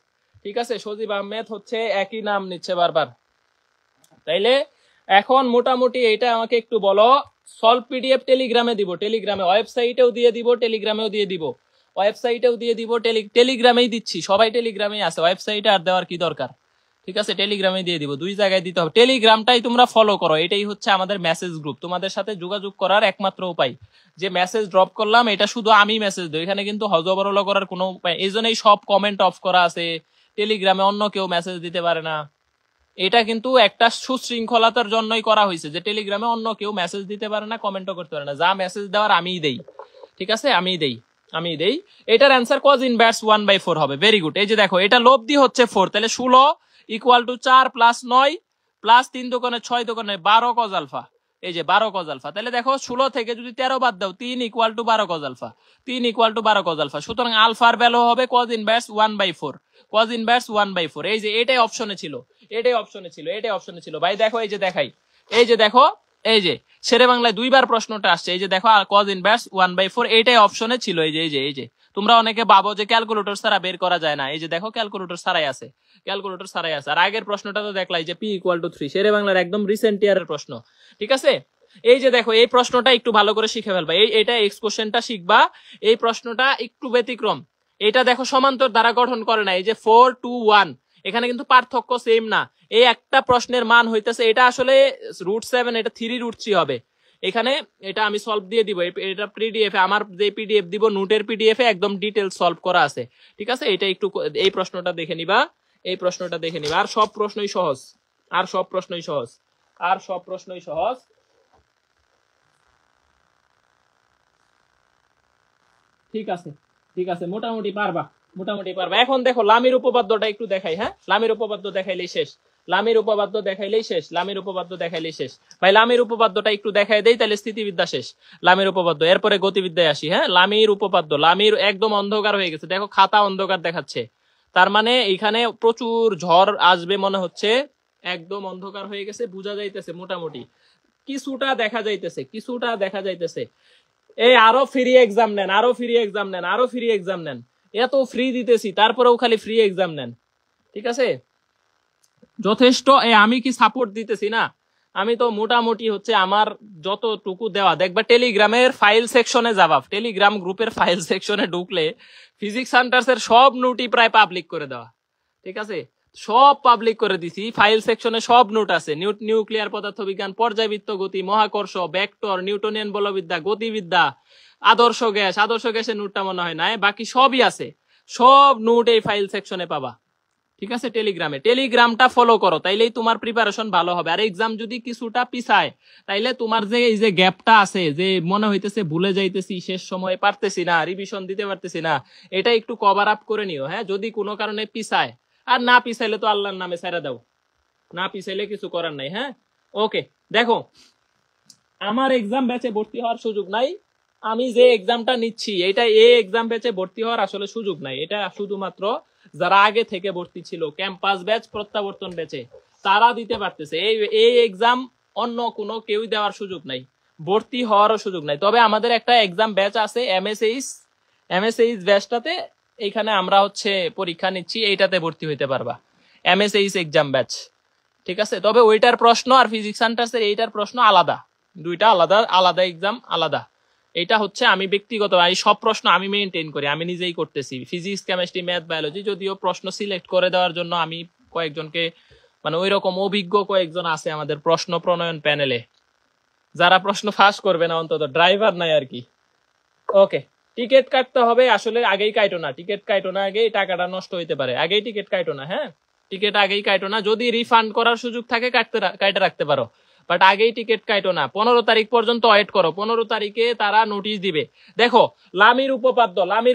ঠিক আছে, সজীব আহমেদ হচ্ছে একই নাম নিচ্ছে বারবার। তাইলে এখন মোটামুটি এটা আমাকে একটু বলো, সলভ পিডিএফ টেলিগ্রামে দিব, টেলিগ্রামে, ওয়েবসাইটেও দিয়ে দিব, টেলিগ্রামেও দিয়ে দিব, ওয়েবসাইটেও দিয়ে দিব, টেলিগ্রামেই দিচ্ছি, সবাই টেলিগ্রামেই আছে, ওয়েবসাইটে আর দেওয়ার কি দরকার, ঠিক আছে, টেলিগ্রামে দিয়ে দিব, 2 জায়গায় দিতে হবে। টেলিগ্রামটাই তোমরা ফলো করো, এটাই হচ্ছে আমাদের মেসেজ গ্রুপ, তোমাদের সাথে যোগাযোগ করার একমাত্র উপায়। যে মেসেজ ড্রপ করলাম এটা শুধু আমি মেসেজ দেই, এখানে কিন্তু হজবরল করার কোনো উপায়, এই জন্যই সব কমেন্ট অফ করা আছে, টেলিগ্রামে অন্য কেউ মেসেজ দিতে পারে না। এটা কিন্তু একটা সুশৃঙ্খলতার জন্যই করা হয়েছে, যে টেলিগ্রামে অন্য কেউ মেসেজ দিতে পারে না, কমেন্টও করতে পারে না, যা মেসেজ দেওয়ার আমিই দেই, ঠিক আছে, আমিই দেই। এটার অ্যান্সার কজ ইনভার্স 1/4 হবে। Very good. এই যে দেখো এটা লব্ধি হচ্ছে 4, তাহলে 16 ইকুয়াল টু 4 প্লাস 9 প্লাস 3 দোকানে 6 দোকানে 12 কজ আলফা। এই যে 12 কজ আলফা, তাহলে দেখো 16 থেকে যদি 13 বাদ দাও 3 equal to 12 cos alpha, 3 equal to 12 cos alpha. সুতরাং আলফার ভ্যালু হবে কজ ইনভার্স 1/4, কজ ইনভার্স 1/4। এই যে এটাই অপশনে ছিল, এটাই অপশনে ছিল ভাই। দেখো এই যে দেখাই, এই যে দেখো, এই যে শেরে বাংলায় 2 বার প্রশ্নটা আসছে, এই যে দেখো কজ ইনভার্স 1/4 এইটাই অপশনে ছিল। এই যে তোমরা অনেকে ভাবো যে ক্যালকুলেটর ছাড়া বের করা যায় না, এই যে দেখো ক্যালকুলেটর ছাড়াই আছে, আর আগের প্রশ্নটা তো দেখলাই যে p = 3, শেরে বাংলার একদম রিসেন্ট ইয়ারের প্রশ্ন, ঠিক আছে। এই যে দেখো এই প্রশ্নটা একটু ভালো করে শিখে ফেলবা, এইটা এক্স কোশ্চেনটা শিখবা, এই প্রশ্নটা একটু ব্যতিক্রম। এটা দেখো সমান্তর দ্বারা গঠন করে না, এই যে 4 2 1, এখানে কিন্তু পার্থক্য সেম না। এই একটা প্রশ্নের মান হইতেছে, এটা আসলে √7, এটা 3√3 হবে এখানে, এটা আমি সলভ দিয়ে দিব, এটা পিডিএফ এ, আমার যে পিডিএফ দিব নোটের পিডিএফ এ একদম ডিটেইল সলভ করা আছে, ঠিক আছে। এটা একটু এই প্রশ্নটা দেখে নিবা, আর সব প্রশ্নই সহজ, ঠিক আছে, মোটামুটি পারবা। এখন দেখো লামির উপপাদ্যটা একটু দেখাই, হ্যাঁ, লামির উপপাদ্য দেখাইলেই শেষ ভাই। লামির উপপাদ্যটা একটু দেখাই দেই, তাহলে স্থিতিবিদ্যা শেষ, লামির উপপাদ্য, এরপরে গতিবিদ্যায় আসি। হ্যাঁ, লামির উপপাদ্য, লামির একদম অন্ধকার হয়ে গেছে, দেখো খাতা অন্ধকার দেখাচ্ছে, তার মানে এখানে প্রচুর ঝড় আসবে মনে হচ্ছে, একদম অন্ধকার হয়ে গেছে, বোঝা যাইতেছে মোটামুটি, কিছুটা দেখা যাইতেছে। এই আরো ফ্রি এক্সাম নেন, এত ফ্রি দিতেছি তারপরেও খালি ফ্রি এক্সাম নেন, ঠিক আছে। যথেষ্ট। আমি কি সাপোর্ট দিতেছি না? আমি তো মোটামুটি হচ্ছে আমার যতটুকু দেওয়া, দেখবা টেলিগ্রামের ফাইল সেকশনে যাবা, টেলিগ্রাম গ্রুপের ফাইল সেকশনে ঢুকলে ফিজিক্স হান্টার্স এর সব নোটই প্রায় পাবলিক করে দেওয়া, ঠিক আছে? সব পাবলিক করে দিছি, ফাইল সেকশনে সব নোট আছে। নিউক্লিয়ার পদার্থবিজ্ঞান, পর্যায়বৃত্ত গতি, মহাকর্ষ, ভেক্টর, নিউটনিয়ান বলবিদ্যা, গতিবিদ্যা, আদর্শ গ্যাসের নোটটা মনে হয় নাই, বাকি সবই আছে। সব নোট এই ফাইল সেকশনে পাবা, ঠিক আছে? টেলিগ্রামটা ফলো করো, তাইলেই তোমার প্রিপারেশন ভালো হবে। আর এক্সাম যদি কিছুটা পিছায়, তাইলে তোমার যে এই যে গ্যাপটা আছে, যে মনে হইতেছে ভুলে যাইতেছি, শেষ সময়ে পারতেছি না, রিভিশন দিতে পারতেছি না, এটা একটু কভার আপ করে নিও, হ্যাঁ? যদি কোনো কারণে পিছায়, আর না পিছাইলে তো আল্লাহর নামে ছেড়ে দাও, না পিছাইলে কিছু করার নাই, হ্যাঁ? ওকে, দেখো আমার এক্সাম ব্যাচে ভর্তি হওয়ার সুযোগ নাই। আমি যে এক্সামটা নিচ্ছি, এটা এই এক্সাম ব্যাচে ভর্তি হওয়ার আসলে সুযোগ নাই। এটা শুধুমাত্র যারা আগে থেকে ভর্তি ছিল, ক্যাম্পাস ব্যাচ, প্রত্যাবর্তন ব্যাচে, তারা দিতে পারতেছে। এই এক্সাম অন্য কোনো কেউ দেওয়ার সুযোগ নাই, ভর্তি হওয়ারও সুযোগ নাই। তবে আমাদের একটা এক্সাম ব্যাচ আছে, এমএসএইচ ব্যাচটাতে, এইখানে আমরা হচ্ছে পরীক্ষা নিচ্ছি, এইটাতে ভর্তি হইতে পারবা, এমএসএইচ এক্সাম ব্যাচ, ঠিক আছে? তবে ওইটার প্রশ্ন আর ফিজিক্স হান্টার্সের এইটার প্রশ্ন আলাদা, দুইটা আলাদা আলাদা এক্সাম, আলাদা। এটা হচ্ছে আমি ব্যক্তিগত, এই সব প্রশ্ন আমি মেনটেন করি, আমি নিজেই করতেছি, ফিজিক্স, কেমিস্ট্রি, ম্যাথ, বায়োলজি। যদিও প্রশ্ন সিলেক্ট করে দেওয়ার জন্য আমি কয়েকজনকে, মানে ওই রকম অভিজ্ঞ কয়েকজন আছে আমাদের প্রশ্ন প্রণয়ন প্যানেলে, যারা প্রশ্ন ফাঁস করবে না, অন্তত ড্রাইভার নাই আর কি। ওকে, টিকিট কাটতে হবে, আসলে আগেই কাটো না, টিকিট কাটো না, আগেই টাকাটা নষ্ট হইতে পারে, আগেই টিকিট কাটো না, হ্যাঁ? টিকিট আগেই কাটো না, যদি রিফান্ড করার সুযোগ থাকে কাটতে রাখতে পারো, বাট আগেই টিকিট কাটো না। 15 তারিখ পর্যন্ত ওয়েট করো, 15 তারিখে তারা নোটিশ দিবে। দেখো লামির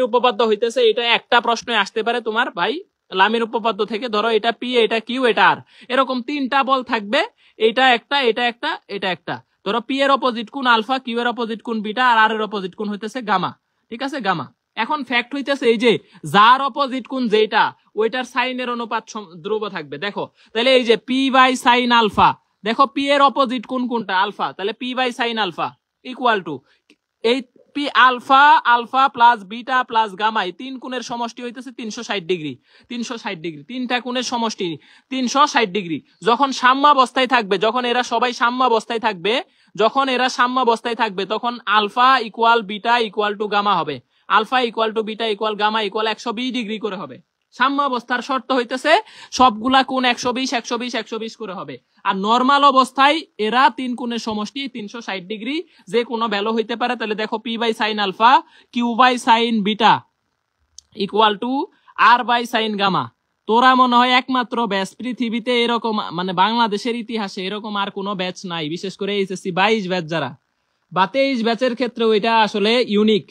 উপপাদ্য হইতেছে, এটা একটা প্রশ্নে আসতে পারে তোমার ভাই। লামির উপপাদ্য থেকে ধরো এটা পি, এটা কিউ, এটা আর, এরকম তিনটা বল থাকবে, এটা একটা, এটা একটা, এটা একটা। ধরো পি এর অপোজিট কোণ আলফা, কিউ এর অপোজিট কোণ বিটা, আর এর অপোজিট কোণ হইতেছে গামা, ঠিক আছে? গামা। এখন ফ্যাক্ট হইতেছে এই যে যার অপোজিট কোণ যেটা, ওইটার সাইনের অনুপাত ধ্রুব থাকবে। দেখো তাহলে এই যে পি বাই সাইন আলফা, দেখো পি এর অপোজিট কোনটা? আলফা, তাহলে P by sine alpha equal to এই P alpha plus beta plus gamma, এই তিন কোণের সমষ্টি হইতেছে 360 ডিগ্রি। 360 ডিগ্রি, তিনটা কোণের সমষ্টি 360 ডিগ্রি। যখন সাম্যাবস্থায় থাকবে, যখন এরা সবাই সাম্যাবস্থায় থাকবে, তখন alpha equal beta equal to gamma হবে, alpha equal to beta equal gamma equal 120 degree করে হবে। সাম্যাবস্থার শর্ত হইতেছে সবগুলা কোণ 120 120 120 করে হবে। আর নরমাল অবস্থায় এরা তিন কোণের সমষ্টি 360 ডিগ্রি, যে কোনো ভ্যালু হইতে পারে। তাহলে দেখো P by sine alpha, Q by sine beta equal to R by sine gamma. তোরা মনে হয় একমাত্র ব্যাচ পৃথিবীতে এরকম, মানে বাংলাদেশের ইতিহাসে এরকম আর কোনো ব্যাচ নাই, বিশেষ করে এইচএসসি 22 ব্যাচ যারা, বা 23 ব্যাচের ক্ষেত্রে ওইটা আসলে ইউনিক।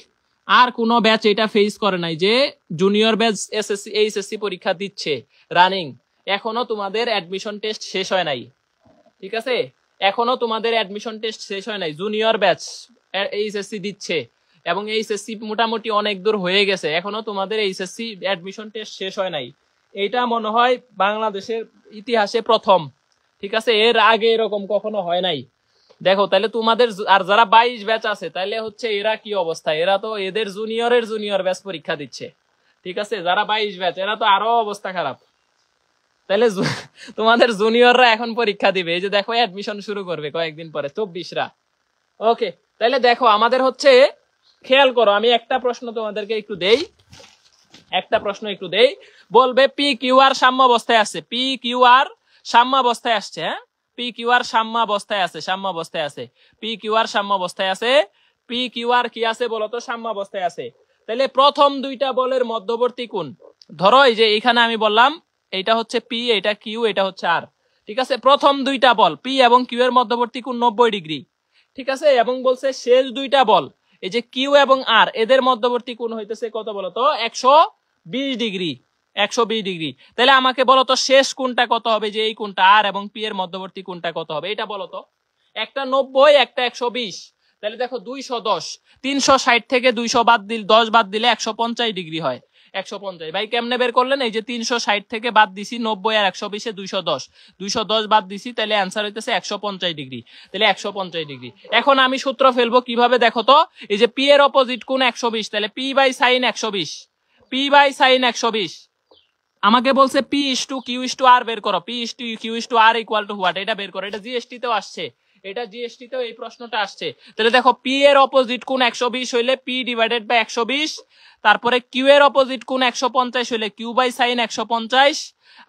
আর কোনো ব্যাচ এটা ফেস করে নাই যে জুনিয়র ব্যাচ এসএসসি এইচএসসি পরীক্ষা দিচ্ছে রানিং, এখনো তোমাদের অ্যাডমিশন টেস্ট শেষ হয় নাই, ঠিক আছে? এখনো তোমাদের অ্যাডমিশন টেস্ট শেষ হয় নাই, জুনিয়র ব্যাচ এইচএসসি দিচ্ছে, এবং এইচএসসি মোটামুটি অনেক দূর হয়ে গেছে, এখনো তোমাদের এইচএসসি অ্যাডমিশন টেস্ট শেষ হয় নাই। এইটা মনে হয় বাংলাদেশের ইতিহাসে প্রথম, ঠিক আছে? এর আগে এরকম কখনো হয় নাই। দেখো তাহলে তোমাদের, আর যারা 22 ব্যাচ আছে, তাহলে হচ্ছে এরা কি অবস্থা? এরা তো এদের জুনিয়র ব্যাচ পরীক্ষা দিচ্ছে, ঠিক আছে? যারা 22 ব্যাচ, এরা তো আরো অবস্থা খারাপ। তাহলে তোমাদের জুনিয়ররা এখন পরীক্ষা দিবে, এই যে দেখো অ্যাডমিশন শুরু করবে কয়েকদিন পরে 24রা। ওকে, তাহলে দেখো আমাদের হচ্ছে, খেয়াল করো, আমি একটা প্রশ্ন তোমাদেরকে একটু দেই, বলবে পি কিউ আর সাম্যাবস্থায় আছে, পি কিউ আর সাম্যাবস্থায় আসছে, হ্যাঁ? পি কিউ আর সাম্যাবস্থায় আছে, পি কিউ আর সাম্যাবস্থায় আছে, পি কিউ আর কি আছে বলতো? সাম্যাবস্থায় আছে। তাহলে প্রথম দুইটা বলের মধ্যবর্তী কোণ, ধরো এই যে এখানে আমি বললাম এটা হচ্ছে পি, এটা কিউ, এটা হচ্ছে আর, ঠিক আছে? প্রথম দুইটা বল পি এবং কিউ এর মধ্যবর্তী কোণ 90 ডিগ্রি, ঠিক আছে? এবং বলছে শেষ দুইটা বল, এই যে কিউ এবং আর, এদের মধ্যবর্তী কোণ হইতেছে কত বলতো? 120 ডিগ্রি, 120 ডিগ্রি। তাহলে আমাকে বলতো শেষ কোণটা কত হবে? যে এই কোণটা আর এবং পি এর মধ্যবর্তী কোণটা কত হবে? এটা বলতো। একটা 90, একটা 120, তাহলে দেখো 210, 360 থেকে 10 বাদ দিলে 150 ডিগ্রি হয়। 150 ভাই কেমনে বের করলেন? এই যে 360 থেকে বাদ দিছি 90 আর 120 এ 210 বাদ দিছি, তাহলে অ্যান্সার হইতেছে 150 ডিগ্রি। তাহলে 150 ডিগ্রি। এখন আমি সূত্র ফেলবো কিভাবে দেখো তো? এই যে পি এর অপোজিট কোণ 120, তাহলে P by sine 120, P by sine 120, আমাকে বলছে P is to Q is to R বের করো, P is to Q is to R equal to what, এটা বের করো। এটা জিএসটি তেও আসছে, এটা জিএসটি তেও এই প্রশ্নটা আসছে। তাহলে দেখো পি এর অপোজিট কোণ 120 হইলে পি ডিভাইডেড বাই 120, তারপরে কিউ এর অপোজিট কোণ 150 হইলে কিউ বাই সাইন 150,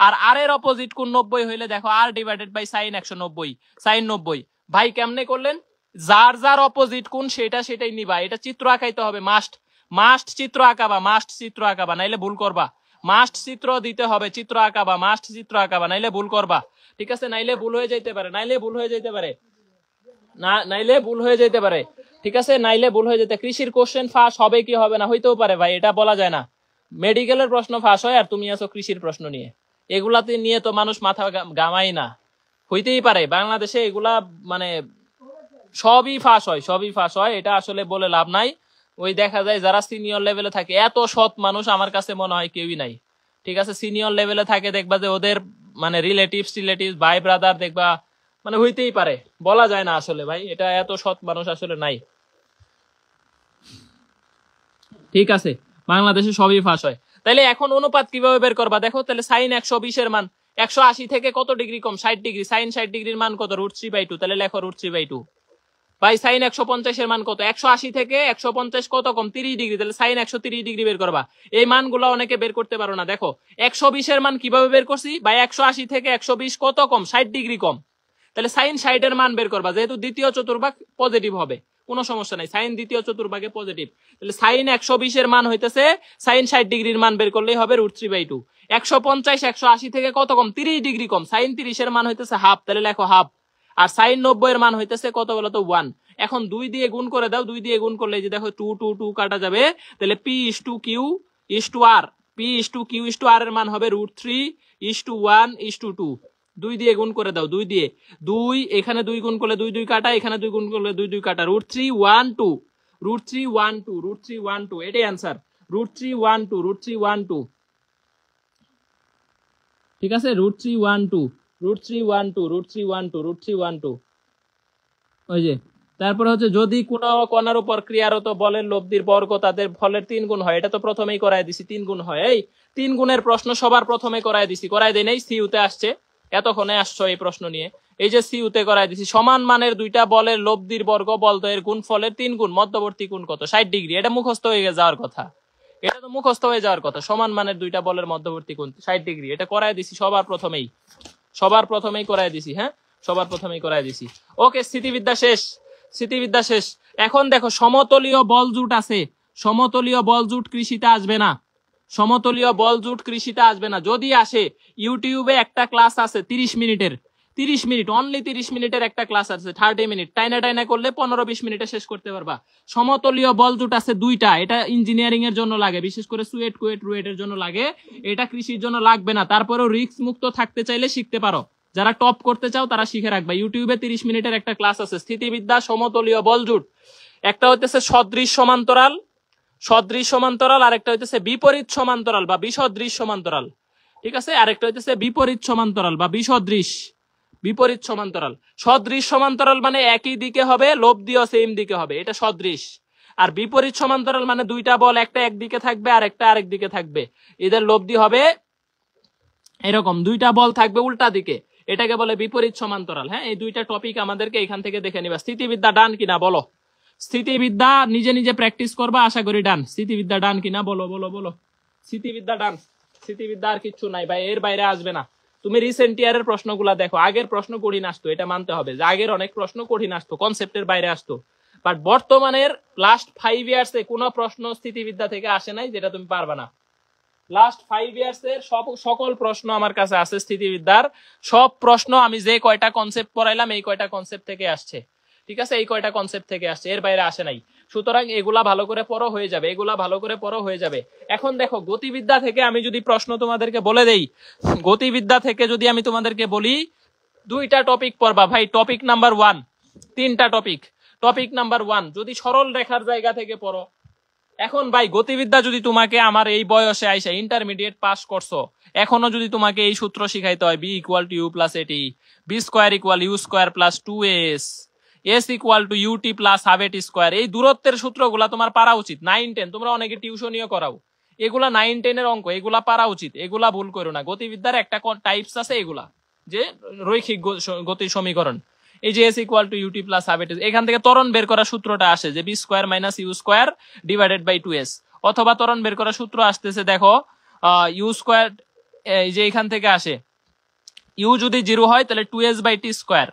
আর আর এর অপোজিট কোণ 90 হইলে দেখো আর ডিভাইডেড বাই সাইন 190, সাইন 90। ভাই কেমনে করলেন? যার যার অপোজিট কোণ সেটাই নিবা। এটা চিত্র আঁকাইতে হবে, মাস্ট চিত্র আঁকাবা, মাস্ট চিত্র আঁকাবা, নাইলে ভুল করবা। মাস্ট চিত্র দিতে হবে, চিত্র আঁকাবা, মাস্ট চিত্র আঁকাবা, নাইলে ভুল করবা। ঠিক আছে, নাইলে ভুল হয়ে যাইতে পারে, নাইলে ভুল হয়ে যাইতে পারে, নাইলে ভুল হয়ে যেতে পারে। ঠিক আছে, নাইলে ভুল হয়ে যেতে। কৃষির কোশ্চেন ফাঁস হবে কি হবে না হইতেও পারে ভাই, এটা বলা যায় না। মেডিকেলের প্রশ্ন ফাঁস হয় আর তুমি আছো কৃষির প্রশ্ন নিয়ে, এগুলাতে নিয়ে তো মানুষ মাথা গামাই না, হইতেই পারে। বাংলাদেশে এগুলা মানে সবই ফাঁস হয়, সবই ফাঁস হয়, এটা আসলে বলে লাভ নাই। ওই দেখা যায় যারা সিনিয়র লেভেলে থাকে, এত সৎ মানুষ আমার কাছে মনে হয় কেউই নাই। ঠিক আছে, সিনিয়র লেভেলে থাকে, দেখবা যে ওদের মানে রিলেটিভস ভাই ব্রাদার দেখবা, মানে হইতেই পারে, বলা যায় না আসলে ভাই, এটা এত সৎ মানুষ আসলে নাই। ঠিক আছে, বাংলাদেশে সবই ফাঁস হয়। তাইলে এখন অনুপাত কিভাবে বের করবা দেখো। তাহলে সাইন 120 এর মান 180 থেকে কত ডিগ্রি কম? 60 ডিগ্রি। সাইন 60 ডিগ্রির মান কত? √3/2। তাহলে লেখো √3/2। ভাই সাইন 150 এর মান কত? 180 থেকে 150 কত কম? 30 ডিগ্রি। তাহলে সাইন 130 ডিগ্রি বের করবা। এই মানগুলো অনেকে বের করতে পারো না। দেখো 120 এর মান কিভাবে বের করছি? ভাই 180 থেকে 120 কত কম? 60 ডিগ্রি কম। তাহলে সাইন 60 এর মান বের করবা, যেহেতু দ্বিতীয় চতুর্ভাগ পজিটিভ হবে, কোনো সমস্যা নাই, সাইন দ্বিতীয় চতুর্ভাগে পজিটিভ। তাহলে সাইন 120 এর মান হইতেছে, সাইন 60 ডিগ্রির মান বের করলেই হবে √3/2। 150 180 থেকে কত কম? 30 ডিগ্রি কম। সাইন 30 এর মান হইতেছে হাফ, তাহলে লেখো হাফ। আর সাইন 90 এর মান হইতেছে কত বলতো? 1। এখন 2 দিয়ে গুণ করে দাও, 2 দিয়ে গুণ করলে যে দেখো 2 2 2 কাটা যাবে। তাহলে P is to Q is to R, P is to Q is to R এর মান হবে √3:1:2। 2 দিয়ে গুণ করে দাও, 2 দিয়ে 2, এখানে 2 গুণ করলে 2 2 কাটা, এখানে 2 গুণ করলে 2 2 কাটা, √3:1:2, √3:1:2, √3:1:2, এটাই অ্যান্সার। √3:1:2, ঠিক আছে, √3:1:2, ওই যে। তারপরে হচ্ছে যদি কোনো কণার উপর ক্রিয়ারত বলের লব্ধির বর্গ তাদের ফলের 3 গুণ হয়, এটা তো প্রথমেই করাই দিছি, 3 গুণ হয়। এই 3 গুণের প্রশ্ন সবার প্রথমে করাই দিছি, করাই দেই নাই? সিইউতে আসছে, এতক্ষণে আসছো এই প্রশ্ন নিয়ে, এই যে সিইউতে করাই দিছি। সমান মানের দুইটা বলের লব্ধির বর্গ বলদ্বয়ের গুণ ফলের 3 গুণ, মধ্যবর্তী কোণ কত? 60 ডিগ্রি। এটা মুখস্থ হয়ে যাওয়ার কথা, এটা তো মুখস্থ হয়ে যাওয়ার কথা। সমান মানের দুইটা বলের মধ্যবর্তী কোণ 60 ডিগ্রি, এটা করাই দিছি সবার প্রথমেই করাই দিছি। হ্যাঁ, সবার প্রথমেই করাই দিছি। ওকে, স্থিতিবিদ্যা শেষ। এখন দেখো সমতলীয় বল জুট আছে, সমতলীয় বল জুট কৃষিতে আসবে না, সমতলীয় বল জুট কৃষিতে আসবে না। যদি আসে, ইউটিউবে একটা ক্লাস আছে 30 মিনিটের, 30 মিনিট, অনলি 30 মিনিটের একটা ক্লাস আছে, 30 মিনিট টাইনা করলে 15-20 মিনিটে শেষ করতে পারবা। সমতলীয় বল জুট আছে 2টা, এটা ইঞ্জিনিয়ারিং এর জন্য লাগে, বিশেষ করে সুয়েট কুয়েট রুয়েটের জন্য লাগে, এটা কৃষির জন্য লাগবে না। তারপরেও রিস্ক মুক্ত থাকতে চাইলে শিখতে পারো, যারা টপ করতে চাও তারা শিখে রাখবা। ইউটিউবে 30 মিনিটের একটা ক্লাস আছে, স্থিতিবিদ্যা সমতলীয় বল জুট। একটা হইতেছে সদৃশ সমান্তরাল, আরেকটা হইতেছে বিপরীত সমান্তরাল বা বিসদৃশ সমান্তরাল। ঠিক আছে, আরেকটা হইতেছে বিপরীত সমান্তরাল বা বিপরীত সমান্তরাল। সদৃশ সমান্তরাল মানে একই দিকে হবে, লব্ধিও সেম দিকে হবে, এটা সদৃশ। আর বিপরীত সমান্তরাল মানে দুইটা বল, একটা একদিকে থাকবে আর একটা আরেক দিকে থাকবে, এদের লব্ধি হবে এরকম, দুইটা বল থাকবে উল্টা দিকে, এটাকে বলে বিপরীত সমান্তরাল। হ্যাঁ, এই দুইটা টপিক আমাদেরকে এখান থেকে দেখে নিবা। স্থিতিবিদ্যা ডান কিনা বলো, স্থিতিবিদ্যা নিজে প্র্যাকটিস করবা, আশা করি ডান। স্থিতিবিদ্যা ডান কিনা বলো, স্থিতিবিদ্যা ডান। স্থিতিবিদ্যা আর কিচ্ছু নাই ভাই, এর বাইরে আসবে না। তুমি রিসেন্ট ইয়ারের প্রশ্নগুলা দেখো, আগের প্রশ্ন কঠিন আসতো, এটা মানতে হবে যে আগের অনেক প্রশ্ন কঠিন আসতো, কনসেপ্টের বাইরে আসতো। বাট বর্তমানের লাস্ট 5 ইয়ার্সে কোনো প্রশ্ন স্থিতিবিদ্যা থেকে আসে নাই যেটা তুমি পারবা না। লাস্ট 5 ইয়ার্স এর সকল প্রশ্ন আমার কাছে আছে স্থিতিবিদ্যার, সব প্রশ্ন আমি যে কয়টা কনসেপ্ট পড়াইলাম এই কয়টা কনসেপ্ট থেকে আসছে। ঠিক আছে, এই কয়টা কনসেপ্ট থেকে আসছে, এর বাইরে আসে নাই। সুতরাং এগুলা ভালো করে পড়ো, হয়ে যাবে। এখন দেখো গতিবিদ্যা থেকে আমি যদি প্রশ্ন তোমাদেরকে বলে দেই, গতিবিদ্যা থেকে যদি আমি তোমাদেরকে বলি 2টা টপিক পড়বা ভাই। টপিক নাম্বার 1, 3টা টপিক। টপিক নাম্বার 1 যদি সরল রেখার জায়গা থেকে পড়ো। এখন ভাই গতিবিদ্যা যদি তোমাকে আমার এই বয়সে আইসা ইন্টারমিডিয়েট পাস করছো, এখনো যদি তোমাকে এই সূত্র শিখাইতে হয়, b = u + at, b² = u² + 2s, s = ut + ½ at², এই দূরত্বের সূত্রগুলা তোমার পারা উচিত। 9 10 তোমরা অনেকে টিউশনিও করাও, এগুলা 9-10 এর অঙ্ক, এগুলা পারা উচিত, এগুলা ভুল করো না। গতিবিদ্যার একটা টাইপস আছে এগুলা, যে রৈখিক গতির সমীকরণ। এই যে S equal to UT plus half, এখান থেকে ত্বরণ বের করার সূত্রটা আসে যে V square minus U square divided by 2s, অথবা ত্বরণ বের করার সূত্র আসতেছে দেখো ইউ স্কোয়ার, এই যে এখান থেকে আসে ইউ যদি 0 হয় তাহলে 2s by T square,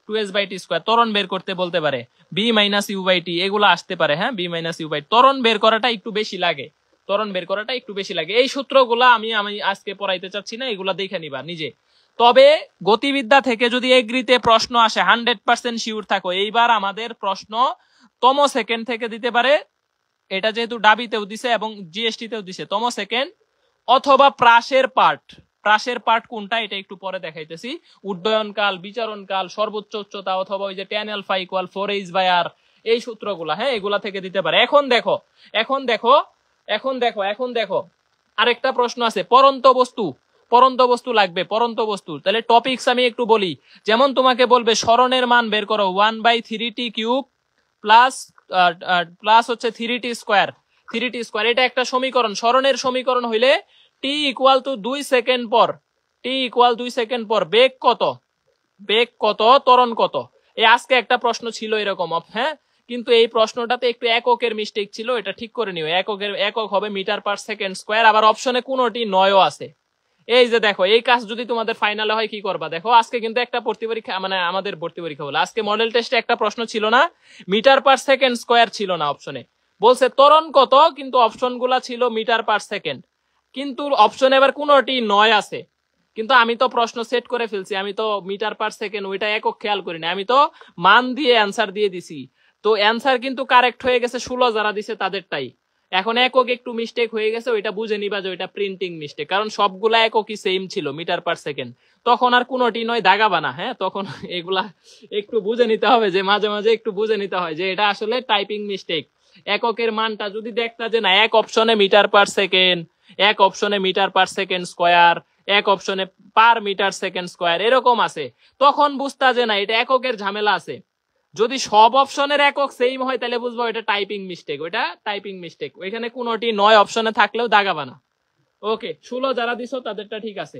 2s by T square ত্বরণ বের করতে বলতে পারে, V minus U by T এগুলো আসতে পারে। হ্যাঁ, বি মাইনাস ইউ বাই, ত্বরণ বের করাটা একটু বেশি লাগে, ত্বরণ বের করাটা একটু বেশি লাগে। এই সূত্রগুলা আমি আজকে পড়াইতে চাচ্ছি না, এগুলা দেখে নিবা নিজে। তবে গতিবিদ্যা থেকে যদি এগ্রিতে প্রশ্ন আসে 100% শিওর থাকো এইবার আমাদের প্রশ্ন তম সেকেন্ড থেকে দিতে পারে, এটা যেহেতু ডাবিতেও দিছে এবং জিএসটি তেও দিছে, তম সেকেন্ড অথবা প্রাসের পার্ট। প্রাসের পার্ট কোনটা এটা একটু পরে দেখাইতেছি। উড্ডয়ন কাল, বিচারণ কাল, সর্বোচ্চ উচ্চতা, অথবা ওই যে tan alpha equal 4h/r, এই সূত্রগুলা, হ্যাঁ এগুলা থেকে দিতে পারে। এখন দেখো এখন দেখো এখন দেখো এখন দেখো আরেকটা প্রশ্ন আছে, পরন্ত বস্তু, পরন্ত বস্তু লাগবে, পরন্ত বস্তু। তাহলে টপিকস আমি একটু বলি, যেমন তোমাকে বলবে স্মরণের মান বের করো 1/3t কিউব প্লাস প্লাস হচ্ছে 3t স্কোয়ার, 3t স্কোয়ার, এটা একটা সমীকরণ, স্মরণের সমীকরণ হইলে টি ইকুয়াল টু 2 সেকেন্ড পর, টি ইকুয়াল 2 সেকেন্ড পর বেগ কত, বেগ কত, ত্বরণ কত। এই আজকে একটা প্রশ্ন ছিল এরকম, হ্যাঁ, কিন্তু এই প্রশ্নটাতে একটু এককের মিস্টেক ছিল, এটা ঠিক করে নিও। একক হবে মিটার পার সেকেন্ড স্কোয়ার, আবার অপশনে কোনোটি নয়ও আছে। এই যে দেখো, এই কাজ যদি তোমাদের ফাইনালে হয় কি করবা দেখো, আজকে কিন্তু একটা ভর্তি পরীক্ষা, মানে আমাদের ভর্তি পরীক্ষা বলে আজকে মডেল টেস্টে একটা প্রশ্ন ছিল না, মিটার পার সেকেন্ড স্কোয়ার ছিল না অপশনে, বলছে ত্বরণ কত, কিন্তু অপশন গুলা ছিল মিটার পার সেকেন্ড, কিন্তু অপশনে এবার কোনোটি নয় আছে। কিন্তু আমি তো প্রশ্ন সেট করে ফেলছি, আমি তো মিটার পার সেকেন্ড ওইটা একক খেয়াল করিনি, আমি তো মান দিয়ে অ্যান্সার দিয়ে দিছি। তো অ্যান্সার কিন্তু কারেক্ট হয়ে গেছে 16 যারা দিছে তাদেরটাই। এখন একক একটু মিস্টেক হয়ে গেছে, ওইটা বুঝে নিবা যে ওইটা প্রিন্টিং মিস্টেক, কারণ সবগুলা এককই সেম ছিল মিটার পার সেকেন্ড, তখন আর কোনোটি নয় দাগাবা না। হ্যাঁ, তখন এগুলা একটু বুঝে নিতে হবে, যে মাঝে মাঝে একটু বুঝে নিতে হয় যে এটা আসলে টাইপিং মিস্টেক। এককের মানটা যদি দেখতা যে না এক অপশনে মিটার পার সেকেন্ড, এক অপশনে মিটার পার সেকেন্ড স্কোয়ার, এক অপশনে পার মিটার সেকেন্ড স্কোয়ার এরকম আছে, তখন বুঝতা যে না এটা এককের ঝামেলা আছে। যদি সব অপশনের একক সেম হয় তাহলে বুঝবো এটা টাইপিং মিস্টেক, ওইটা টাইপিং মিস্টেক, ওইখানে কোনোটি 9 অপশনে থাকলেও দাগাবা না। ওকে, 16 যারা দিছো তাদেরটা ঠিক আছে,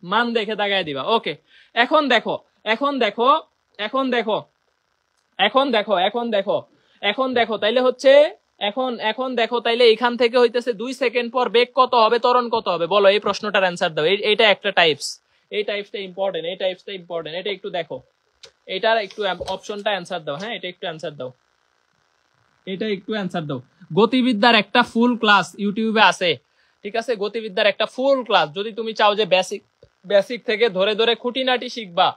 মান দেখে দাগায় দিবা। ওকে, এখন দেখো এখন দেখো এখন দেখো এখন দেখো এখন দেখো এখন দেখো তাইলে হচ্ছে এখন এখন দেখো তাইলে এখান থেকে হইতেছে 2 সেকেন্ড পর বেগ কত হবে, ত্বরণ কত হবে, বলো এই প্রশ্নটার অ্যান্সার দাও। এইটা একটা টাইপস, এই টাইপসটা ইম্পর্টেন্ট, এই টাইপসটা ইম্পর্টেন্ট, এটা একটু দেখো, এটার একটু অপশনটা অ্যান্সার দাও। হ্যাঁ, এটা একটু অ্যান্সার দাও, এটা একটু অ্যান্সার দাও। গতিবিদ্যার একটা ফুল ক্লাস ইউটিউবে আছে, ঠিক আছে, গতিবিদ্যার একটা ফুল ক্লাস, যদি তুমি চাও যে বেসিক বেসিক থেকে ধরে ধরে খুঁটিনাটি শিখবা,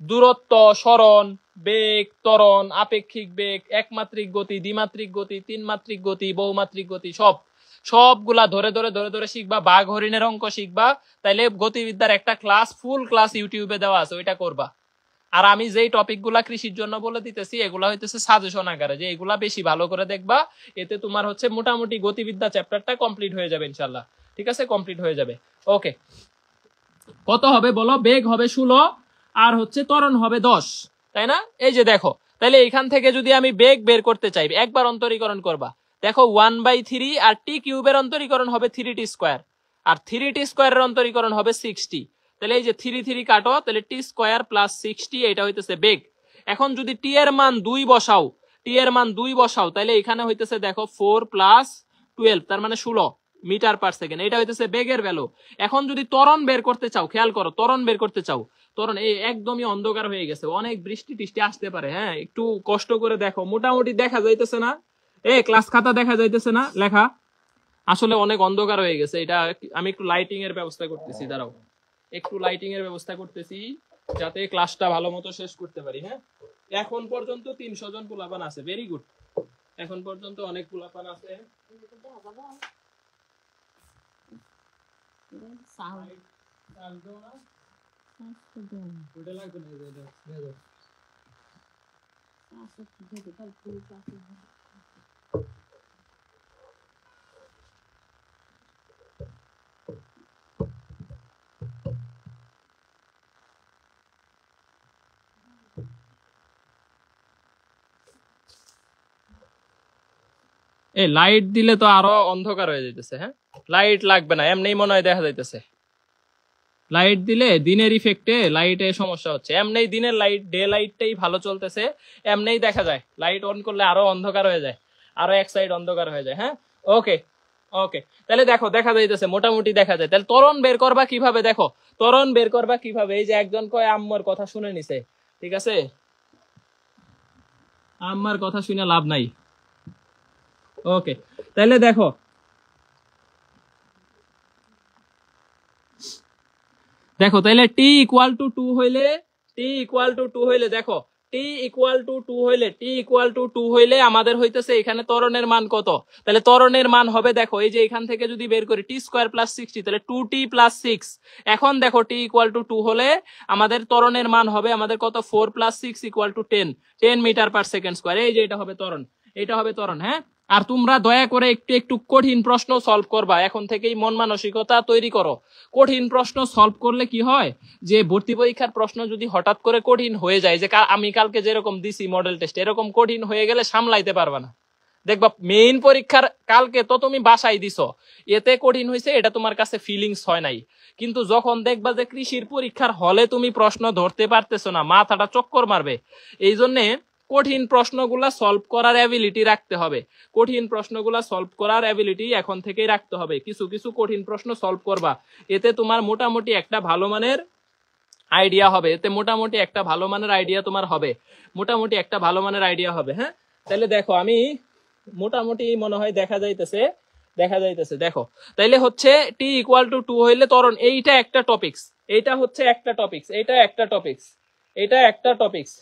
দূরত্ব, সরণ, বেগ, ত্বরণ, আপেক্ষিক বেগ, একমাত্রিক গতি, দ্বিমাত্রিক গতি, তিনমাত্রিক গতি, বহুমাত্রিক গতি, সবগুলা ধরে ধরে ধরে ধরে শিখবা, বাঘ হরিণের অঙ্ক শিখবা, তাইলে গতিবিদ্যার একটা ক্লাস, ফুল ক্লাস ইউটিউবে দেওয়া আছে, ওইটা করবা। আর আমি যেই টপিক গুলা কৃষির জন্য বলে দিতেছি এগুলা হইতেছে সাজেশন আকারে, যে এগুলা বেশি ভালো করে দেখবা, এতে তোমার হচ্ছে মোটামুটি গতিবিদ্যা চ্যাপ্টারটা কমপ্লিট হয়ে যাবে ইনশাল্লাহ। ঠিক আছে, কমপ্লিট হয়ে যাবে। ওকে, কত হবে বলো, বেগ হবে 16 আর হচ্ছে ত্বরণ হবে 10, তাই না? এই যে দেখো, তাহলে এখান থেকে যদি আমি বেগ বের করতে চাই, একবার অন্তরীকরণ করবা, দেখো 1/3 আর টি কিউবের অন্তরীকরণ হবে 3t স্কোয়ার, আর 3t স্কোয়ারের অন্তরীকরণ হবে 60। তাহলে এই যে 3 কাটো, তাহলে টি স্কোয়ার প্লাস 60, এটা হইতেছে বেগ। এখন যদি টি এর মান 2 বসাও, টি এর মান 2 বসাও, তাহলে এখানে হইতেছে দেখো 4 + 12, তার মানে 16 মিটার পার সেকেন্ড, এটা হইতেছে বেগের ভ্যালু। এখন যদি ত্বরণ বের করতে চাও, খেয়াল করো, ত্বরণ বের করতে চাও, ত্বরণ এই একদমই অন্ধকার হয়ে গেছে, অনেক বৃষ্টি টিষ্টি আসতে পারে, হ্যাঁ একটু কষ্ট করে দেখো, মোটামুটি দেখা যাইতেছে না, ক্লাস খাতা দেখা যাইতেছে না লেখা, আসলে অনেক অন্ধকার হয়ে গেছে, এটা আমি একটু লাইটিং এর ব্যবস্থা করতেছি, দাঁড়াও একটু লাইটিং এর ব্যবস্থা করতেছি যাতে ক্লাসটা ভালো মতো শেষ করতে পারি। হ্যাঁ, এখন পর্যন্ত 300 জন পোলাপান আছে, ভেরি গুড, এখন পর্যন্ত অনেক পোলাপান আছে। এই লাইট দিলে তো আরো অন্ধকার হয়ে যাইতেছে। হ্যাঁ, লাইট লাগবে না, এমনি মনে হয় দেখা যাইতেছে। লাইট দিলে দিনের ইফেক্টে লাইটে সমস্যা হচ্ছে, এমনি দিনের লাইট ডে লাইটটাই ভালো চলতেছে, এমনি দেখা যায়। লাইট অন করলে আরো অন্ধকার হয়ে যায়, আরো এক সাইড অন্ধকার হয়ে যায়। হ্যাঁ, ওকে ওকে, তাহলে দেখো দেখা যাইতেছে, মোটামুটি দেখা যায়। তাহলে ত্বরণ বের করবা কিভাবে? দেখো ত্বরণ বের করবা কিভাবে, এই যে একজন কয় আম্মার কথা শুনে নিছে, ঠিক আছে, আম্মার কথা শুনে লাভ নাই। ওকে, তাহলে দেখো দেখো তাহলে টি ইকুয়াল টু 2 হইলে, টি ইকুয়াল টু 2 হইলে, দেখো টি ইকুয়াল টু 2 হইলে, টি ইকুয়াল টু 2 হইলে আমাদের হইতেছে এখানে ত্বরণের মান কত? তাহলে ত্বরণের মান হবে, দেখো এই যে এখান থেকে যদি বের করি টি স্কোয়ার প্লাস 60, তাহলে 2t প্লাস 6। এখন দেখো টি ইকুয়াল টু 2 হলে আমাদের ত্বরণের মান হবে আমাদের কত? 4 plus 6 equal to 10 metre per second square. এই যে এটা হবে ত্বরণ, এটা হবে ত্বরণ। হ্যাঁ, আর তোমরা দয়া করে একটু একটু কঠিন প্রশ্ন সলভ করবা, এখন থেকেই মন মানসিকতা তৈরি করো। কঠিন প্রশ্ন সলভ করলে কি হয়, যে ভর্তি পরীক্ষার প্রশ্ন যদি হঠাৎ করে কঠিন হয়ে যায়, যে আমি কালকে যেরকম দিছি মডেল টেস্ট, এরকম কঠিন হয়ে গেলে সামলাইতে পারবা না। দেখবা মেইন পরীক্ষার কালকে তো তুমি বাসায় দিছো, এতে কঠিন হয়েছে, এটা তোমার কাছে ফিলিংস হয় নাই। কিন্তু যখন দেখবা যে কৃষির পরীক্ষার হলে তুমি প্রশ্ন ধরতে পারতেছো না, মাথাটা চক্কর মারবে। এই জন্যে কঠিন প্রশ্নগুলা সলভ করার অ্যাবিলিটি রাখতে হবে, কঠিন প্রশ্নগুলা সলভ করার অ্যাবিলিটি এখন থেকেই রাখতে হবে। কিছু কিছু কঠিন প্রশ্ন সলভ করবা, এতে তোমার মোটামুটি একটা ভালো মানের আইডিয়া হবে, এতে মোটামুটি একটা ভালো মানের আইডিয়া তোমার হবে, মোটামুটি একটা ভালো মানের আইডিয়া হবে। হ্যাঁ, তাহলে দেখো আমি মোটামুটি মনে হয় দেখা যাইতেছে, দেখা যাইতেছে। দেখো তাইলে হচ্ছে টি ইকুয়াল টু 2 হইলে ত্বরণ, এইটা একটা টপিকস, এইটা হচ্ছে একটা টপিকস, এইটা একটা টপিকস, এটা একটা টপিকস,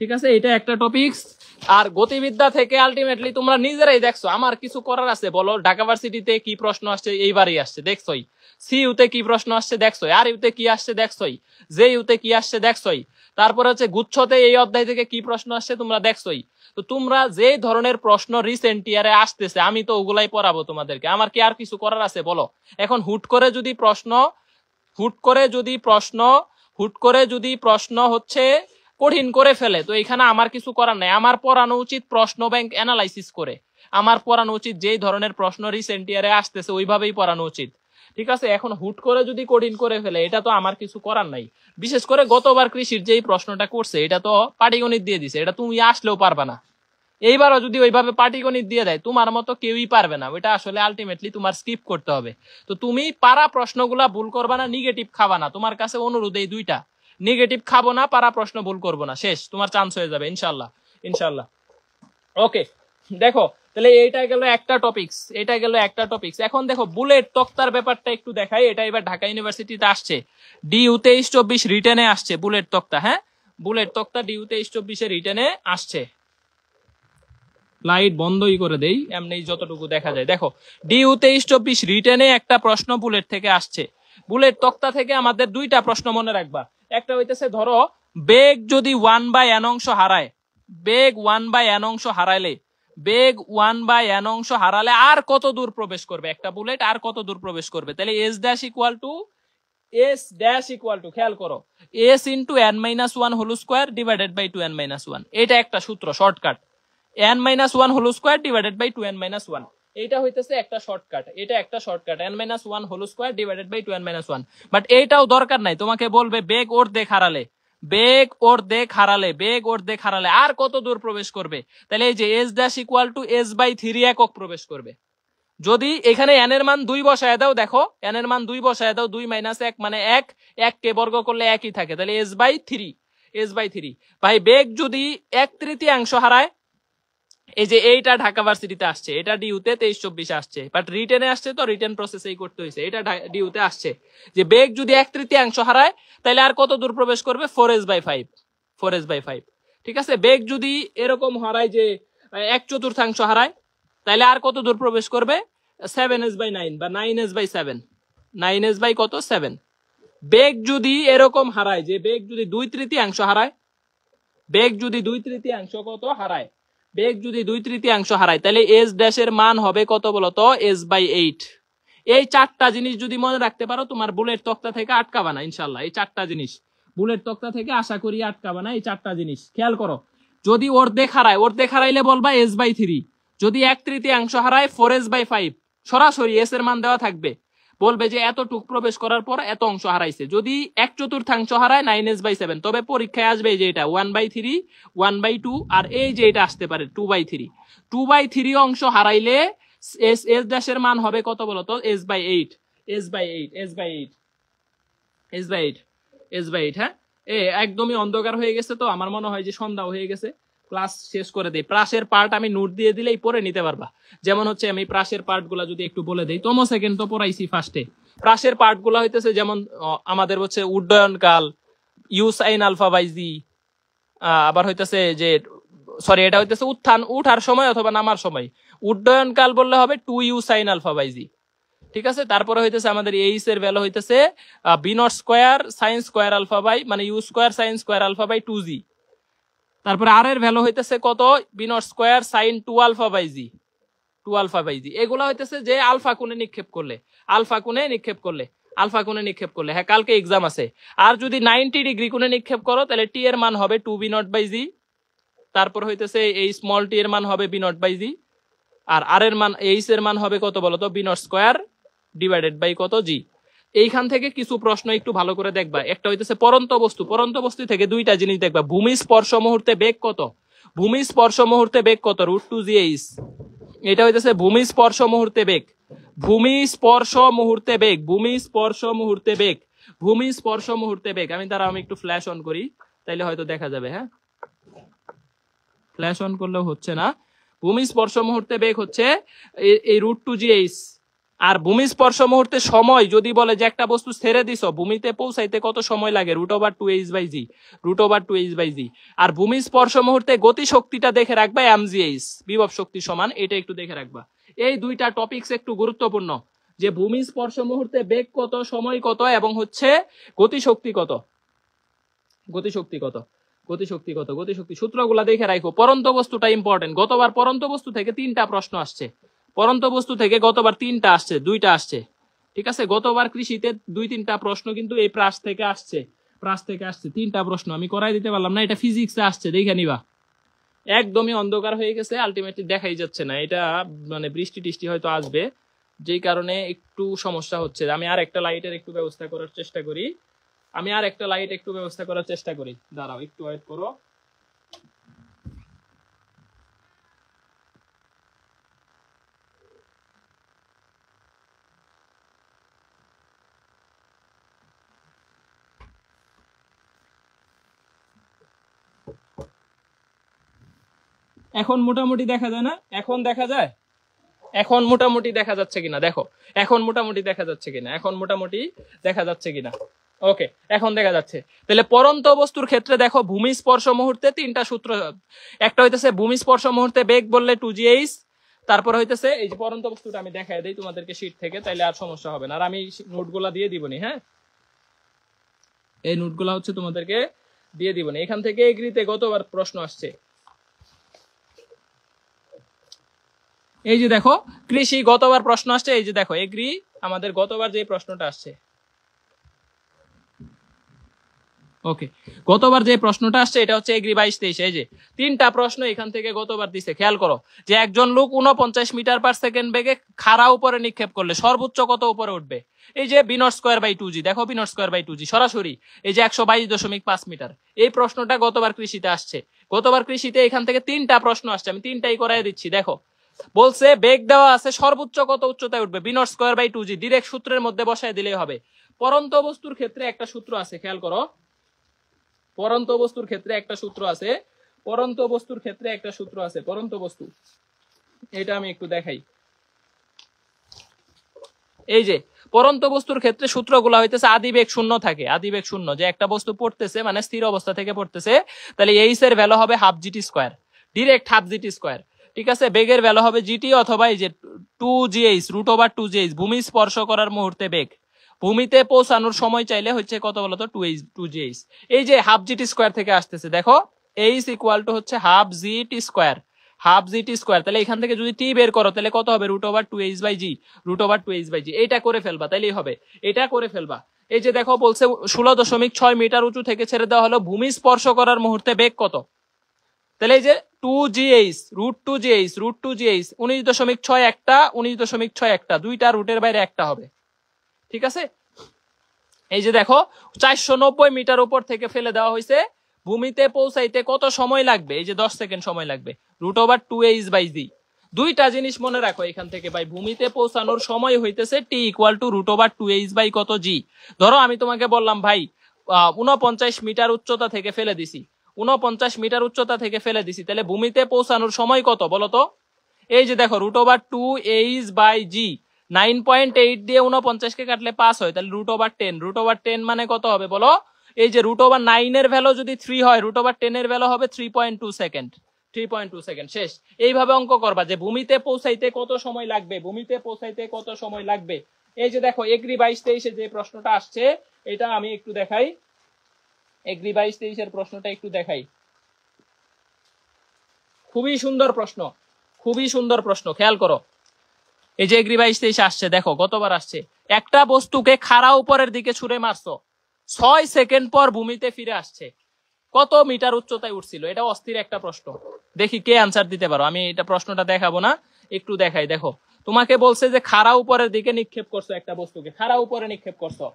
ঠিক আছে, এটা একটা টপিকস। আর গতিবিদ্যা থেকে আলটিমেটলি তোমরা নিজেরাই দেখছো, আমার কিছু করার আছে বলো? ঢাকা ভার্সিটিতে কি প্রশ্ন আসছে এইবারই আসছে দেখছোই, সি ইউতে কি প্রশ্ন আসছে দেখছোই, আর ইউতে কি আসছে দেখছোই, জে ইউতে কি আসছে দেখছোই, তারপর হচ্ছে গুচ্ছতে এই অধ্যায় থেকে কি প্রশ্ন আসছে তোমরা দেখছোই। তো তোমরা যে ধরনের প্রশ্ন রিসেন্ট ইয়ারে আসতেছে আমি তো ওগুলাই পড়াবো তোমাদেরকে, আমার কি আর কিছু করার আছে বলো? এখন হুট করে যদি প্রশ্ন, হুট করে যদি প্রশ্ন, হুট করে যদি প্রশ্ন হচ্ছে কঠিন করে ফেলে, তো এখানে আমার কিছু করার নাই। আমার পড়ানো উচিত প্রশ্ন ব্যাংক অ্যানালাইসিস করে, আমার পড়ানো উচিত যেই ধরনের প্রশ্ন রিসেন্ট ইয়ারে আসতেছে ওইভাবেই পড়ানো উচিত, ঠিক আছে। এখন হুট করে যদি কঠিন করে ফেলে, এটা তো আমার কিছু করার নাই। বিশেষ করে গতবার কৃষির যেই প্রশ্নটা করছে এটা তো পাটিগণিত দিয়ে দিছে, এটা তুমি আসলেও পারবা না। এইবারও যদি ওইভাবে পাটিগণিত দিয়ে দেয়, তোমার মতো কেউই পারবে না, ওইটা আসলে আলটিমেটলি তোমার স্কিপ করতে হবে। তো তুমি পারা প্রশ্নগুলা ভুল করবা না, নেগেটিভ খাবা না, তোমার কাছে অনুরোধ এই দুইটা, নেগেটিভ খাবো না, পারা প্রশ্ন ভুল করবো না, শেষ, তোমার চান্স হয়ে যাবে ইনশাল্লাহ, ইনশাল্লাহ। ওকে, দেখো তাহলে এইটা গেল একটা টপিকস, এটা গেল একটা টপিকস। এখন দেখো বুলেট তক্তার ব্যাপারটা একটু দেখাই, এটা এবার ঢাকা ইউনিভার্সিটিতে আসছে, ডিউ 23-24 রিটেনে আসছে বুলেট তক্তা। হ্যাঁ, বুলেট তক্তা ডিউ 23-24 রিটেনে আসছে। লাইট বন্ধই করে দেই, এমনি যতটুকু দেখা যায়। দেখো ডিউ 23-24 রিটেনে একটা প্রশ্ন বুলেট থেকে আসছে। বুলেট তক্তা থেকে আমাদের দুইটা প্রশ্ন মনে রাখবা। একটা হইতেছে ধরো বেগ যদি 1/n অংশ হারায়, বেগ 1/n অংশ হারাইলে, বেগ 1/n অংশ হারালে আর কত দূর প্রবেশ করবে একটা বুলেট, আর কত দূর প্রবেশ করবে? তাহলে S dash equal to, S dash equal to, খেয়াল করো, S into n-1 whole square divided by 2n-1, এটা একটা সূত্র shortcut, n-1 whole square divided by 2n-1, এইটা হইতেছে একটা শর্টকাট, এটা একটা shortcut, n-1 whole square divided by 2n-1। But এইটাও দরকার নাই, তোমাকে বলবে বেগ অর্ধেক হারালে, বেগ অর্ধেক হারালে, বেগ অর্ধেক হারালে আর কত দূর প্রবেশ করবে? তাহলে এই যে S dash equal two s/3 একক প্রবেশ করবে। যদি এখানে n এর মান 2 বসায় দাও, দেখো n এর মান 2 বসায় দাও, 2 - 1 মানে 1, 1 কে বর্গ করলে একই থাকে, তাহলে s/3, s/3। ভাই বেগ যদি 1/3 হারায়, এই যে এইটা ঢাকা ভার্সিটিতে আসছে, এটা ডিউতে 23-24 আসছে, বাট রিটেনে আসছে তো রিটেন প্রসেসেই করতে হয়েছে, এটা ডিউতে আসছে যে বেগ যদি 1/3 হারায় তাহলে আর কত দূর প্রবেশ করবে? 4s/5, 4s/5, ঠিক আছে। বেগ যদি এরকম হারায় যে 1/4 হারায়, তাহলে আর কত দূর প্রবেশ করবে? 7s/9 বা 9s/7, 9s/ কত? 7। বেগ যদি এরকম হারায় যে বেগ যদি 2/3 হারায়, বেগ যদি 2/3 কত হারায়, বেগ যদি 2/3 হারায়, তাহলে এস ড্যাশের মান হবে কত বলতো? s/8। এই চারটা জিনিস যদি মনে রাখতে পারো, তোমার বুলেট তক্তা থেকে আটকাবা না ইনশাল্লাহ। এই চারটা জিনিস বুলেট তক্তা থেকে আশা করি আটকাবা না, এই চারটা জিনিস খেয়াল করো। যদি অর্ধেক হারাইলে বলবা s/3, যদি 1/3 হারায় 4s/5, সরাসরি s এর মান দেওয়া থাকবে, বলবে যে এতটুক প্রবেশ করার পর এত অংশ হারাইছে। যদি 1/4 হারায় 9s/7, তবে পরীক্ষায় আসবে যে এটা 1/3, 1/2, আর এই যে এটা আসতে পারে 2/3। 2/3 অংশ হারাইলে s ড্যাশের মান হবে কত বলতো? s/8, s/8, s/8, s/8, s/8। হ্যাঁ, একদমই অন্ধকার হয়ে গেছে, তো আমার মনে হয় যে সন্ধ্যা হয়ে গেছে। ক্লাস শেষ করে দেই। প্রাসের পার্ট আমি নোট দিয়ে দিলেই পরে নিতে পারবা। যেমন হচ্ছে আমি প্রাসের পার্ট গুলা যদি একটু বলে দিই, তম সেকেন্ড তো পড়াইছি ফার্স্টে। প্রাসের পার্ট গুলা হইতেছে যেমন আমাদের হচ্ছে উড্ডয়ন কাল, ইউ সাইন আলফা বাই জি, আবার হইতেছে যে সরি এটা হইতেছে উত্থান, উঠার সময় অথবা নামার সময়। উড্ডয়ন কাল বললে হবে 2u সাইন আলফা বাই জি। ঠিক আছে, তারপরে হইতেছে আমাদের এইচ এর ভ্যালু হইতেছে b0 square sine square alpha by মানে u square sine square alpha by 2g। তারপরে আর এর ভ্যালু হইতেছে কত? b0 square sine 2 alpha by g, 2 alpha by g. এগুলা হইতেছে যে আলফা কোণে নিক্ষেপ করলে, আলফা কোণে নিক্ষেপ করলে, আলফা কোণে নিক্ষেপ করলে। হ্যাঁ, কালকে এক্সাম আছে। আর যদি 90 ডিগ্রি কোণে নিক্ষেপ করো তাহলে টি এর মান হবে 2b0 বাই জি। তারপর হইতেছে এই স্মল টি এর মান হবে b0 বাই জি। আর এর মান এইচ এর মান হবে কত বলতো? b0 স্কয়ার ডিভাইডেড বাই কত? জি। এইখান থেকে কিছু প্রশ্ন একটু ভালো করে দেখবা। একটা হইতেছে পরন্ত বস্তু, পরন্ত বস্তু থেকে দুইটা জিনিস দেখবা। ভূমি স্পর্শ মুহূর্তে বেগ কত? ভূমি স্পর্শ মুহূর্তে বেগ কত? √2gh। এটা হইতেছে ভূমি স্পর্শ মুহূর্তে বেগ, ভূমি স্পর্শ মুহূর্তে বেগ, ভূমি স্পর্শ মুহূর্তে বেগ, ভূমি স্পর্শ মুহূর্তে বেগ। আমি একটু ফ্ল্যাশ অন করি, তাইলে হয়তো দেখা যাবে। হ্যাঁ, ফ্ল্যাশ অন করলেও হচ্ছে না। ভূমি স্পর্শ মুহূর্তে বেগ হচ্ছে এই √2gh। আর ভূমি স্পর্শ মুহূর্তে সময় যদি বলে যে একটা বস্তু ছেড়ে দিছো, ভূমিতে পৌঁছাইতে কত সময় লাগে? √2h/g, √2h/g। আর ভূমি স্পর্শ মুহূর্তে গতি শক্তিটা দেখে রাখবা mgh, বিভব শক্তি সমান। এটা একটু দেখে রাখবা। এই দুইটা টপিকস একটু গুরুত্বপূর্ণ, যে ভূমি স্পর্শ মুহূর্তে বেগ কত, সময় কত, এবং হচ্ছে গতি শক্তি কত, গতি শক্তি কত, গতি শক্তি কত, গতি শক্তি সূত্রগুলা দেখে রাখো। পরন্ত বস্তুটা ইম্পর্টেন্ট। গতবার পরন্ত বস্তু থেকে 3টা প্রশ্ন আসছে, পরন্ত বস্তু থেকে গতবার 3টা আসছে, 2টা আসছে। ঠিক আছে, গতবার কৃষিতে 2-3টা প্রশ্ন কিন্তু এই প্রাস থেকে আসছে, প্রাস থেকে আসছে 3টা প্রশ্ন। আমি করাই দিতে পারলাম না, এটা ফিজিক্সে আসছে, দেখে নিবা। একদমই অন্ধকার হয়ে গেছে, আলটিমেটলি দেখাই যাচ্ছে না। এটা মানে বৃষ্টি টিষ্টি হয়তো আসবে, যেই কারণে একটু সমস্যা হচ্ছে। আমি আর একটা লাইটের একটু ব্যবস্থা করার চেষ্টা করি, দাঁড়াও একটু ওয়েট করো। এখন মোটামুটি দেখা যায় না? এখন দেখা যায়? এখন মোটামুটি দেখা যাচ্ছে কিনা দেখো, এখন মোটামুটি দেখা যাচ্ছে কিনা, এখন মোটামুটি দেখা যাচ্ছে কিনা? ওকে, এখন দেখা যাচ্ছে। তাহলে পরন্ত বস্তুর ক্ষেত্রে দেখো, ভূমি স্পর্শ মুহূর্তে 3টা সূত্র। একটা হইতেছে ভূমি স্পর্শ মুহূর্তে বেগ বললে 2gh। তারপর হইতেছে এই যে পরন্ত বস্তুটা আমি দেখাই দিই তোমাদেরকে শীট থেকে, তাইলে আর সমস্যা হবে না। আর আমি নোটগুলা দিয়ে দিবনি। হ্যাঁ, এই নোটগুলা হচ্ছে তোমাদেরকে দিয়ে দিবনি। এখান থেকে এগ্রিতে গতবার প্রশ্ন আসছে। এই যে দেখো, কৃষি গতবার প্রশ্ন আসছে। এই যে দেখো এগ্রি, আমাদের গতবার যে প্রশ্নটা আসছে। ওকে, গতবার যে প্রশ্নটা আসছে এটা হচ্ছে এগ্রি 22-23। এই যে 3টা প্রশ্ন এখান থেকে গতবার দিছে। খেয়াল করো যে একজন লোক 49 মিটার পার সেকেন্ড বেগে খাড়া উপরে নিক্ষেপ করলে সর্বোচ্চ কত উপরে উঠবে? এই যে b0 স্কয়ার বাই 2g, দেখো b0 স্কয়ার বাই 2g সরাসরি এই যে 122.5 মিটার। এই প্রশ্নটা গতবার কৃষিতে আসছে। গতবার কৃষিতে এখান থেকে 3টা প্রশ্ন আসছে, আমি 3টাই করাই দিচ্ছি। দেখো বলছে বেগ দেওয়া আছে, সর্বোচ্চ কত উচ্চতায় উঠবে? b0 square by 2g। Direct সূত্রের মধ্যে বসায় দিলেই হবে। পরন্ত বস্তুর ক্ষেত্রে একটা সূত্র আছে, খেয়াল করো। পরন্ত বস্তুর ক্ষেত্রে একটা সূত্র আছে, পরন্ত বস্তুর ক্ষেত্রে একটা সূত্র আছে। পরন্ত বস্তু, এটা আমি একটু দেখাই। এই যে পরন্ত বস্তুর ক্ষেত্রে সূত্রগুলো হইতেছে আদিবেগ শূন্য থাকে, আদিবেগ শূন্য। যে একটা বস্তু পড়তেছে মানে স্থির অবস্থা থেকে পড়তেছে, তাহলে এইচ এর ভ্যালু হবে half GT square, direct half GT square. ঠিক আছে, বেগের ভ্যালু হবে জিটি অথবা এই যে 2gh, √2gh। ভূমি স্পর্শ করার মুহূর্তে বেগ, ভূমিতে পৌঁছানোর সময় চাইলে হচ্ছে কত বলতো? 2gh। এই যে হাফ জিটি স্কয়ার থেকে আসতেছে, দেখো h ইকুয়াল টু হচ্ছে half GT square, half GT square. তাহলে এখান থেকে যদি টি বের করো তাহলে কত হবে? √2h/g, √2h/g। এইটা করে ফেলবা, তাইলেই হবে। এটা করে ফেলবা। এই যে দেখো বলছে 16.6 মিটার উঁচু থেকে ছেড়ে দেওয়া হলো, ভূমি স্পর্শ করার মুহূর্তে বেগ কত? তাহলে এই যে 2GH √2GH 19.6 একটা 19.6 একটা, দুইটা রুটের বাইরে একটা হবে। ঠিক আছে, এই যে দেখো 490 মিটার উপর থেকে ফেলে দেওয়া হয়েছে, ভূমিতে পৌঁছাইতে কত সময় লাগবে? এই যে 10 সেকেন্ড সময় লাগবে, √2h/g। দুইটা জিনিস মনে রাখো এখান থেকে ভাই, ভূমিতে পৌঁছানোর সময় হইতেছে t = √2h/ কত g। ধরো আমি তোমাকে বললাম ভাই 49 মিটার উচ্চতা থেকে ফেলে দিছি, 49 মিটার উচ্চতা থেকে ফেলে দিছি, তাহলে ভূমিতে পৌঁছানোর সময় কত বলো তো? এই যে দেখো √2h/g 9.8 দিয়ে 49 কে কাটলে 5 হয়, তাহলে √10, √10 মানে কত হবে বলো? এই যে √9 এর ভ্যালু যদি 3 হয়, √10 এর ভ্যালু হবে 3.2 সেকেন্ড। 3.2 সেকেন্ড শেষ। এইভাবে অঙ্ক করবা যে ভূমিতে পৌঁছাইতে কত সময় লাগবে, ভূমিতে পৌঁছাইতে কত সময় লাগবে। এই যে দেখো এগ্রি 22-23 যে প্রশ্নটা আসছে, এটা আমি একটু দেখাই, এগ্রি 22-23 এর প্রশ্নটা একটু দেখাই। খুবই সুন্দর প্রশ্ন, খুবই সুন্দর প্রশ্ন, খেয়াল করো। এই যে এগ্রি 22-23 আসছে, দেখো গতবার আসছে, একটা বস্তুকে খাড়া উপরের দিকে ছুঁড়ে মারছো, 6 সেকেন্ড পর ভূমিতে ফিরে আসছে, কত মিটার উচ্চতায় উঠছিল? এটা অস্থির একটা প্রশ্ন, দেখি কে আনসার দিতে পারো। আমি এটা প্রশ্নটা দেখাবো না, একটু দেখাই। দেখো তোমাকে বলছে যে খাড়া উপরের দিকে নিক্ষেপ করছো, একটা বস্তুকে খাড়া উপরে নিক্ষেপ করছো,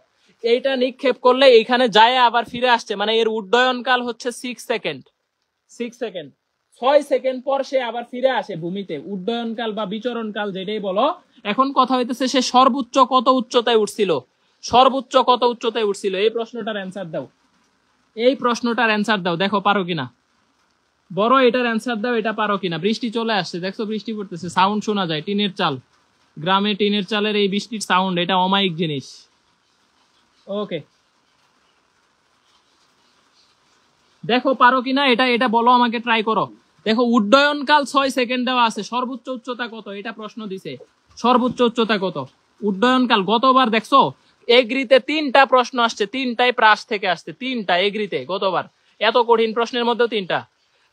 এইটা নিক্ষেপ করলে এইখানে যায় আবার ফিরে আসছে, মানে এর উড্ডয়ন কাল হচ্ছে 6 সেকেন্ড। 6 সেকেন্ড, 6 সেকেন্ড পর সে আবার ফিরে আসে ভূমিতে, উড্ডয়ন কাল বা বিচরণ কাল যেটাই বলো। এখন কথা হইতেছে সে সর্বোচ্চ কত উচ্চতায় উঠছিল, সর্বোচ্চ কত উচ্চতায় উঠছিল? এই প্রশ্নটার অ্যান্সার দাও, এই প্রশ্নটার অ্যান্সার দাও, দেখো পারো কিনা। বড় এটার অ্যান্সার দাও, এটা পারো কিনা। বৃষ্টি চলে আসছে, দেখছো বৃষ্টি পড়তেছে, সাউন্ড শোনা যায়, টিনের চাল, গ্রামে টিনের চালের এই বৃষ্টির সাউন্ড, এটা অমায়িক জিনিস। ওকে, দেখো পারো কিনা এটা, এটা বলো আমাকে, ট্রাই করো। দেখো উড্ডয়নকাল 6 সেকেন্ড দেওয়া আছে, সর্বোচ্চ উচ্চতা কত এটা প্রশ্ন দিছে, সর্বোচ্চ উচ্চতা কত, উড্ডয়নকাল। গতবার দেখছো এগ্রিতে 3টা প্রশ্ন আসছে, 3টাই প্রাস থেকে আসছে, 3টা এগ্রিতে গতবার, এত কঠিন প্রশ্নের মধ্যে 3টা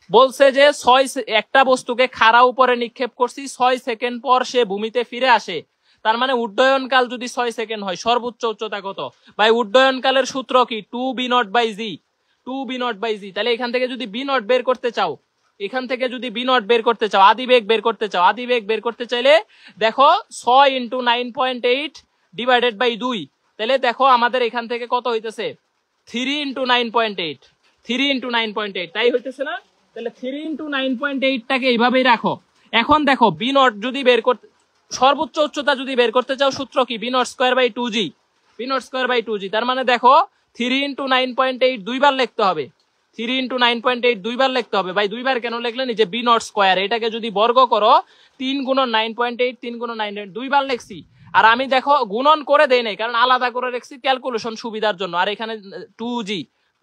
বলছে যে 6 একটা বস্তুকে খাড়া উপরে নিক্ষেপ করছি, 6 সেকেন্ড পর সে ভূমিতে ফিরে আসে, তার মানে উড্ডয়নকাল যদি 6 সেকেন্ড হয়, সর্বোচ্চ উচ্চতা কত? ভাই উড্ডয়নকালের সূত্র কি? 2b0/g, 2b0/g। তাহলে এখান থেকে যদি b0 বের করতে চাও, এখান থেকে যদি b0 বের করতে চাও, আদিবেগ বের করতে চাও, আদিবেগ বের করতে চাইলে দেখো 6 × 9.8 / 2, তাহলে দেখো আমাদের এখান থেকে কত হইতেছে? 3 × 9.8, 3 × 9.8, তাই হইতেছে না? তাহলে 3 × 9.8 টাকে এইভাবেই রাখো। এখন দেখো b0 যদি বের করতে, সর্বোচ্চ উচ্চতা যদি বের করতে চাও, সূত্র কি? b0² / 2g, b0² / 2g। তার মানে দেখো 3 × 9.8 দুইবার লিখতে হবে, 3 × 9.8 দুইবার লিখতে হবে। ভাই দুইবার কেন লিখলেন? যে b0², এটাকে যদি বর্গ করো 3 × 9.8, 3 × 9.8 দুইবার লিখছি। আর আমি দেখো গুণন করে দেই নাই, কারণ আলাদা করে লিখছি ক্যালকুলেশন সুবিধার জন্য। আর এখানে 2g,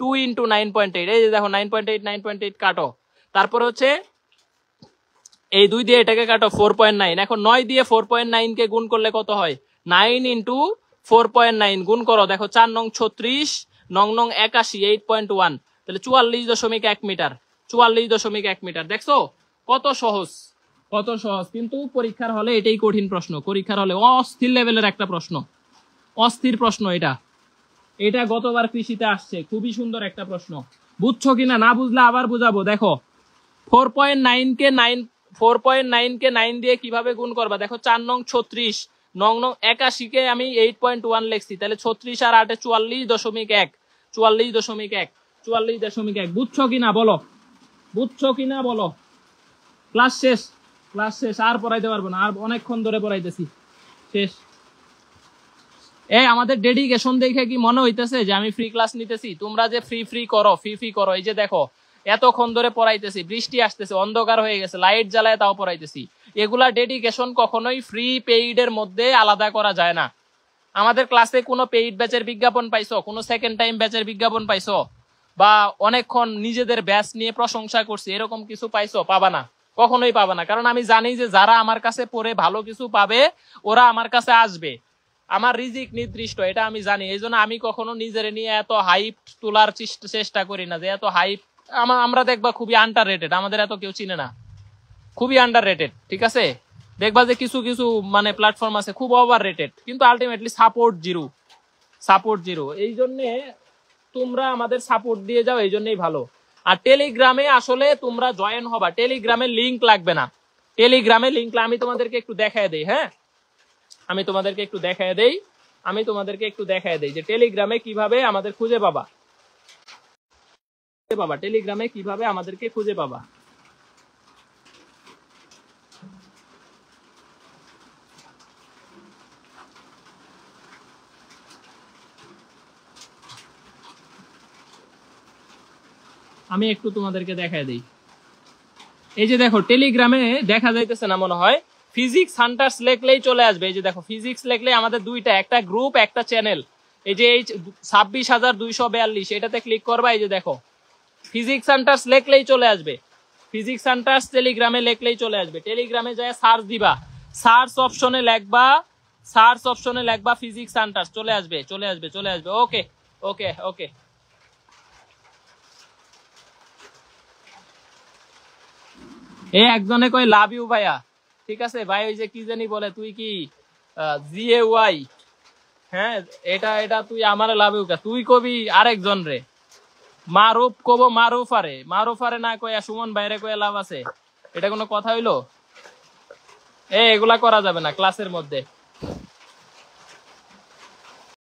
2 × 9.8, এই যে দেখো 9.8, 9.8 কাটো, তারপর হচ্ছে এই 2 দিয়ে এটাকে কাটো, 4.9। এখন 9 দিয়ে 4.9 কে গুণ করলে কত হয়? 9 × 4.9 গুণ করো, দেখো 4 নং 36, 9 নং 81, 8.1, তাহলে 44.1 মিটার, 44.1 মিটার। দেখছো কত সহজ, কত সহজ। কিন্তু পরীক্ষার হলে এটাই কঠিন প্রশ্ন, পরীক্ষার হলে অস্থির লেভেলের একটা প্রশ্ন, অস্থির প্রশ্ন এটা। এটা গতবার কৃষিতে আসছে, খুবই সুন্দর একটা প্রশ্ন। বুঝছো কিনা? না বুঝলে আবার বুঝাবো। দেখো 4.9 কে 9 দিয়ে কিভাবে গুণ করবা? দেখো 4 নং 36, 9 নং 81 কে আমি 8.1 লিখছি, তাহলে 36 আর 8 44.1, 44.1, 44.1। বুঝছো কিনা বলো, বুঝছো কিনা বলো। ক্লাস শেষ, ক্লাস শেষ, আর পড়াইতে পারবো না, আর অনেকক্ষণ ধরে পড়াইতেছি, শেষ। আমাদের ডেডিকেশন দেখে কি মনে হইতেছে যে আমি ফ্রি ক্লাস নিতেছি? তোমরা যে ফ্রি করো, ফ্রি করো। এই যে দেখো এতক্ষণ ধরে পড়াইতেছি, বৃষ্টি আসতেছে, অন্ধকার হয়ে গেছে, লাইট জ্বালায় তাও পড়াইতেছি। এগুলা ডেডিকেশন কখনোই ফ্রি পেইড এর মধ্যে আলাদা করা যায় না। আমাদের ক্লাসে কোনো পেইড ব্যাচের বিজ্ঞাপন পাইছো? কোনো সেকেন্ড টাইম ব্যাচের বিজ্ঞাপন পাইছো? বা অনেকক্ষণ নিজেদের ব্যাচ নিয়ে প্রশংসা করছি, এরকম কিছু পাইছো? পাবা না, কখনোই পাবা না। কারণ আমি জানি যে যারা আমার কাছে পড়ে ভালো কিছু পাবে, ওরা আমার কাছে আসবে। আমার রিজিক নির্দিষ্ট, এটা আমি জানি। এই জন্য আমি কখনো নিজের নিয়ে এত হাইপ তোলার চেষ্টা করি না, যে এত হাইপ। আমরা দেখবা খুবই আন্ডার রেটেড, আমাদের এত কেউ চিনে না, খুবই আন্ডার রেটেড। ঠিক আছে, দেখবা যে কিছু কিছু মানে প্ল্যাটফর্ম আছে খুব ওভার রেটেড, কিন্তু ultimately support zero, support zero. এই জন্যে তোমরা আমাদের সাপোর্ট দিয়ে যাও, এই জন্যই ভালো। আর টেলিগ্রামে আসলে তোমরা জয়েন হবা, টেলিগ্রামের লিংক লাগবে না। টেলিগ্রামে লিংক আমি তোমাদেরকে একটু দেখায় দেই। হ্যাঁ, আমি তোমাদেরকে একটু দেখায় দেই যে টেলিগ্রামে কিভাবে আমাদের খুঁজে পাবা, টেলিগ্রামে কিভাবে আমাদেরকে খুঁজে পাবা। আমি একটু তোমাদেরকে দেখায় দিই। এই যে দেখো টেলিগ্রামে দেখা যাইতেছে না মনে হয়, ফিজিক্স হান্টার্স লেখলেই চলে আসবে। এই যে দেখো ফিজিক্স লেখলে আমাদের দুইটা, একটা গ্রুপ একটা চ্যানেল। এই যে এই 26,242 এটাতে ক্লিক করবা। এই যে দেখো ফিজিক্স হান্টার্স লেখলেই চলে আসবে, ফিজিক্স হান্টার্স টেলিগ্রামে লেখলেই চলে আসবে। টেলিগ্রামে যায় সার্চ দিবা, সার্চ অপশনে লেখবা ফিজিক্স হান্টার্স, চলে আসবে। ওকে ওকে ওকে। একজনে কয় লাভ ইউ ভাইয়া, ঠিক আছে ভাই। ওই যে কি জানি বলে, তুই কি জিএওয়াই, হ্যাঁ এটা তুই আমার লাভ ইউ কা, তুই কবি আরেকজন রে মারুফ কব, মারুফারে না কয়া সুমন বাইরে কয়া লাভ আছে? এটা কোনো কথা হইলো? এগুলা করা যাবে না ক্লাসের মধ্যে।